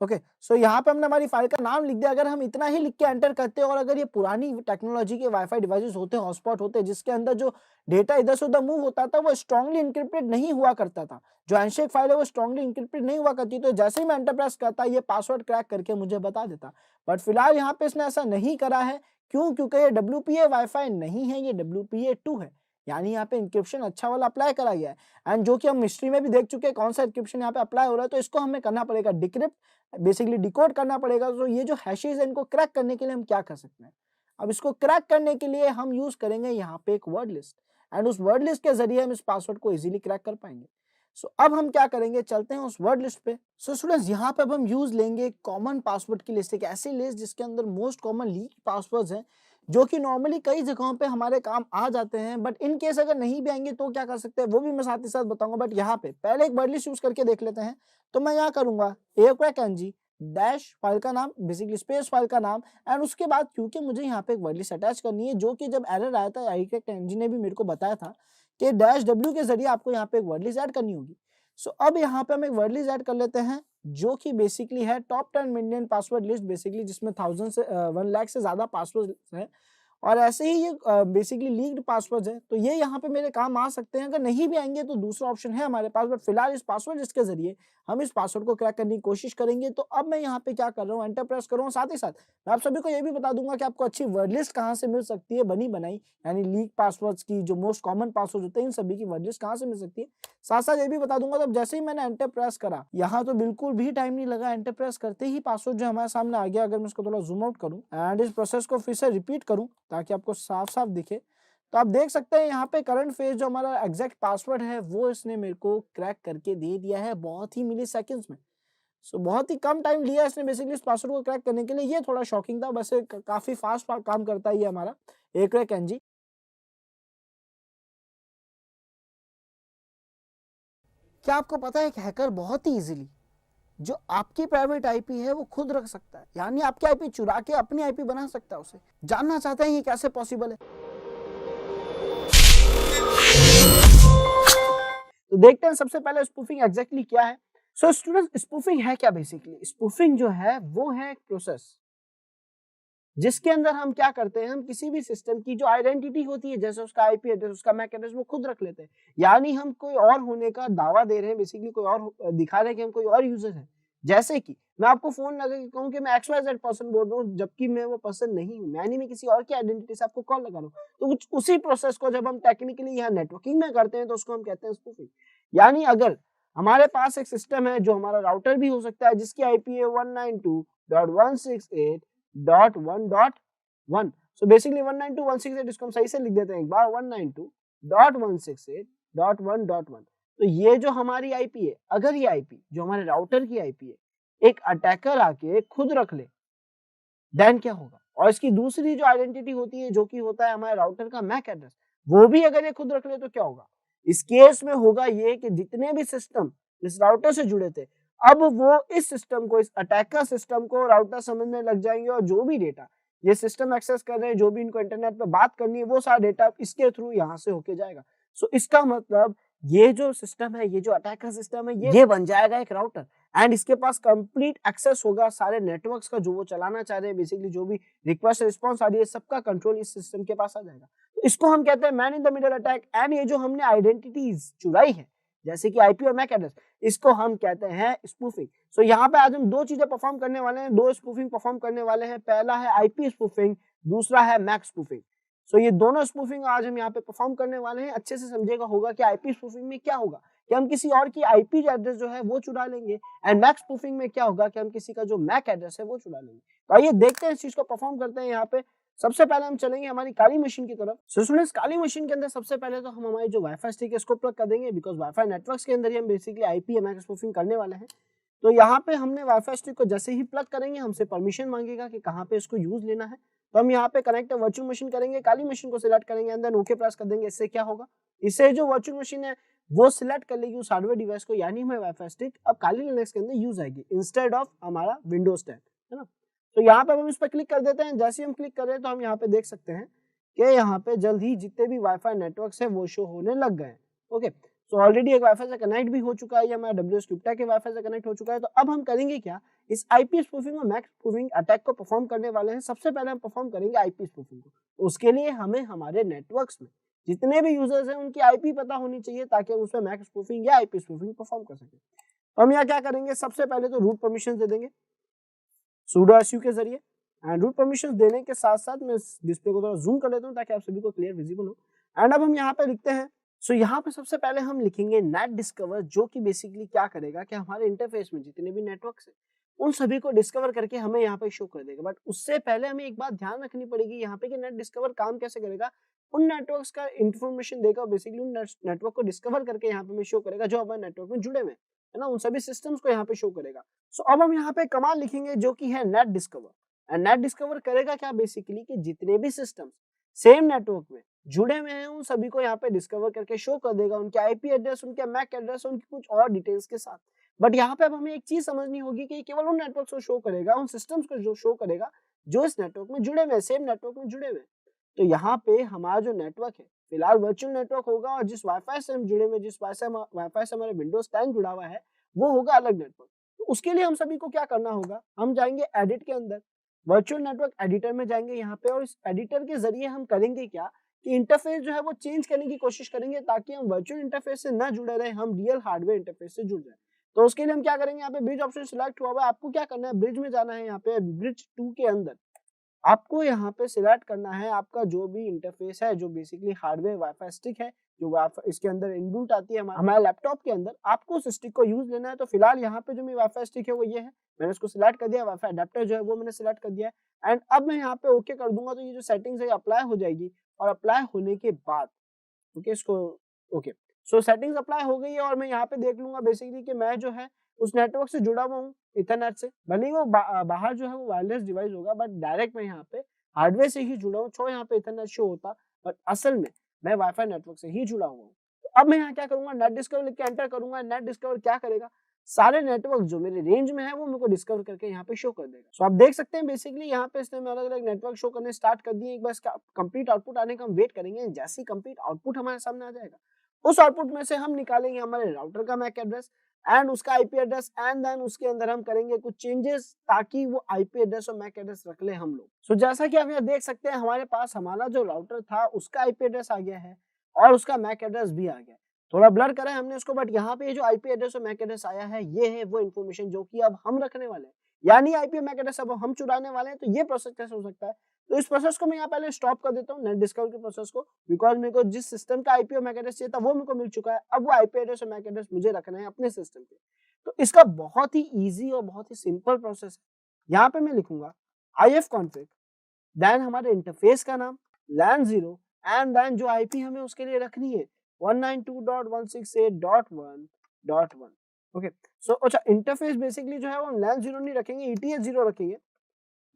ओके, सो यहाँ पे हमने हमारी फाइल का नाम लिख दिया। अगर हम इतना ही लिख के एंटर करते हैं और अगर ये पुरानी टेक्नोलॉजी के वाईफाई डिवाइसेस होते, हॉटस्पॉट होते, जिसके अंदर जो डेटा इधर से उधर मूव होता था वो स्ट्रांगली इंक्रिप्टेड नहीं हुआ करता था, जो हैंडशेक फाइल है वो स्ट्रांगली इंक्रिप्टेड नहीं हुआ करती, तो जैसे ही मैं एंटर प्रेस करता ये पासवर्ड क्रैक करके मुझे बता देता। बट फिलहाल यहाँ पे इसने ऐसा नहीं करा है। क्यों? क्योंकि ये WPA वाईफाई नहीं है, ये WPA2 है। यानी यहाँ पे इंक्रिप्शन अच्छा वाला अप्लाई करा गया है। एंड जो कि हम हिस्ट्री में भी देख चुके हैं कौन सा इंक्रिप्शन यहाँ पे अप्लाई हो रहा है, तो इसको हमें करना पड़ेगा डिक्रिप्ट, बेसिकली डिकोड करना पड़ेगा। तो ये जो हैशेस है इनको क्रैक करने के लिए हम क्या कर सकते हैं, अब इसको क्रैक करने के लिए हम यूज करेंगे यहाँ पे एक वर्ड लिस्ट। एंड उस वर्ड लिस्ट के जरिए हम इस पासवर्ड को इजीली क्रैक कर पाएंगे। सो अब हम क्या करेंगे, चलते हैं उस वर्ड लिस्ट पे। सो स्टूडेंट्स यहाँ पे अब हम यूज लेंगे कॉमन पासवर्ड की लिस्ट, एक ऐसी लिस्ट जिसके अंदर मोस्ट कॉमन लीक पासवर्ड्स हैं जो कि नॉर्मली कई जगहों पे हमारे काम आ जाते हैं। बट इन केस अगर नहीं भी आएंगे तो क्या कर सकते हैं वो भी मैं साथ ही साथ बताऊंगा। बट यहाँ पे पहले एक वर्ड लिस्ट यूज करके देख लेते हैं। तो मैं यहाँ करूंगा acrackng डैश फाइल का नाम, बेसिकली स्पेस फाइल का नाम, एंड उसके बाद क्योंकि मुझे यहाँ पे एक वर्ड लिस्ट अटैच करनी है, जो कि जब एरर आया था acrackng ने भी मेरे को बताया था कि -w के जरिए आपको यहाँ पे एक वर्ड लिस्ट ऐड करनी होगी। सो अब यहाँ पे हम एक वर्ड लिस्ट ऐड कर लेते हैं जो कि बेसिकली है top 10 million password list, basically जिसमें 1 लाख से ज्यादा पासवर्ड है। और ऐसे ही ये बेसिकली लीक्ड पासवर्ड है, तो ये यहाँ पे मेरे काम आ सकते हैं। अगर नहीं भी आएंगे तो दूसरा ऑप्शन है हमारे पास। बट फिलहाल इस पासवर्ड जिसके जरिए हम इस पासवर्ड को क्रैक करने की कोशिश करेंगे। तो अब मैं यहाँ पे क्या कर रहा हूँ, एंटर प्रेस कर रहा हूँ। साथ ही साथ मैं आप सभी को ये भी बता दूंगा कि आपको अच्छी वर्ड लिस्ट कहाँ से मिल सकती है, बनी बनाई, यानी लीक पासवर्ड्स की, जो मोस्ट कॉमन पासवर्ड होते हैं इन सभी की वर्ड लिस्ट कहाँ से मिल सकती है, साथ साथ ये भी बता दूंगा। तब जैसे ही मैंने एंटर प्रेस करा, यहाँ तो बिल्कुल भी टाइम नहीं लगा, एंटर प्रेस करते ही पासवर्ड जो हमारे सामने आ गया। अगर मैं इसको थोड़ा जूम आउट करूँ एंड इस प्रोसेस को फिर से रिपीट करूँ ताकि आपको साफ साफ दिखे, तो आप देख सकते हैं यहाँ पे करंट फेज जो हमारा एग्जैक्ट पासवर्ड है वो इसने मेरे को क्रैक करके दे दिया है बहुत ही मिली सेकेंड्स में। सो बहुत ही कम टाइम लिया इसने बेसिकली इस पासवर्ड को क्रैक करने के लिए। ये थोड़ा शॉकिंग था, वैसे काफी फास्ट काम करता है ये हमारा acrackng। क्या आपको पता है कि हैकर बहुत ही इजीली जो आपकी प्राइवेट आईपी है वो खुद रख सकता है, यानी आपकी आईपी चुरा के अपनी आईपी बना सकता है उसे। जानना चाहते हैं ये कैसे पॉसिबल है? तो देखते हैं सबसे पहले स्पूफिंग एग्जैक्टली क्या है। सो स्टूडेंट्स, स्पूफिंग है क्या? बेसिकली स्पूफिंग जो है वो है एक प्रोसेस जिसके अंदर हम क्या करते हैं, हम किसी भी सिस्टम की जो आइडेंटिटी होती है, जैसे उसका आईपी एड्रेस, उसका मैक एड्रेस, वो खुद रख लेते हैं। यानी हम कोई और होने का दावा दे रहे हैं, बेसिकली कोई और दिखा रहे हैं कि हम कोई और यूजर हैं। जैसे कि मैं आपको फोन लगा के कहूँ कि मैं XYZ पर्सन बोल रहा हूँ, जबकि मैं वो पर्सन नहीं हूँ, यानी मैं किसी और की आइडेंटिटी से आपको कॉल लगा रहा हूँ। तो कुछ उसी प्रोसेस को जब हम टेक्निकली यहाँ नेटवर्किंग में करते हैं तो उसको हम कहते हैं स्पूफिंग। यानी अगर हमारे पास एक सिस्टम है जो हमारा राउटर भी हो सकता है, जिसकी आईपी है 192.168.1.1। सो बेसिकली 192.168 इसको हम सही से लिख देते हैं एक बार, 192.168.1.1। तो ये जो हमारी आईपी है, अगर ये आईपी जो हमारे राउटर की आईपी है एक अटैकर आके खुद रख ले, देन क्या होगा? और इसकी दूसरी जो आइडेंटिटी होती है, जो कि होता है हमारे राउटर का मैक एड्रेस, वो भी अगर ये खुद रख ले तो क्या होगा? इस केस में होगा ये कि जितने भी सिस्टम इस राउटर से जुड़े थे, अब वो इस सिस्टम को, इस अटैकर सिस्टम को राउटर समझने लग जाएंगे, और जो भी डेटा ये सिस्टम एक्सेस कर रहे हैं, जो भी इनको इंटरनेट पे बात करनी है, वो सारा डेटा इसके थ्रू यहाँ से होके जाएगा। सो इसका मतलब ये जो सिस्टम है, ये जो अटैकर सिस्टम है, ये बन जाएगा एक राउटर, एंड इसके पास कंप्लीट एक्सेस होगा सारे नेटवर्क्स का, जो वो चलाना चाह रहे हैं। बेसिकली जो भी रिक्वेस्ट रिस्पॉन्स आ रही है, सबका कंट्रोल इस सिस्टम के पास आ जाएगा। तो इसको हम कहते हैं man in the middle attack. And ये जो हमने आइडेंटिटीज चुराई है, जैसे कि आईपी और मैक एड्रेस, इसको हम कहते हैं स्पूफिंग। सो यहाँ पे आज हम दो चीजें परफॉर्म करने वाले हैं, दो स्पूफिंग परफॉर्म करने वाले हैं। पहला है आईपी स्पूफिंग, दूसरा है मैक स्पूफिंग। सो ये दोनों स्पूफिंग आज हम यहाँ पे परफॉर्म करने वाले हैं। अच्छे से समझेगा होगा कि आईपी स्पूफिंग में क्या होगा कि हम किसी और की आईपी एड्रेस जो है वो चुरा लेंगे, एंड मैक स्पूफिंग में क्या होगा कि हम किसी का जो मैक एड्रेस है वो चुरा लेंगे। तो आइए देखते हैं इस चीज को परफॉर्म करते हैं। यहाँ पे सबसे पहले हम चलेंगे हमारी काली मशीन की तरफ। सो स्टूडेंट्स, काली मशीन के अंदर सबसे पहले तो हम हमारी जो वाईफाई स्टिक है इसको प्लग कर देंगे, बिकॉज वाईफाई नेटवर्क्स के अंदर ही हम बेसिकली आईपी या मैक स्पूफिंग करने वाले हैं। तो यहाँ पे हमने वाईफाई स्टिक को जैसे ही प्लग करेंगे, हमसे परमिशन मांगेगा कि कहाँ पे इसको यूज लेना है। तो हम यहाँ पे कनेक्ट वर्चुअल मशीन करेंगे, काली मशीन को सिलेक्ट करेंगे, अंदर ओके प्रेस कर देंगे। इससे क्या होगा, इससे जो वर्चुअल मशीन है वो सिलेक्ट कर लेगी उस हार्डवेयर डिवाइस को, यानी हमारी वाईफाई स्टिक अब काली लिनक्स के अंदर यूज आएगी इंस्टेड ऑफ हमारा विंडोज 10, है ना। तो यहाँ पे हम इस पर क्लिक कर देते हैं। जैसे ही हम क्लिक कर रहे हैं तो हम यहाँ पे देख सकते हैं कि यहाँ पे जल्द ही जितने भी वाईफाई नेटवर्क्स है वो शो होने लग गए। ओके, सो ऑलरेडी एक वाईफाई से कनेक्ट भी हो चुका है, हमारा WS क्रिप्टा के वाईफाई से कनेक्ट हो चुका है। तो अब हम करेंगे क्या, इस आईपी स्पूफिंग और मैक स्पूफिंग अटैक को परफॉर्म करने वाले हैं। सबसे पहले हम परफॉर्म करेंगे आईपी स्पूफिंग को। तो उसके लिए हमें हमारे नेटवर्क्स में जितने भी यूजर्स हैं उनकी आईपी पता होनी चाहिए, ताकि हम उसमें मैक स्पूफिंग या आईपी स्पूफिंग परफॉर्म कर सकें। तो हम यहाँ क्या करेंगे, सबसे पहले तो रूट परमिशन दे देंगे sudo su के जरिए। एंड रूट परमिशन देने के साथ साथ मैं डिस्प्ले को थोड़ा जूम कर लेता हूँ ताकि आप सभी को क्लियर विजिबल हो। एंड अब हम यहाँ पे लिखते हैं, सो यहाँ पे सबसे पहले हम लिखेंगे नेट डिस्कवर, जो कि बेसिकली क्या करेगा कि हमारे इंटरफेस में जितने भी नेटवर्क्स हैं उन सभी को डिस्कवर करके हमें यहाँ पे शो कर देगा। बट उससे पहले हमें एक बात ध्यान रखनी पड़ेगी यहाँ पे कि नेट डिस्कवर काम कैसे करेगा। उन नेटवर्क्स का इंफॉर्मेशन देगा, बेसिकली उन नेटवर्क को डिस्कवर करके यहाँ पे हमें शो करेगा जो हमारे नेटवर्क में जुड़े हुए है ना, उन सभी सिस्टम्स को यहाँ पे शो करेगा। सो अब हम यहाँ पे कमांड लिखेंगे जो कि है net discover. And net discover करेगा क्या, बेसिकली कि जितने भी सिस्टम्स सेम नेटवर्क में जुड़े हुए हैं उन सभी को यहाँ पे डिस्कवर करके शो कर देगा, उनके आईपी एड्रेस, उनके मैक एड्रेस, उनकी कुछ और डिटेल्स के साथ। बट यहाँ पे अब हमें एक चीज समझनी होगी कि केवल उन नेटवर्क को शो करेगा, उन सिस्टम्स को जो शो करेगा जो इस नेटवर्क में जुड़े हुए हैं, सेम नेटवर्क में जुड़े हुए हैं। तो यहाँ पे हमारा जो नेटवर्क है फिलहाल वर्चुअल नेटवर्क होगा, और जिस वाईफाई से हम जुड़े हुए, जिस वाईफाई से हमारे विंडोज 10 जुड़ा हुआ है वो होगा अलग नेटवर्क। तो उसके लिए हम सभी को क्या करना होगा, हम जाएंगे एडिट के अंदर, वर्चुअल नेटवर्क एडिटर में जाएंगे यहाँ पे, और इस एडिटर के जरिए हम करेंगे क्या कि इंटरफेस जो है वो चेंज करने की कोशिश करेंगे, ताकि हम वर्चुअल इंटरफेस से न जुड़े रहे, हम रियल हार्डवेयर इंटरफेस से जुड़ जाए। तो उसके लिए हम क्या करेंगे, यहाँ पे ब्रिज ऑप्शन सिलेक्ट हुआ हुआ है, आपको क्या करना है, ब्रिज में जाना है। यहाँ पे ब्रिज 2 के अंदर आपको यहाँ पे सिलेक्ट करना है आपका जो भी इंटरफेस है, जो बेसिकली हार्डवेयर वाईफाई स्टिक है, जो इसके अंदर इनबिल्ट आती है हमारे लैपटॉप के अंदर, आपको उस स्टिक को यूज लेना है। तो फिलहाल यहाँ पे जो मेरी वाईफाई स्टिक है वो ये है, मैंने इसको सिलेक्ट कर दिया। वाईफाई अडेप्टर जो है वो मैंने सिलेक्ट कर दिया है। एंड अब मैं यहाँ पे ओके कर दूंगा तो ये जो सेटिंग्स है अप्लाई हो जाएगी, और अप्लाई होने के बाद ओके इसको ओके सो सेटिंग्स अप्लाई हो गई है, और मैं यहाँ पे देख लूंगा बेसिकली कि मैं जो है उस नेटवर्क से जुड़ा हुआ हूँ इथरनेट से। भले ही वो बाहर जो है वो वायरलेस डिवाइस होगा, बट डायरेक्ट मैं यहाँ पे हार्डवेयर से ही जुड़ा हूँ। छो यहाँ पे इथरनेट शो होता, बट असल में मैं वाईफाई नेटवर्क से ही जुड़ा हुआ हूँ। तो अब मैं यहाँ क्या करूंगा, नेट डिस्कवर लिख के एंटर करूंगा। नेट डिस्कवर क्या करेगा, सारे नेटवर्क जो मेरे रेंज में है वो मेरे को डिस्कवर करके यहाँ पे शो कर देगा। सो आप देख सकते हैं बेसिकली यहाँ पे इसने अलग अलग नेटवर्क शो करने स्टार्ट कर दिए। एक बार इसका कंप्लीट आउटपुट आने का हम वेट करेंगे। जैसे ही कंप्लीट आउटपुट हमारे सामने आ जाएगा, उस आउटपुट में से हम निकालेंगे हमारे राउटर का मैक एड्रेस एंड उसका आईपी एड्रेस एंड देन उसके अंदर हम करेंगे कुछ चेंजेस ताकि वो आईपी एड्रेस और मैक एड्रेस रख ले हम लोग। सो जैसा कि आप यहाँ देख सकते हैं हमारे पास हमारा जो राउटर था उसका आईपी एड्रेस आ गया है और उसका मैक एड्रेस भी आ गया। थोड़ा ब्लर करा है हमने इसको, बट यहाँ पे जो आईपी एड्रेस और मैक एड्रेस आया है ये है वो इन्फॉर्मेशन जो कि अब हम रखने वाले हैं, यानी आईपी मैक एड्रेस अब हम चुराने वाले हैं। तो ये प्रोसेस कैसे हो सकता है, तो इस प्रोसेस को मैं यहाँ पहले स्टॉप कर देता हूँ नेट डिस्कवर के प्रोसेस को, बिकॉज मेरे को जिस सिस्टम का आईपी और मैक एड्रेस चाहिए था वो मेरे को मिल चुका है। अब वो आईपी एड्रेस और मैक एड्रेस मुझे रखना है अपने सिस्टम पे। तो इसका बहुत ही इजी और बहुत ही सिंपल प्रोसेस है। यहाँ पे मैं लिखूंगा ifconfig, देन हमारे इंटरफेस का नाम LAN 0 एंड देन जो आईपी हमें उसके लिए रखनी है 192.168.1.1। ओके, सो अच्छा इंटरफेस बेसिकली जो है वो LAN 0 नहीं रखेंगे, ETH 0 रखेंगे,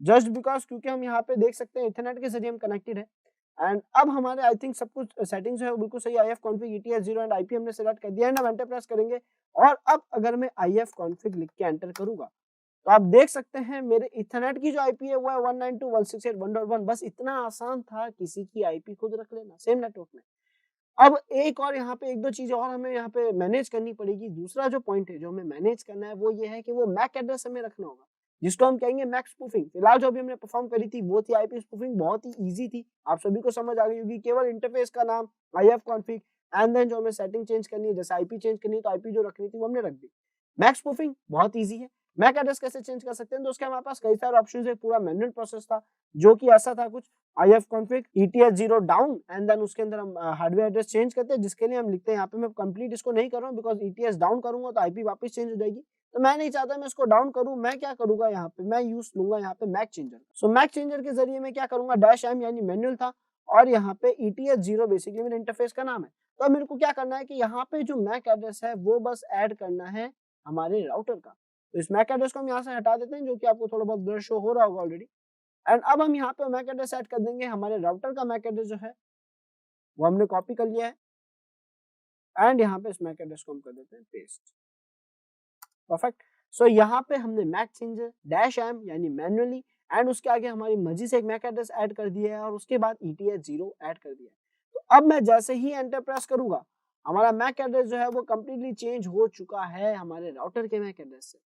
जस्ट बिकॉज क्योंकि हम यहाँ पे देख सकते हैं इथरनेट के जरिए हम कनेक्टेड है। एंड अब हमारे आई थिंक सब कुछ सेटिंग्स जो है वो बिल्कुल सही, ifconfig ETH 0 एंड आईपी हमने सेलेक्ट कर दिया एंड हम एंटर प्रेस करेंगे। और अब अगर मैं ifconfig लिख के एंटर करूंगा तो आप देख सकते हैं मेरे इथरनेट की जो आईपी है वो है 192.168.1.1। बस इतना आसान था किसी की आईपी खुद रख लेना सेम नेटवर्क में। अब एक और यहाँ पे एक दो चीजें और हमें यहाँ पे मैनेज करनी पड़ेगी। दूसरा जो पॉइंट है जो हमें मैनेज करना है वो ये है कि वो मैक एड्रेस हमें रखना होगा, जिसको हम कहेंगे मैक स्पूफिंग। फिलहाल जो अभी हमने परफॉर्म करी थी वो थी आईपी स्पूफिंग, बहुत ही इजी थी, आप सभी को समझ आ गई होगी। केवल इंटरफेस का नाम ifconfig एंड देन जो हमें सेटिंग चेंज करनी है, जैसे आईपी चेंज करनी है तो आईपी जो रखनी थी वो हमने रख दी। मैक स्पूफिंग बहुत इजी है। मैक एड्रेस कैसे चेंज कर सकते हैं, तो उसके हमारे पास कई सारे ऑप्शंस है, पूरा मैनुअल प्रोसेस था जो कि ऐसा था कुछ ifconfig ETH 0 down and then उसके अंदर हम हार्डवेयर एड्रेस चेंज करते हैं, जिसके लिए हम लिखते हैं यहाँ पे, मैं कंप्लीट इसको नहीं कर रहा हूँ बिकॉज ETH डाउन करूंगा तो आईपी वापस चेंज हो जाएगी, तो मैं नहीं चाहता मैं इसको डाउन करूं। मैं क्या करूंगा यहाँ पे, मैं यूज लूंगा यहाँ पे Mac changer. So MAC changer के जरिए मैं क्या करूंगा, -m यानी मैनुअल था और यहाँ पे ETH 0 बेसिकली मेरे इंटरफेस का नाम है। तो अब मेरे को क्या करना है कि यहाँ पे जो मैक एड्रेस है वो बस ऐड करना है हमारे राउटर का। तो इस मैक एड्रेस को हम यहाँ से हटा देते हैं, जो कि आपको थोड़ा बहुत ब्लर शो हो रहा होगा ऑलरेडी। एंड अब हम यहाँ पे मैक एड्रेस ऐड कर देंगे। हमारे राउटर का मैक एड्रेस जो है वो हमने कॉपी कर लिया है एंड यहाँ पे इस मैक एड्रेस को हम कर देते हैं पेस्ट। परफेक्ट। सो यहाँ पे हमने मैक चेंजर -m यानी मैन्युअली एंड उसके आगे हमारी मर्जी से एक मैक एड्रेस ऐड कर दिया है और उसके बाद ETH 0 ऐड कर दिया है। तो अब मैं जैसे ही एंटर प्रेस करूंगा हमारा मैक एड्रेस जो है वो कंप्लीटली चेंज हो चुका है हमारे राउटर के मैक एड्रेस से।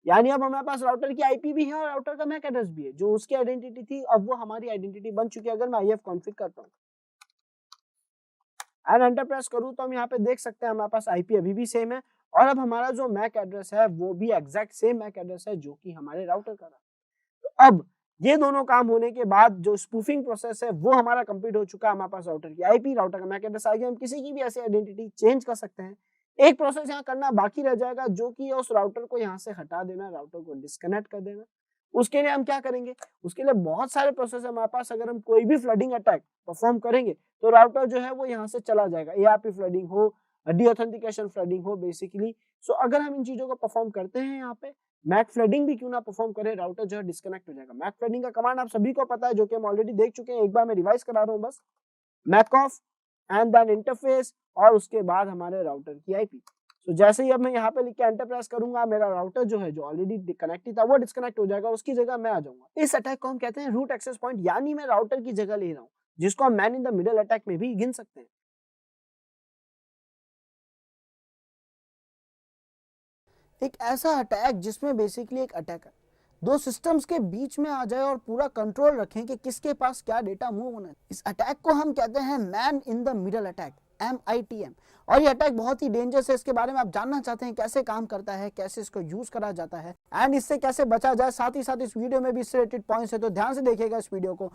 यानी अब हमारे पास राउटर की आईपी भी है और राउटर का मैक एड्रेस भी है, जो उसकी आइडेंटिटी थी अब वो हमारी आइडेंटिटी बन चुकी है। अगर मैं ifconfig करता हूँ एंड एंटर प्रेस करूँ तो हम यहाँ पे देख सकते हैं हमारे पास आईपी अभी भी सेम है और अब हमारा जो मैक एड्रेस है वो भी एग्जैक्ट सेम मैक एड्रेस है जो कि हमारे राउटर का था। तो अब ये दोनों काम होने के बाद जो स्पूफिंग प्रोसेस है वो हमारा कंप्लीट हो चुका है। हमारे पास राउटर की आईपी, राउटर का मैक एड्रेस आ गया, हम किसी की भी ऐसी आइडेंटिटी चेंज कर सकते हैं। एक प्रोसेस यहाँ करना बाकी रह जाएगा जो कि उस राउटर को यहाँ से हटा देना, राउटर को डिस्कनेक्ट कर देना। उसके लिए हम क्या करेंगे, उसके लिए बहुत सारे प्रोसेस है हमारे पास। अगर हम कोई भी फ्लडिंग अटैक परफॉर्म करेंगे तो राउटर जो है वो यहाँ से चला जाएगा, ARP फ्लडिंग हो, डीऑथेंटिकेशन फ्लडिंग हो बेसिकली। सो अगर हम इन चीजों को परफॉर्म करते हैं यहाँ पे, मैक फ्लडिंग भी क्यों ना परफॉर्म करे, राउटर जो है डिस्कनेक्ट हो जाएगा। मैक फ्लडिंग का कमांड आप सभी को पता है जो कि हम ऑलरेडी देख चुके हैं, एक बार मैं रिवाइज करा रहा हूँ बस। Mac of and then interface और उसके बाद हमारे राउटर की आईपी। तो जैसे ही अब मैं यहाँ पे लिख के एंटर प्रेस करूंगा मेरा राउटर जो है जो ऑलरेडी कनेक्टेड था वो डिस्कनेक्ट हो जाएगा, उसकी जगह मैं आ जाऊंगा। इस अटैक को हम कहते हैं रूट एक्सेस पॉइंट, यानी मैं राउटर की जगह ले रहा हूँ, जिसको हम man in the middle attack में भी गिन सकते हैं। एक ऐसा अटैक जिसमें बेसिकली एक अटैकर दो सिस्टम्स के बीच में आ जाए और पूरा कंट्रोल रखें कि किसके पास क्या डेटा मूव होना है। इस अटैक को हम कहते हैं man in the middle attack, MITM। और ये अटैक बहुत ही डेंजरस है, इसके बारे में आप जानना चाहते हैं कैसे काम करता है, कैसे इसको यूज करा जाता है एंड इससे कैसे बचा जाए। साथ ही साथ इस वीडियो में भी इससे रिलेटेड पॉइंट्स है, तो ध्यान से देखिएगा इस वीडियो को।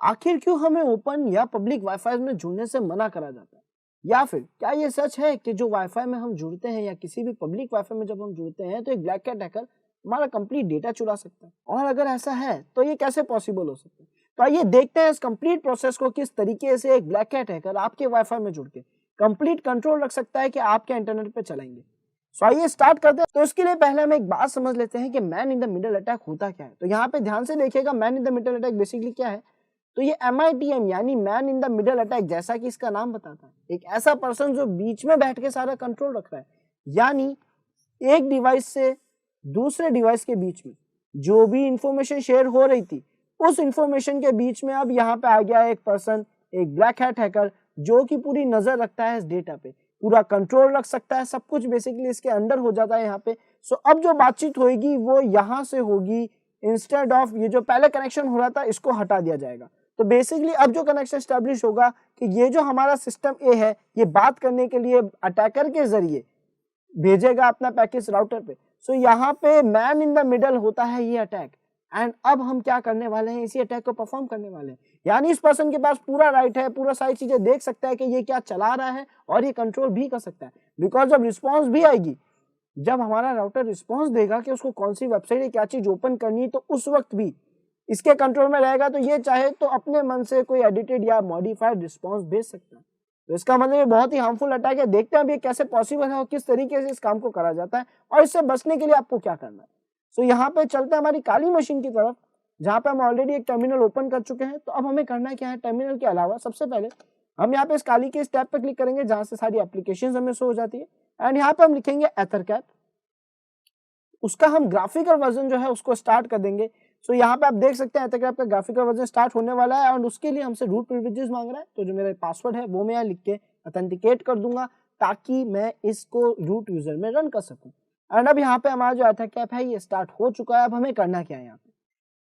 आखिर क्यों हमें ओपन या पब्लिक वाईफाई में जुड़ने से मना करा जाता है, या फिर क्या ये सच है कि जो वाईफाई में हम जुड़ते हैं या किसी भी पब्लिक वाईफाई में जब हम जुड़ते हैं तो एक ब्लैक कैट हैकर हमारा कंप्लीट डेटा चुरा सकता है, और अगर ऐसा है तो ये कैसे पॉसिबल हो सकता है। तो आइए देखते हैं इस कंप्लीट प्रोसेस को, किस तरीके से एक ब्लैक कैट हैकर आपके वाईफाई में जुड़ के कंप्लीट कंट्रोल रख सकता है कि आपके इंटरनेट पे चलाएंगे। सो आइए स्टार्ट करते हैं। तो इसके लिए पहले हम एक बात समझ लेते हैं कि man in the middle attack होता क्या है। तो यहाँ पे ध्यान से देखिएगा man in the middle attack basically क्या है। तो ये MITM यानी man in the middle attack, जैसा कि इसका नाम बताता है, एक ऐसा पर्सन जो बीच में बैठ के सारा कंट्रोल रख रहा है। यानी एक डिवाइस से दूसरे डिवाइस के बीच में जो भी इंफॉर्मेशन शेयर हो रही थी उस इंफॉर्मेशन के बीच में अब यहाँ पे आ गया एक पर्सन, एक ब्लैक हैट हैकर, जो कि पूरी नजर रखता है इस डेटा पे, पूरा कंट्रोल रख सकता है, सब कुछ बेसिकली इसके अंडर हो जाता है यहाँ पे। सो अब जो बातचीत होगी वो यहाँ से होगी, इंस्टेड ऑफ ये जो पहले कनेक्शन हो रहा था इसको हटा दिया जाएगा। तो बेसिकली अब जो कनेक्शन स्टैब्लिश होगा कि ये जो हमारा सिस्टम ए है ये बात करने के लिए अटैकर के जरिए भेजेगा अपना पैकेट राउटर पे। सो यहाँ पे मैन इन द मिडल होता है ये अटैक, एंड अब हम क्या करने वाले हैं, इसी अटैक को परफॉर्म करने वाले हैं। यानी इस पर्सन के पास पूरा राइट है, पूरा सारी चीजें देख सकता है कि ये क्या चला रहा है और ये कंट्रोल भी कर सकता है। बिकॉज जब रिस्पॉन्स भी आएगी, जब हमारा राउटर रिस्पॉन्स देगा कि उसको कौन सी वेबसाइट क्या चीज ओपन करनी है, तो उस वक्त भी इसके कंट्रोल में रहेगा। तो ये चाहे तो अपने मन से कोई एडिटेड या मॉडिफाइड रिस्पॉन्स भेज सकता है। तो इसका मतलब ये बहुत ही हार्मफुल अटैक है। देखते हैं अब ये कैसे पॉसिबल है और किस तरीके से इस काम को करा जाता है और इससे बचने के लिए आपको क्या करना है। सो यहाँ पे चलते हैं हमारी काली मशीन की तरफ, जहाँ पे हम ऑलरेडी एक टर्मिनल ओपन कर चुके हैं। तो अब हमें करना क्या है, टर्मिनल के अलावा सबसे पहले हम यहाँ पे इस काली के इस टैब पे क्लिक करेंगे जहाँ से सारी एप्लीकेशंस हमें शो हो जाती है, एंड यहाँ पे हम लिखेंगे एथरकैट। उसका हम ग्राफिकल वर्जन जो है उसको स्टार्ट कर देंगे। सो यहाँ पे आप देख सकते हैं एथरकैट का ग्राफिकल वर्जन स्टार्ट होने वाला है, और उसके लिए हमसे रूट प्रिविलेजेस मांग रहा है। तो जो मेरा पासवर्ड है वो मैं यहाँ लिख के ऑथेंटिकेट कर दूंगा ताकि मैं इसको रूट यूजर में रन कर सकूं। एंड अब यहाँ पे हमारा जो एथरकैट है ये स्टार्ट हो चुका है। अब हमें करना क्या है, यहाँ पे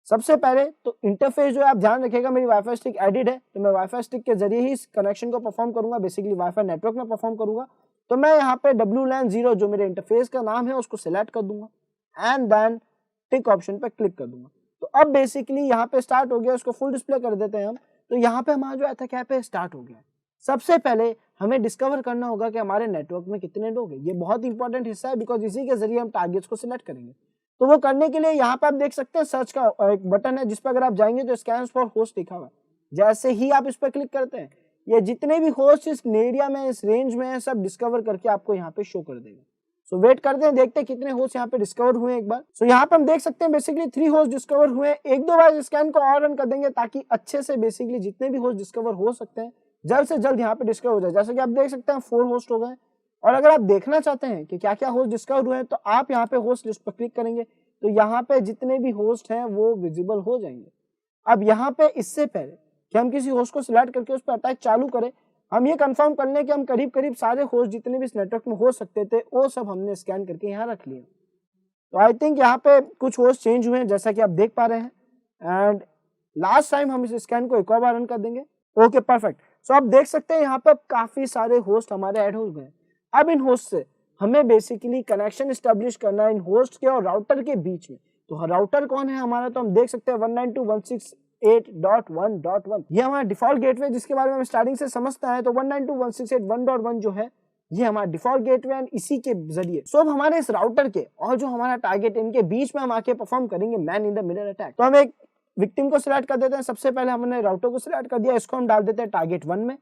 सबसे पहले तो इंटरफेस जो है आप ध्यान रखिएगा, मेरी वाईफाई स्टिक एडिड है तो मैं वाईफाई स्टिक के जरिए ही इस कनेक्शन को परफॉर्म करूंगा, बेसिकली वाईफाई नेटवर्क में परफॉर्म करूंगा। तो मैं यहाँ पे WLAN 0 जो मेरे इंटरफेस का नाम है उसको सिलेक्ट कर दूंगा एंड देन टिक ऑप्शन पे क्लिक कर दूंगा। तो अब बेसिकली यहाँ पे स्टार्ट हो गया, उसको फुल डिस्प्ले कर देते हैं हम। तो यहाँ पे हमारा जो एथरकैट है स्टार्ट हो गया। सबसे पहले हमें डिस्कवर करना होगा कि हमारे नेटवर्क में कितने लोग हैं। ये बहुत इंपॉर्टेंट हिस्सा है बिकॉज इसी के जरिए हम टारगेट्स को सिलेक्ट करेंगे। तो वो करने के लिए यहाँ पे आप देख सकते हैं सर्च का एक बटन है जिस पर अगर आप जाएंगे तो स्कैन फॉर होस्ट लिखा हुआ है। जैसे ही आप इस पर क्लिक करते हैं ये जितने भी होस्ट इस एरिया में इस रेंज में है सब डिस्कवर करके आपको यहाँ पे शो कर देगा। सो वेट करते हैं, देखते हैं कितने होस्ट यहाँ पे डिस्कवर हुए एक बार। सो यहाँ पे हम देख सकते हैं बेसिकली 3 होस्ट डिस्कवर हुए। एक दो बार स्कैन को और रन कर देंगे ताकि अच्छे से बेसिकली जितने भी होस्ट डिस्कवर हो सकते हैं जल्द से जल्द यहाँ पे डिस्कवर हो जाए। जैसे कि आप देख सकते हैं 4 होस्ट हो गए, और अगर आप देखना चाहते हैं कि क्या क्या होस्ट डिस्कवर हुए हैं तो आप यहाँ पे होस्ट लिस्ट पर क्लिक करेंगे तो यहाँ पे जितने भी होस्ट हैं वो विजिबल हो जाएंगे। अब यहाँ पे इससे पहले कि हम किसी होस्ट को सिलेक्ट करके उस पर अटैक चालू करें, हम ये कंफर्म कर लें कि हम करीब करीब सारे होस्ट जितने भी इस नेटवर्क में हो सकते थे वो सब हमने स्कैन करके यहाँ रख लिया। तो आई थिंक यहाँ पे कुछ होस्ट चेंज हुए हैं जैसा कि आप देख पा रहे हैं, एंड लास्ट टाइम हम इस स्कैन को एक और बार रन कर देंगे। Okay perfect. सो आप देख सकते हैं यहाँ पे काफी सारे होस्ट हमारे ऐड हो गए। अब इन होस्ट से हमें बेसिकली कनेक्शन एस्टेब्लिश करना है इन होस्ट के और राउटर के बीच में। तो राउटर कौन है हमारा, तो हम देख सकते हैं 192.168.1.1 ये हमारा डिफॉल्ट गेटवे जिसके बारे में हम स्टार्टिंग से समझते हैं। तो 192.168.1.1 जो है ये हमारा डिफॉल्ट गेटवे एंड इसी के जरिए अब हमारे इस राउटर के और जो हमारा टारगेट इनके बीच में हम आके परफॉर्म करेंगे man in the middle attack. तो हम एक विक्टिम को सिलेक्ट कर देते हैं। सबसे पहले हमने राउटर को सिलेक्ट कर दिया, इसको हम डाल देते हैं टारगेट 1 में,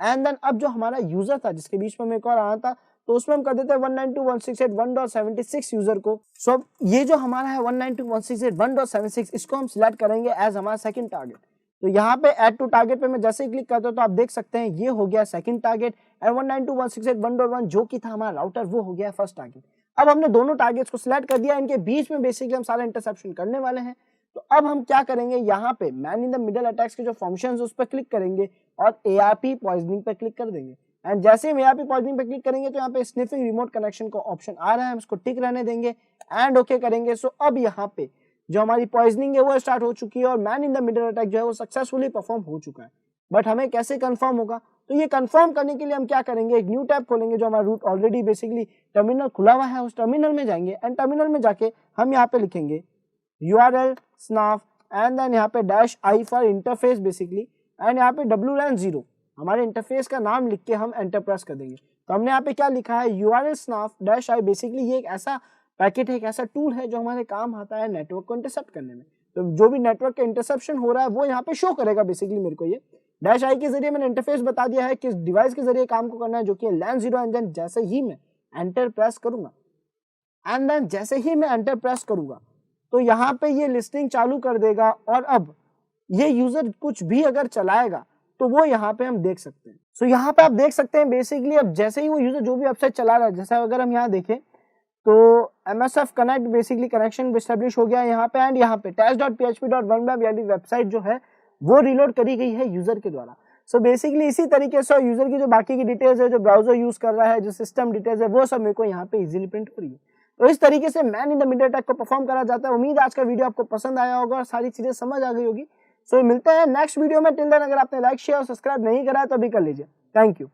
एंड देन अब जो हमारा यूजर था जिसके बीच में एक और आना था तो उसमें हम कर देते हैं 192.168.1.76 यूजर को। सो अब ये जो हमारा है 192.168.1.76 इसको हम सिलेक्ट करेंगे एज हमारा सेकंड टारगेट। तो यहाँ पे ऐड टू टारगेट पे मैं जैसे ही क्लिक करता हूँ तो आप देख सकते हैं ये हो गया सेकंड टारगेट, एंड 192.168.1.1 जो कि था हमारा राउटर वो हो गया फर्स्ट टारगेट। अब हमने दोनों टारगेट्स को सिलेक्ट कर दिया, इनके बीच में बेसिकली हम सारा इंटरसेप्शन करने वाले हैं। तो अब हम क्या करेंगे, यहाँ पे man in the middle attacks के जो फंक्शंस उस पर क्लिक करेंगे और ARP पॉइजनिंग पे क्लिक कर देंगे। एंड जैसे हम ARP पॉइजनिंग पे क्लिक करेंगे तो यहाँ पे स्निफिंग रिमोट कनेक्शन का ऑप्शन आ रहा है, हम इसको टिक रहने देंगे एंड ओके करेंगे। सो अब यहाँ पे जो हमारी पॉइजनिंग है वो स्टार्ट हो चुकी है और man in the middle attack जो है वो सक्सेसफुली परफॉर्म हो चुका है। बट हमें कैसे कंफर्म होगा, तो ये कंफर्म करने के लिए हम क्या करेंगे, एक न्यू टैब खोलेंगे जो हमारा रूट ऑलरेडी बेसिकली टर्मिनल खुला हुआ है, उस टर्मिनल में जाएंगे एंड टर्मिनल में जाके हम यहाँ पे लिखेंगे URL snaf एंड देन यहाँ पे -i for interface basically, and यहाँ पे WLAN 0 हमारे इंटरफेस का नाम लिख के हम एंटर प्रेस कर देंगे। तो हमने यहाँ पे क्या लिखा है URL snaf -i, बेसिकली ये एक ऐसा पैकेट है, एक ऐसा टूल है जो हमारे काम आता है नेटवर्क को इंटरसेप्ट करने में। तो जो भी नेटवर्क का इंटरसेप्शन हो रहा है वो यहाँ पे शो करेगा। बेसिकली मेरे को ये -i के जरिए मैंने इंटरफेस बता दिया है किस डिवाइस के जरिए काम को करना है जो कि LAN 0, एंड देन जैसे ही मैं एंटर प्रेस करूंगा तो यहाँ पे ये लिस्टिंग चालू कर देगा और अब ये यूजर कुछ भी अगर चलाएगा तो वो यहाँ पे हम देख सकते हैं। सो यहाँ पे आप देख सकते हैं बेसिकली अब जैसे ही वो यूजर जो भी वेबसाइट चला रहा है, जैसा अगर हम यहाँ देखें तो MSF connect basically connection establish हो गया है यहाँ पे, एंड यहाँ पे test.php.1 यानी वेबसाइट जो है वो रिलोड करी गई है यूजर के द्वारा। सो बेसिकली इसी तरीके से यूजर की जो बाकी की डिटेल्स है, जो ब्राउजर यूज कर रहा है, जो सिस्टम डिटेल्स है, वो सब मेरे को यहाँ पे इजीली प्रिंट हो रही है। तो इस तरीके से man in the mid attack को परफॉर्म करा जाता है। उम्मीद आज का वीडियो आपको पसंद आया होगा और सारी चीजें समझ आ गई होगी। सो मिलते हैं नेक्स्ट वीडियो में। टिल देन अगर आपने लाइक शेयर और सब्सक्राइब नहीं करा है तो अभी कर लीजिए। Thank you.